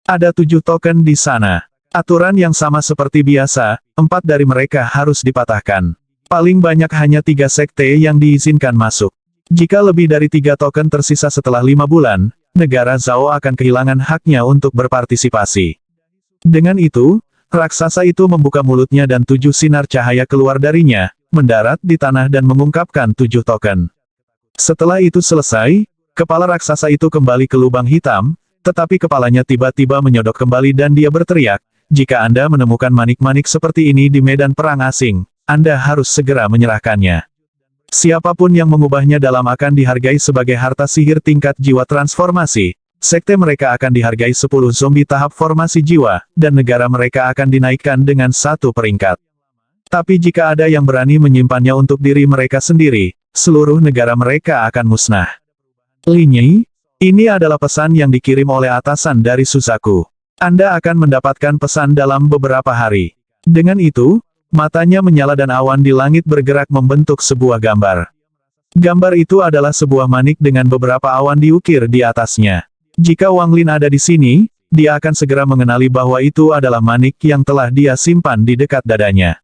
S1: Ada 7 token di sana. Aturan yang sama seperti biasa, 4 dari mereka harus dipatahkan. Paling banyak hanya 3 sekte yang diizinkan masuk. Jika lebih dari 3 token tersisa setelah 5 bulan, negara Zhao akan kehilangan haknya untuk berpartisipasi. Dengan itu, raksasa itu membuka mulutnya dan 7 sinar cahaya keluar darinya, mendarat di tanah dan mengungkapkan 7 token. Setelah itu selesai, kepala raksasa itu kembali ke lubang hitam, tetapi kepalanya tiba-tiba menyodok kembali dan dia berteriak, "Jika Anda menemukan manik-manik seperti ini di medan perang asing, Anda harus segera menyerahkannya. Siapapun yang mengubahnya dalam akan dihargai sebagai harta sihir tingkat jiwa transformasi. Sekte mereka akan dihargai 10 zombie tahap formasi jiwa, dan negara mereka akan dinaikkan dengan 1 peringkat. Tapi jika ada yang berani menyimpannya untuk diri mereka sendiri, seluruh negara mereka akan musnah." Linyi, ini adalah pesan yang dikirim oleh atasan dari Suzaku. Anda akan mendapatkan pesan dalam beberapa hari. Dengan itu, matanya menyala dan awan di langit bergerak membentuk sebuah gambar. Gambar itu adalah sebuah manik dengan beberapa awan diukir di atasnya. Jika Wang Lin ada di sini, dia akan segera mengenali bahwa itu adalah manik yang telah dia simpan di dekat dadanya.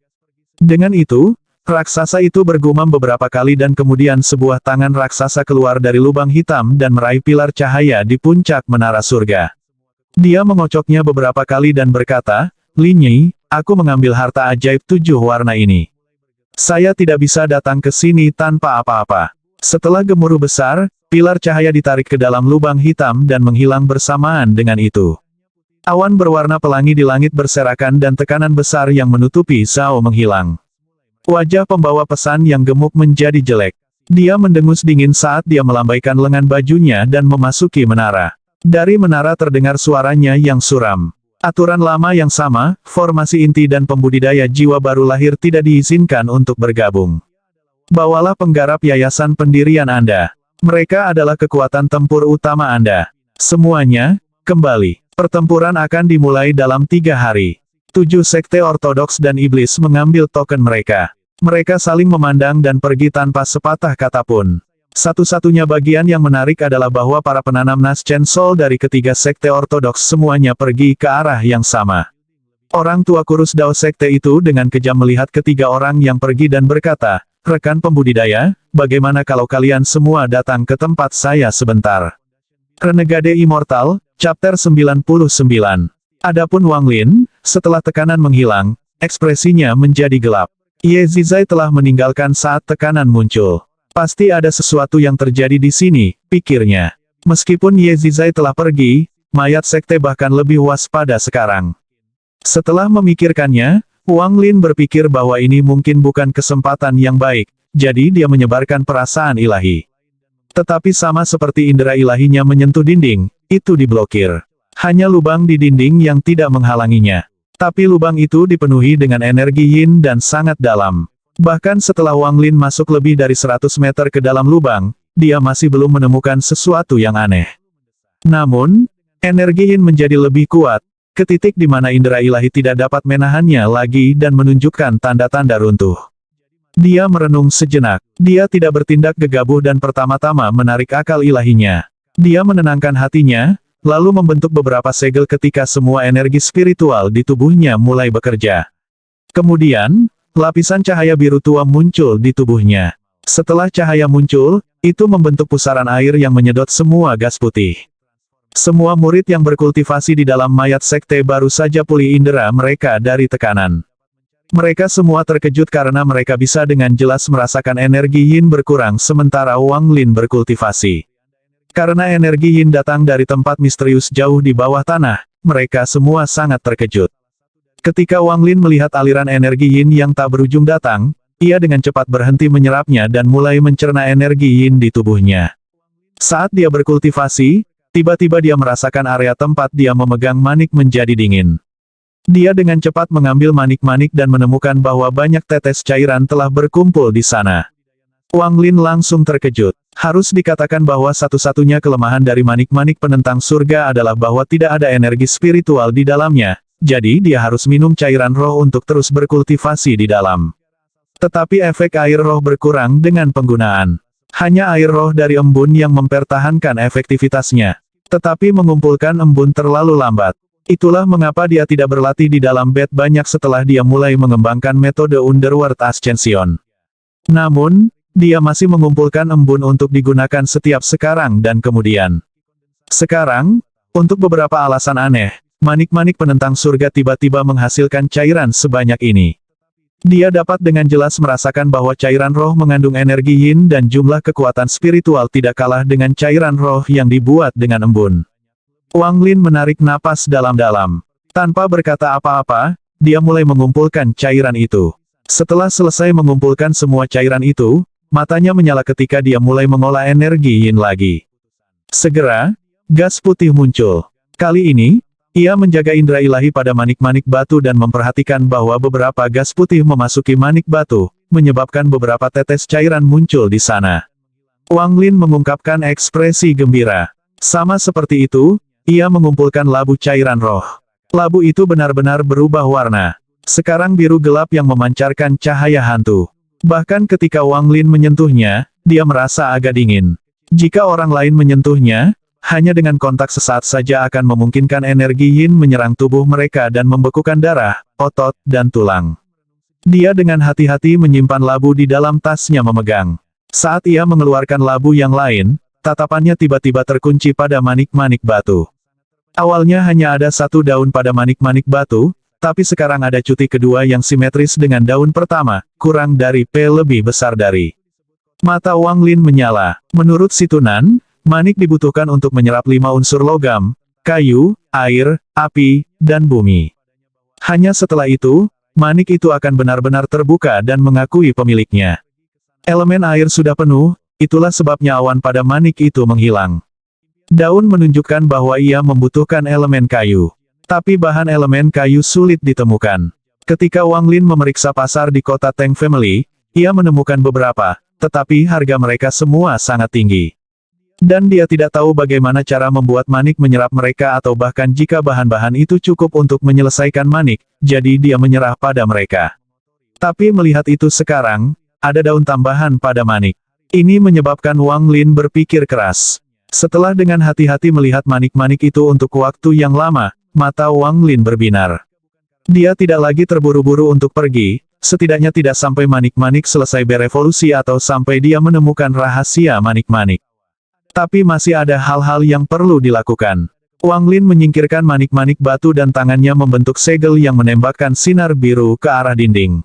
S1: Dengan itu, raksasa itu bergumam beberapa kali dan kemudian sebuah tangan raksasa keluar dari lubang hitam dan meraih pilar cahaya di puncak menara surga. Dia mengocoknya beberapa kali dan berkata, "Lin Yi, aku mengambil harta ajaib 7 warna ini. Saya tidak bisa datang ke sini tanpa apa-apa." Setelah gemuruh besar, pilar cahaya ditarik ke dalam lubang hitam dan menghilang bersamaan dengan itu. Awan berwarna pelangi di langit berserakan dan tekanan besar yang menutupi Zhao menghilang. Wajah pembawa pesan yang gemuk menjadi jelek. Dia mendengus dingin saat dia melambaikan lengan bajunya dan memasuki menara. Dari menara terdengar suaranya yang suram. Aturan lama yang sama, formasi inti dan pembudidaya jiwa baru lahir tidak diizinkan untuk bergabung. Bawalah penggarap yayasan pendirian Anda. Mereka adalah kekuatan tempur utama Anda. Semuanya, kembali. Pertempuran akan dimulai dalam 3 hari. 7 sekte ortodoks dan iblis mengambil token mereka. Mereka saling memandang dan pergi tanpa sepatah kata pun. Satu-satunya bagian yang menarik adalah bahwa para penanam Nas Chen Sol dari ketiga sekte ortodoks semuanya pergi ke arah yang sama. Orang tua kurus Dao sekte itu dengan kejam melihat ketiga orang yang pergi dan berkata, "Rekan pembudidaya, bagaimana kalau kalian semua datang ke tempat saya sebentar?" Renegade Immortal, Chapter 99. Adapun Wang Lin, setelah tekanan menghilang, ekspresinya menjadi gelap. Ye Zizai telah meninggalkan saat tekanan muncul. Pasti ada sesuatu yang terjadi di sini, pikirnya. Meskipun Ye Zizai telah pergi, mayat sekte bahkan lebih waspada sekarang. Setelah memikirkannya, Wang Lin berpikir bahwa ini mungkin bukan kesempatan yang baik, jadi dia menyebarkan perasaan ilahi. Tetapi sama seperti indera ilahinya menyentuh dinding, itu diblokir. Hanya lubang di dinding yang tidak menghalanginya. Tapi lubang itu dipenuhi dengan energi yin dan sangat dalam. Bahkan setelah Wang Lin masuk lebih dari 100 meter ke dalam lubang, dia masih belum menemukan sesuatu yang aneh. Namun, energi yin menjadi lebih kuat, ke titik di mana indera ilahi tidak dapat menahannya lagi dan menunjukkan tanda-tanda runtuh. Dia merenung sejenak. Dia tidak bertindak gegabah dan pertama-tama menarik akal ilahinya. Dia menenangkan hatinya, lalu membentuk beberapa segel ketika semua energi spiritual di tubuhnya mulai bekerja. Kemudian, lapisan cahaya biru tua muncul di tubuhnya. Setelah cahaya muncul, itu membentuk pusaran air yang menyedot semua gas putih. Semua murid yang berkultivasi di dalam mayat sekte baru saja pulih indera mereka dari tekanan. Mereka semua terkejut karena mereka bisa dengan jelas merasakan energi yin berkurang sementara Wang Lin berkultivasi. Karena energi yin datang dari tempat misterius jauh di bawah tanah, mereka semua sangat terkejut. Ketika Wang Lin melihat aliran energi yin yang tak berujung datang, ia dengan cepat berhenti menyerapnya dan mulai mencerna energi yin di tubuhnya. Saat dia berkultivasi, tiba-tiba dia merasakan area tempat dia memegang manik menjadi dingin. Dia dengan cepat mengambil manik-manik dan menemukan bahwa banyak tetes cairan telah berkumpul di sana. Wang Lin langsung terkejut. Harus dikatakan bahwa satu-satunya kelemahan dari manik-manik penentang surga adalah bahwa tidak ada energi spiritual di dalamnya, jadi dia harus minum cairan roh untuk terus berkultivasi di dalam. Tetapi efek air roh berkurang dengan penggunaan. Hanya air roh dari embun yang mempertahankan efektivitasnya. Tetapi mengumpulkan embun terlalu lambat. Itulah mengapa dia tidak berlatih di dalam bed banyak setelah dia mulai mengembangkan metode Underworld Ascension. Namun, dia masih mengumpulkan embun untuk digunakan setiap sekarang dan kemudian. Sekarang, untuk beberapa alasan aneh, manik-manik penentang surga tiba-tiba menghasilkan cairan sebanyak ini. Dia dapat dengan jelas merasakan bahwa cairan roh mengandung energi yin dan jumlah kekuatan spiritual tidak kalah dengan cairan roh yang dibuat dengan embun. Wang Lin menarik napas dalam-dalam. Tanpa berkata apa-apa, dia mulai mengumpulkan cairan itu. Setelah selesai mengumpulkan semua cairan itu, matanya menyala ketika dia mulai mengolah energi yin lagi. Segera, gas putih muncul. Kali ini, ia menjaga indera ilahi pada manik-manik batu dan memperhatikan bahwa beberapa gas putih memasuki manik batu, menyebabkan beberapa tetes cairan muncul di sana. Wang Lin mengungkapkan ekspresi gembira. Sama seperti itu, ia mengumpulkan labu cairan roh. Labu itu benar-benar berubah warna. Sekarang biru gelap yang memancarkan cahaya hantu. Bahkan ketika Wang Lin menyentuhnya, dia merasa agak dingin. Jika orang lain menyentuhnya, hanya dengan kontak sesaat saja akan memungkinkan energi yin menyerang tubuh mereka dan membekukan darah, otot, dan tulang. Dia dengan hati-hati menyimpan labu di dalam tasnya memegang. Saat ia mengeluarkan labu yang lain, tatapannya tiba-tiba terkunci pada manik-manik batu. Awalnya hanya ada satu daun pada manik-manik batu, tapi sekarang ada cuti kedua yang simetris dengan daun pertama, kurang dari P lebih besar dari. Mata Wang Lin menyala. Menurut Situnan, manik dibutuhkan untuk menyerap 5 unsur logam, kayu, air, api, dan bumi. Hanya setelah itu, manik itu akan benar-benar terbuka dan mengakui pemiliknya. Elemen air sudah penuh, itulah sebabnya awan pada manik itu menghilang. Daun menunjukkan bahwa ia membutuhkan elemen kayu. Tapi bahan elemen kayu sulit ditemukan. Ketika Wang Lin memeriksa pasar di kota Teng Family, ia menemukan beberapa, tetapi harga mereka semua sangat tinggi. Dan dia tidak tahu bagaimana cara membuat manik menyerap mereka atau bahkan jika bahan-bahan itu cukup untuk menyelesaikan manik, jadi dia menyerah pada mereka. Tapi melihat itu sekarang, ada daun tambahan pada manik. Ini menyebabkan Wang Lin berpikir keras. Setelah dengan hati-hati melihat manik-manik itu untuk waktu yang lama, mata Wang Lin berbinar. Dia tidak lagi terburu-buru untuk pergi, setidaknya tidak sampai manik-manik selesai berevolusi atau sampai dia menemukan rahasia manik-manik. Tapi masih ada hal-hal yang perlu dilakukan. Wang Lin menyingkirkan manik-manik batu dan tangannya membentuk segel yang menembakkan sinar biru ke arah dinding.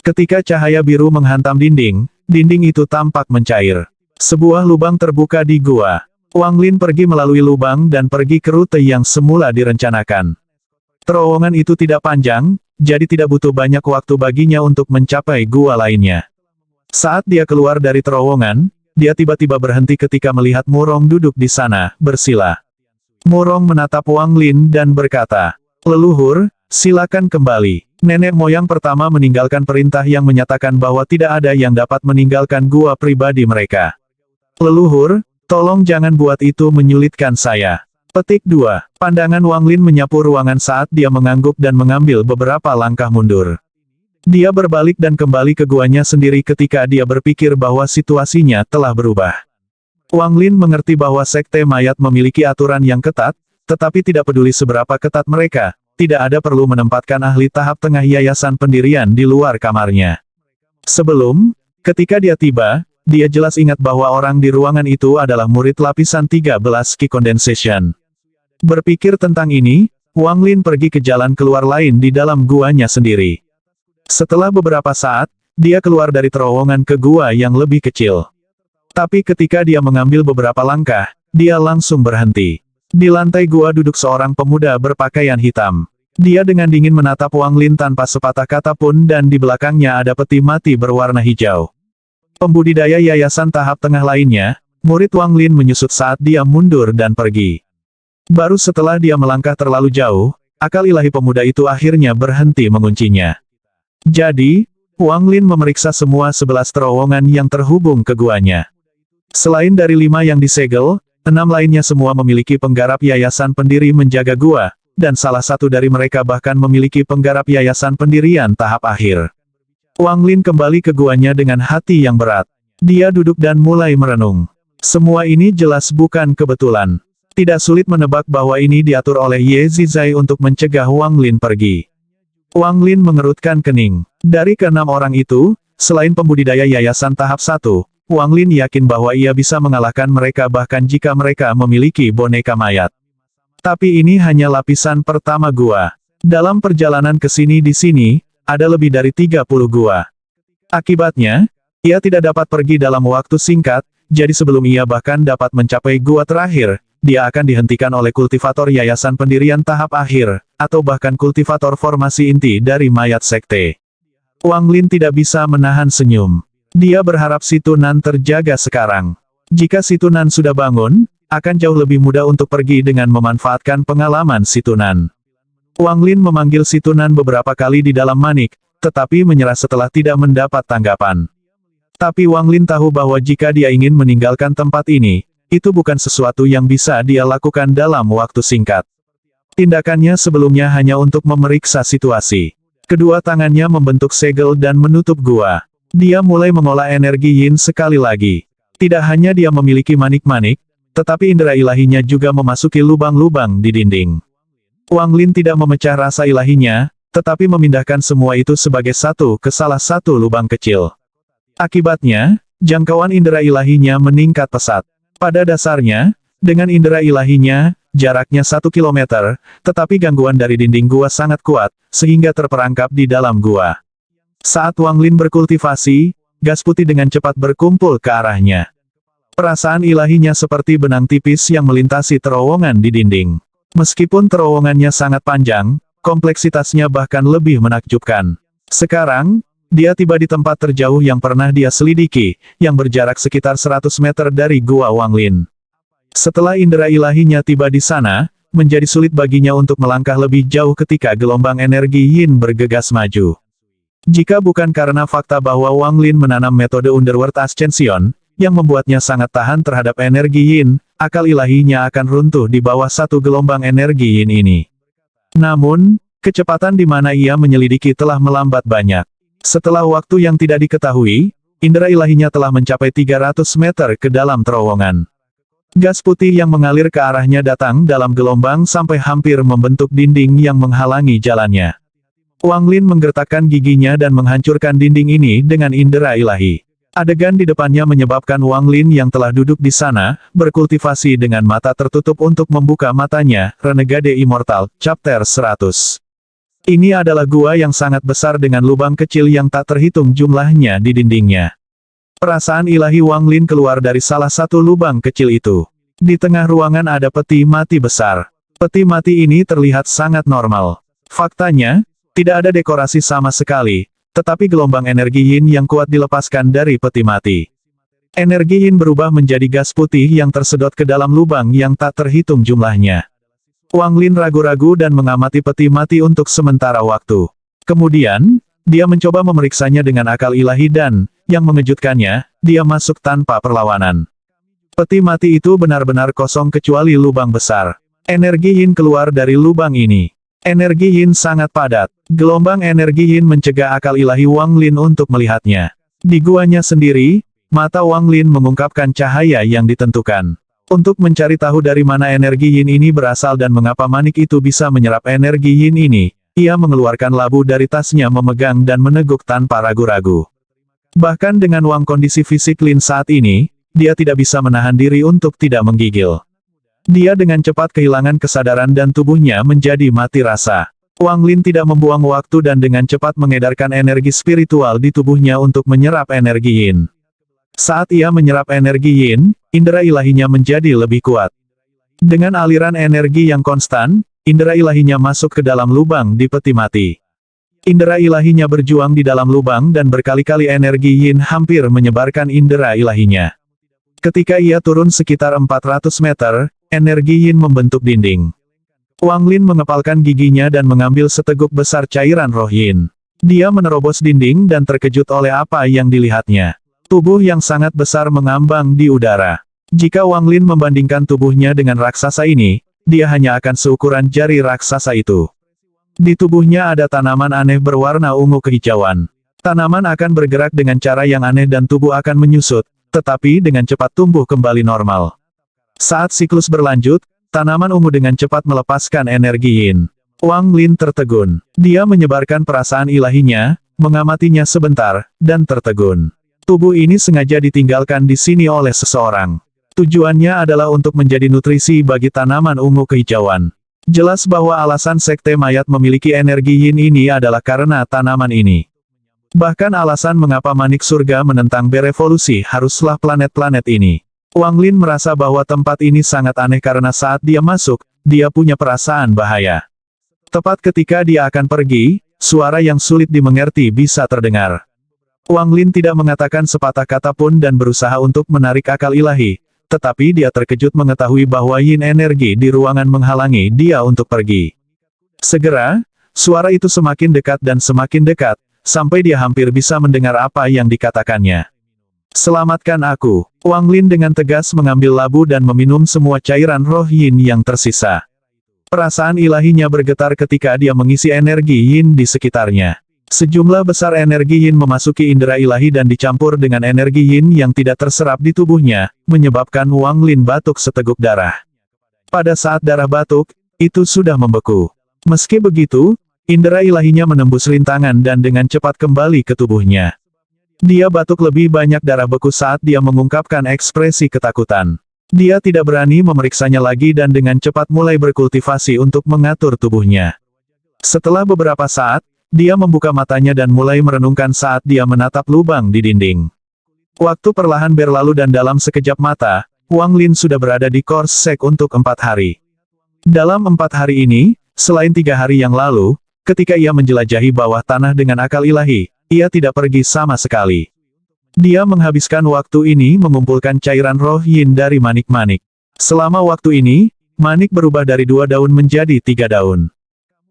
S1: Ketika cahaya biru menghantam dinding, dinding itu tampak mencair. Sebuah lubang terbuka di gua. Wang Lin pergi melalui lubang dan pergi ke rute yang semula direncanakan. Terowongan itu tidak panjang, jadi tidak butuh banyak waktu baginya untuk mencapai gua lainnya. Saat dia keluar dari terowongan, dia tiba-tiba berhenti ketika melihat Murong duduk di sana, bersila. Murong menatap Wang Lin dan berkata, "Leluhur, silakan kembali." Nenek moyang pertama meninggalkan perintah yang menyatakan bahwa tidak ada yang dapat meninggalkan gua pribadi mereka. "Leluhur, tolong jangan buat itu menyulitkan saya." Petik 2. Pandangan Wang Lin menyapu ruangan saat dia mengangguk dan mengambil beberapa langkah mundur. Dia berbalik dan kembali ke guanya sendiri ketika dia berpikir bahwa situasinya telah berubah. Wang Lin mengerti bahwa sekte mayat memiliki aturan yang ketat, tetapi tidak peduli seberapa ketat mereka, tidak ada perlu menempatkan ahli tahap tengah yayasan pendirian di luar kamarnya. Sebelum, ketika dia tiba, dia jelas ingat bahwa orang di ruangan itu adalah murid lapisan 13 Qi Condensation. Berpikir tentang ini, Wang Lin pergi ke jalan keluar lain di dalam guanya sendiri. Setelah beberapa saat, dia keluar dari terowongan ke gua yang lebih kecil. Tapi ketika dia mengambil beberapa langkah, dia langsung berhenti. Di lantai gua duduk seorang pemuda berpakaian hitam. Dia dengan dingin menatap Wang Lin tanpa sepatah kata pun dan di belakangnya ada peti mati berwarna hijau. Pembudidaya yayasan tahap tengah lainnya, murid Wang Lin menyusut saat dia mundur dan pergi. Baru setelah dia melangkah terlalu jauh, akal ilahi pemuda itu akhirnya berhenti menguncinya. Jadi, Wang Lin memeriksa semua 11 terowongan yang terhubung ke guanya. Selain dari 5 yang disegel, 6 lainnya semua memiliki penggarap yayasan pendiri menjaga gua, dan salah satu dari mereka bahkan memiliki penggarap yayasan pendirian tahap akhir. Wang Lin kembali ke guanya dengan hati yang berat. Dia duduk dan mulai merenung. Semua ini jelas bukan kebetulan. Tidak sulit menebak bahwa ini diatur oleh Ye Zizai untuk mencegah Wang Lin pergi. Wang Lin mengerutkan kening. Dari ke-6 orang itu, selain pembudidaya yayasan tahap 1, Wang Lin yakin bahwa ia bisa mengalahkan mereka bahkan jika mereka memiliki boneka mayat. Tapi ini hanya lapisan pertama gua. Dalam perjalanan ke sini di sini, ada lebih dari 30 gua. Akibatnya, ia tidak dapat pergi dalam waktu singkat, jadi sebelum ia bahkan dapat mencapai gua terakhir, dia akan dihentikan oleh kultivator yayasan pendirian tahap akhir, atau bahkan kultivator formasi inti dari mayat sekte. Wang Lin tidak bisa menahan senyum. Dia berharap Situnan terjaga sekarang. Jika Situnan sudah bangun, akan jauh lebih mudah untuk pergi dengan memanfaatkan pengalaman Situnan. Wang Lin memanggil Situnan beberapa kali di dalam manik, tetapi menyerah setelah tidak mendapat tanggapan. Tapi Wang Lin tahu bahwa jika dia ingin meninggalkan tempat ini, itu bukan sesuatu yang bisa dia lakukan dalam waktu singkat. Tindakannya sebelumnya hanya untuk memeriksa situasi. Kedua tangannya membentuk segel dan menutup gua. Dia mulai mengolah energi yin sekali lagi. Tidak hanya dia memiliki manik-manik, tetapi indera ilahinya juga memasuki lubang-lubang di dinding. Wang Lin tidak memecah rasa ilahinya, tetapi memindahkan semua itu sebagai satu ke salah satu lubang kecil. Akibatnya, jangkauan indera ilahinya meningkat pesat. Pada dasarnya, dengan indera ilahinya, jaraknya 1 kilometer, tetapi gangguan dari dinding gua sangat kuat, sehingga terperangkap di dalam gua. Saat Wang Lin berkultivasi, gas putih dengan cepat berkumpul ke arahnya. Perasaan ilahinya seperti benang tipis yang melintasi terowongan di dinding. Meskipun terowongannya sangat panjang, kompleksitasnya bahkan lebih menakjubkan. Sekarang, dia tiba di tempat terjauh yang pernah dia selidiki, yang berjarak sekitar 100 meter dari gua Wang Lin. Setelah indera ilahinya tiba di sana, menjadi sulit baginya untuk melangkah lebih jauh ketika gelombang energi Yin bergegas maju. Jika bukan karena fakta bahwa Wang Lin menanam metode Underworld Ascension, yang membuatnya sangat tahan terhadap energi Yin, akal ilahinya akan runtuh di bawah satu gelombang energi Yin ini. Namun, kecepatan di mana ia menyelidiki telah melambat banyak. Setelah waktu yang tidak diketahui, indera ilahinya telah mencapai 300 meter ke dalam terowongan. Gas putih yang mengalir ke arahnya datang dalam gelombang sampai hampir membentuk dinding yang menghalangi jalannya. Wang Lin menggertakkan giginya dan menghancurkan dinding ini dengan indera ilahi. Adegan di depannya menyebabkan Wang Lin yang telah duduk di sana, berkultivasi dengan mata tertutup untuk membuka matanya. Renegade Immortal, Chapter 100. Ini adalah gua yang sangat besar dengan lubang kecil yang tak terhitung jumlahnya di dindingnya. Perasaan ilahi Wang Lin keluar dari salah satu lubang kecil itu. Di tengah ruangan ada peti mati besar. Peti mati ini terlihat sangat normal. Faktanya, tidak ada dekorasi sama sekali. Tetapi gelombang energi Yin yang kuat dilepaskan dari peti mati. Energi Yin berubah menjadi gas putih yang tersedot ke dalam lubang yang tak terhitung jumlahnya. Wang Lin ragu-ragu dan mengamati peti mati untuk sementara waktu. Kemudian, dia mencoba memeriksanya dengan akal ilahi dan, yang mengejutkannya, dia masuk tanpa perlawanan. Peti mati itu benar-benar kosong kecuali lubang besar. Energi Yin keluar dari lubang ini. Energi Yin sangat padat. Gelombang energi Yin mencegah akal ilahi Wang Lin untuk melihatnya. Di guanya sendiri, mata Wang Lin mengungkapkan cahaya yang ditentukan. Untuk mencari tahu dari mana energi Yin ini berasal dan mengapa manik itu bisa menyerap energi Yin ini, ia mengeluarkan labu dari tasnya memegang dan meneguk tanpa ragu-ragu. Bahkan dengan Wang kondisi fisik Lin saat ini, dia tidak bisa menahan diri untuk tidak menggigil. Dia dengan cepat kehilangan kesadaran dan tubuhnya menjadi mati rasa. Wang Lin tidak membuang waktu dan dengan cepat mengedarkan energi spiritual di tubuhnya untuk menyerap energi Yin. Saat ia menyerap energi Yin, indera ilahinya menjadi lebih kuat. Dengan aliran energi yang konstan, indera ilahinya masuk ke dalam lubang di peti mati. Indera ilahinya berjuang di dalam lubang dan berkali-kali energi Yin hampir menyebarkan indera ilahinya. Ketika ia turun sekitar 400 meter, energi Yin membentuk dinding. Wang Lin mengepalkan giginya dan mengambil seteguk besar cairan roh Yin. Dia menerobos dinding dan terkejut oleh apa yang dilihatnya. Tubuh yang sangat besar mengambang di udara. Jika Wang Lin membandingkan tubuhnya dengan raksasa ini, dia hanya akan seukuran jari raksasa itu. Di tubuhnya ada tanaman aneh berwarna ungu kehijauan. Tanaman akan bergerak dengan cara yang aneh dan tubuh akan menyusut, tetapi dengan cepat tumbuh kembali normal. Saat siklus berlanjut, tanaman ungu dengan cepat melepaskan energi Yin. Wang Lin tertegun. Dia menyebarkan perasaan ilahinya, mengamatinya sebentar, dan tertegun. Tubuh ini sengaja ditinggalkan di sini oleh seseorang. Tujuannya adalah untuk menjadi nutrisi bagi tanaman ungu kehijauan. Jelas bahwa alasan sekte mayat memiliki energi Yin ini adalah karena tanaman ini. Bahkan alasan mengapa manik surga menentang berevolusi haruslah planet-planet ini. Wang Lin merasa bahwa tempat ini sangat aneh karena saat dia masuk, dia punya perasaan bahaya. Tepat ketika dia akan pergi, suara yang sulit dimengerti bisa terdengar. Wang Lin tidak mengatakan sepatah kata pun dan berusaha untuk menarik akal ilahi, tetapi dia terkejut mengetahui bahwa Yin energi di ruangan menghalangi dia untuk pergi. Segera, suara itu semakin dekat, sampai dia hampir bisa mendengar apa yang dikatakannya. Selamatkan aku. Wang Lin dengan tegas mengambil labu dan meminum semua cairan roh Yin yang tersisa. Perasaan ilahinya bergetar ketika dia mengisi energi Yin di sekitarnya. Sejumlah besar energi yin memasuki indera ilahi dan dicampur dengan energi yin yang tidak terserap di tubuhnya, menyebabkan Wang Lin batuk seteguk darah. Pada saat darah batuk, itu sudah membeku. Meski begitu, indera ilahinya menembus rintangan dan dengan cepat kembali ke tubuhnya. Dia batuk lebih banyak darah beku saat dia mengungkapkan ekspresi ketakutan. Dia tidak berani memeriksanya lagi dan dengan cepat mulai berkultivasi untuk mengatur tubuhnya. Setelah beberapa saat, dia membuka matanya dan mulai merenungkan saat dia menatap lubang di dinding. Waktu perlahan berlalu dan dalam sekejap mata, Wang Lin sudah berada di Course Sek untuk 4 hari. Dalam 4 hari ini, selain 3 hari yang lalu, ketika ia menjelajahi bawah tanah dengan akal ilahi, ia tidak pergi sama sekali. Dia menghabiskan waktu ini mengumpulkan cairan roh yin dari manik-manik. Selama waktu ini, manik berubah dari 2 daun menjadi 3 daun.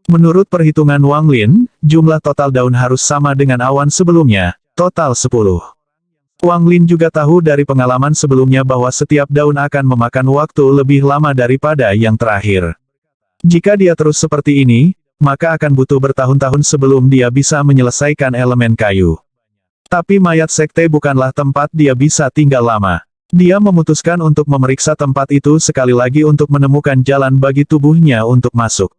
S1: Menurut perhitungan Wang Lin, jumlah total daun harus sama dengan awan sebelumnya, total 10. Wang Lin juga tahu dari pengalaman sebelumnya bahwa setiap daun akan memakan waktu lebih lama daripada yang terakhir. Jika dia terus seperti ini, maka akan butuh bertahun-tahun sebelum dia bisa menyelesaikan elemen kayu. Tapi mayat sekte bukanlah tempat dia bisa tinggal lama. Dia memutuskan untuk memeriksa tempat itu sekali lagi untuk menemukan jalan bagi tubuhnya untuk masuk.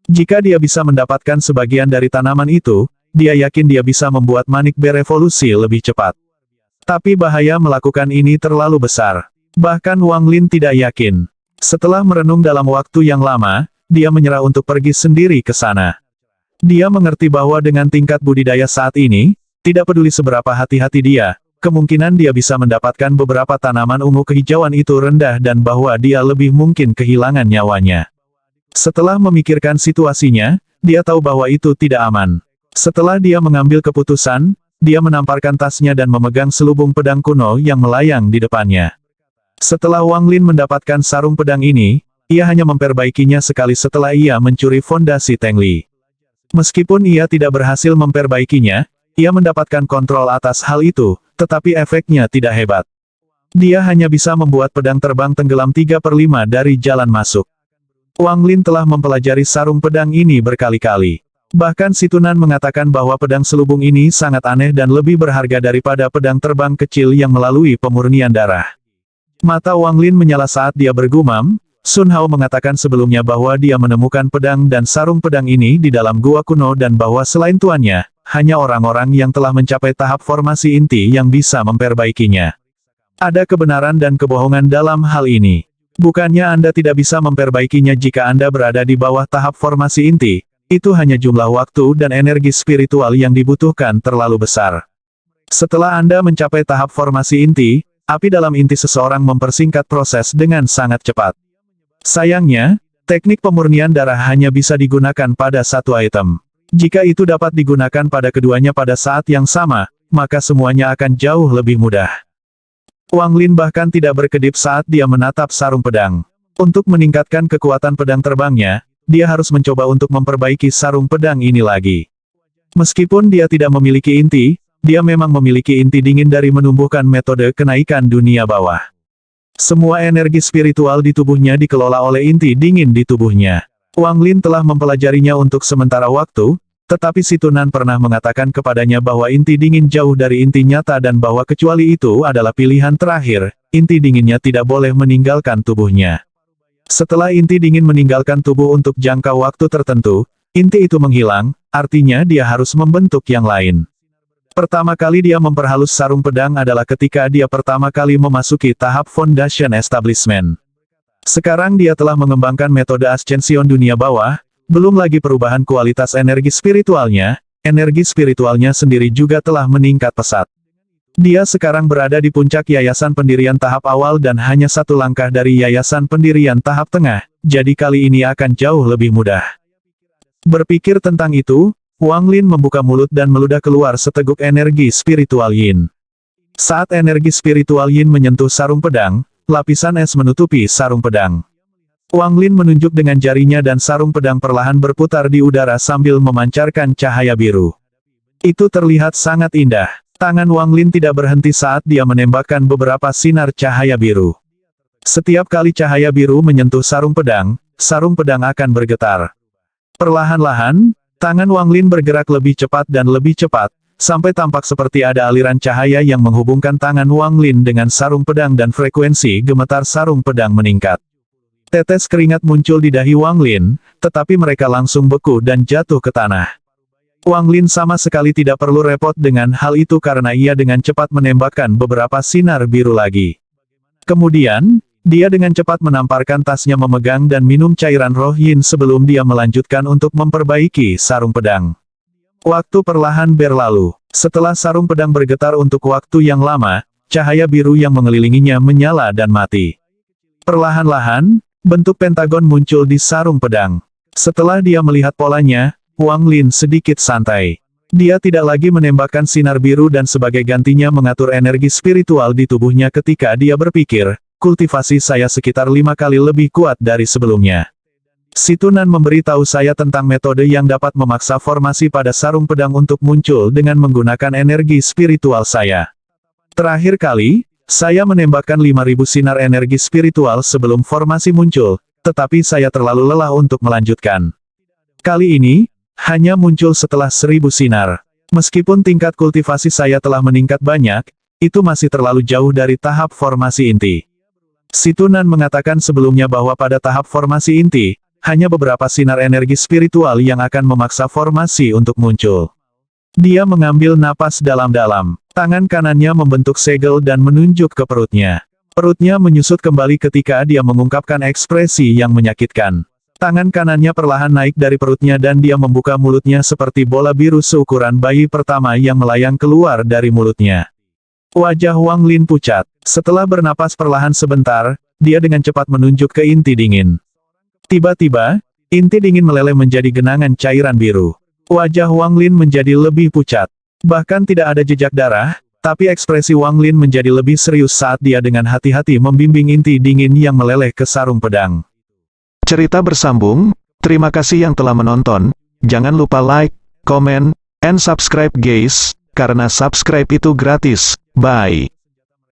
S1: Jika dia bisa mendapatkan sebagian dari tanaman itu, dia yakin dia bisa membuat manik berevolusi lebih cepat. Tapi bahaya melakukan ini terlalu besar. Bahkan Wang Lin tidak yakin. Setelah merenung dalam waktu yang lama, dia menyerah untuk pergi sendiri ke sana. Dia mengerti bahwa dengan tingkat budidaya saat ini, tidak peduli seberapa hati-hati dia, kemungkinan dia bisa mendapatkan beberapa tanaman ungu kehijauan itu rendah dan bahwa dia lebih mungkin kehilangan nyawanya. Setelah memikirkan situasinya, dia tahu bahwa itu tidak aman. Setelah dia mengambil keputusan, dia menamparkan tasnya dan memegang selubung pedang kuno yang melayang di depannya. Setelah Wang Lin mendapatkan sarung pedang ini, ia hanya memperbaikinya sekali setelah ia mencuri fondasi Teng Li. Meskipun ia tidak berhasil memperbaikinya, ia mendapatkan kontrol atas hal itu, tetapi efeknya tidak hebat. Dia hanya bisa membuat pedang terbang tenggelam 3/5 dari jalan masuk. Wang Lin telah mempelajari sarung pedang ini berkali-kali. Bahkan Situnan mengatakan bahwa pedang selubung ini sangat aneh dan lebih berharga daripada pedang terbang kecil yang melalui pemurnian darah. Mata Wang Lin menyala saat dia bergumam. Sun Hao mengatakan sebelumnya bahwa dia menemukan pedang dan sarung pedang ini di dalam gua kuno dan bahwa selain tuannya, hanya orang-orang yang telah mencapai tahap formasi inti yang bisa memperbaikinya. Ada kebenaran dan kebohongan dalam hal ini. Bukannya Anda tidak bisa memperbaikinya jika Anda berada di bawah tahap formasi inti, itu hanya jumlah waktu dan energi spiritual yang dibutuhkan terlalu besar. Setelah Anda mencapai tahap formasi inti, api dalam inti seseorang mempersingkat proses dengan sangat cepat. Sayangnya, teknik pemurnian darah hanya bisa digunakan pada satu item. Jika itu dapat digunakan pada keduanya pada saat yang sama, maka semuanya akan jauh lebih mudah. Wang Lin bahkan tidak berkedip saat dia menatap sarung pedang. Untuk meningkatkan kekuatan pedang terbangnya, dia harus mencoba untuk memperbaiki sarung pedang ini lagi. Meskipun dia tidak memiliki inti, dia memang memiliki inti dingin dari menumbuhkan metode kenaikan dunia bawah. Semua energi spiritual di tubuhnya dikelola oleh inti dingin di tubuhnya. Wang Lin telah mempelajarinya untuk sementara waktu, tetapi Situnan pernah mengatakan kepadanya bahwa inti dingin jauh dari inti nyata dan bahwa kecuali itu adalah pilihan terakhir, inti dinginnya tidak boleh meninggalkan tubuhnya. Setelah inti dingin meninggalkan tubuh untuk jangka waktu tertentu, inti itu menghilang, artinya dia harus membentuk yang lain. Pertama kali dia memperhalus sarung pedang adalah ketika dia pertama kali memasuki tahap Foundation Establishment. Sekarang dia telah mengembangkan metode ascension dunia bawah, belum lagi perubahan kualitas energi spiritualnya sendiri juga telah meningkat pesat. Dia sekarang berada di puncak yayasan pendirian tahap awal dan hanya satu langkah dari yayasan pendirian tahap tengah, jadi kali ini akan jauh lebih mudah. Berpikir tentang itu, Wang Lin membuka mulut dan meludah keluar seteguk energi spiritual yin. Saat energi spiritual yin menyentuh sarung pedang, lapisan es menutupi sarung pedang. Wang Lin menunjuk dengan jarinya dan sarung pedang perlahan berputar di udara sambil memancarkan cahaya biru. Itu terlihat sangat indah. Tangan Wang Lin tidak berhenti saat dia menembakkan beberapa sinar cahaya biru. Setiap kali cahaya biru menyentuh sarung pedang akan bergetar. Perlahan-lahan, Tangan Wang Lin bergerak lebih cepat dan lebih cepat, sampai tampak seperti ada aliran cahaya yang menghubungkan tangan Wang Lin dengan sarung pedang dan frekuensi gemetar sarung pedang meningkat. Tetes keringat muncul di dahi Wang Lin, tetapi mereka langsung beku dan jatuh ke tanah. Wang Lin sama sekali tidak perlu repot dengan hal itu karena ia dengan cepat menembakkan beberapa sinar biru lagi. Kemudian, dia dengan cepat menamparkan tasnya memegang dan minum cairan roh yin sebelum dia melanjutkan untuk memperbaiki sarung pedang. Waktu perlahan berlalu. Setelah sarung pedang bergetar untuk waktu yang lama, cahaya biru yang mengelilinginya menyala dan mati. Perlahan-lahan, bentuk pentagon muncul di sarung pedang. Setelah dia melihat polanya, Wang Lin sedikit santai. Dia tidak lagi menembakkan sinar biru dan sebagai gantinya mengatur energi spiritual di tubuhnya ketika dia berpikir, kultivasi saya sekitar 5 kali lebih kuat dari sebelumnya. Si Tunan memberitahu saya tentang metode yang dapat memaksa formasi pada sarung pedang untuk muncul dengan menggunakan energi spiritual saya. Terakhir kali, saya menembakkan 5.000 sinar energi spiritual sebelum formasi muncul, tetapi saya terlalu lelah untuk melanjutkan. Kali ini, hanya muncul setelah 1.000 sinar. Meskipun tingkat kultivasi saya telah meningkat banyak, itu masih terlalu jauh dari tahap formasi inti. Si Tunan mengatakan sebelumnya bahwa pada tahap formasi inti, hanya beberapa sinar energi spiritual yang akan memaksa formasi untuk muncul. Dia mengambil napas dalam-dalam. Tangan kanannya membentuk segel dan menunjuk ke perutnya. Perutnya menyusut kembali ketika dia mengungkapkan ekspresi yang menyakitkan. Tangan kanannya perlahan naik dari perutnya dan dia membuka mulutnya seperti bola biru seukuran bayi pertama yang melayang keluar dari mulutnya. Wajah Wang Lin pucat. Setelah bernapas perlahan sebentar, dia dengan cepat menunjuk ke inti dingin. Tiba-tiba, inti dingin meleleh menjadi genangan cairan biru. Wajah Wang Lin menjadi lebih pucat. Bahkan tidak ada jejak darah, tapi ekspresi Wang Lin menjadi lebih serius saat dia dengan hati-hati membimbing inti dingin yang meleleh ke sarung pedang. Cerita bersambung, terima kasih yang telah menonton, jangan lupa like, comment, and subscribe guys, karena subscribe itu gratis, bye.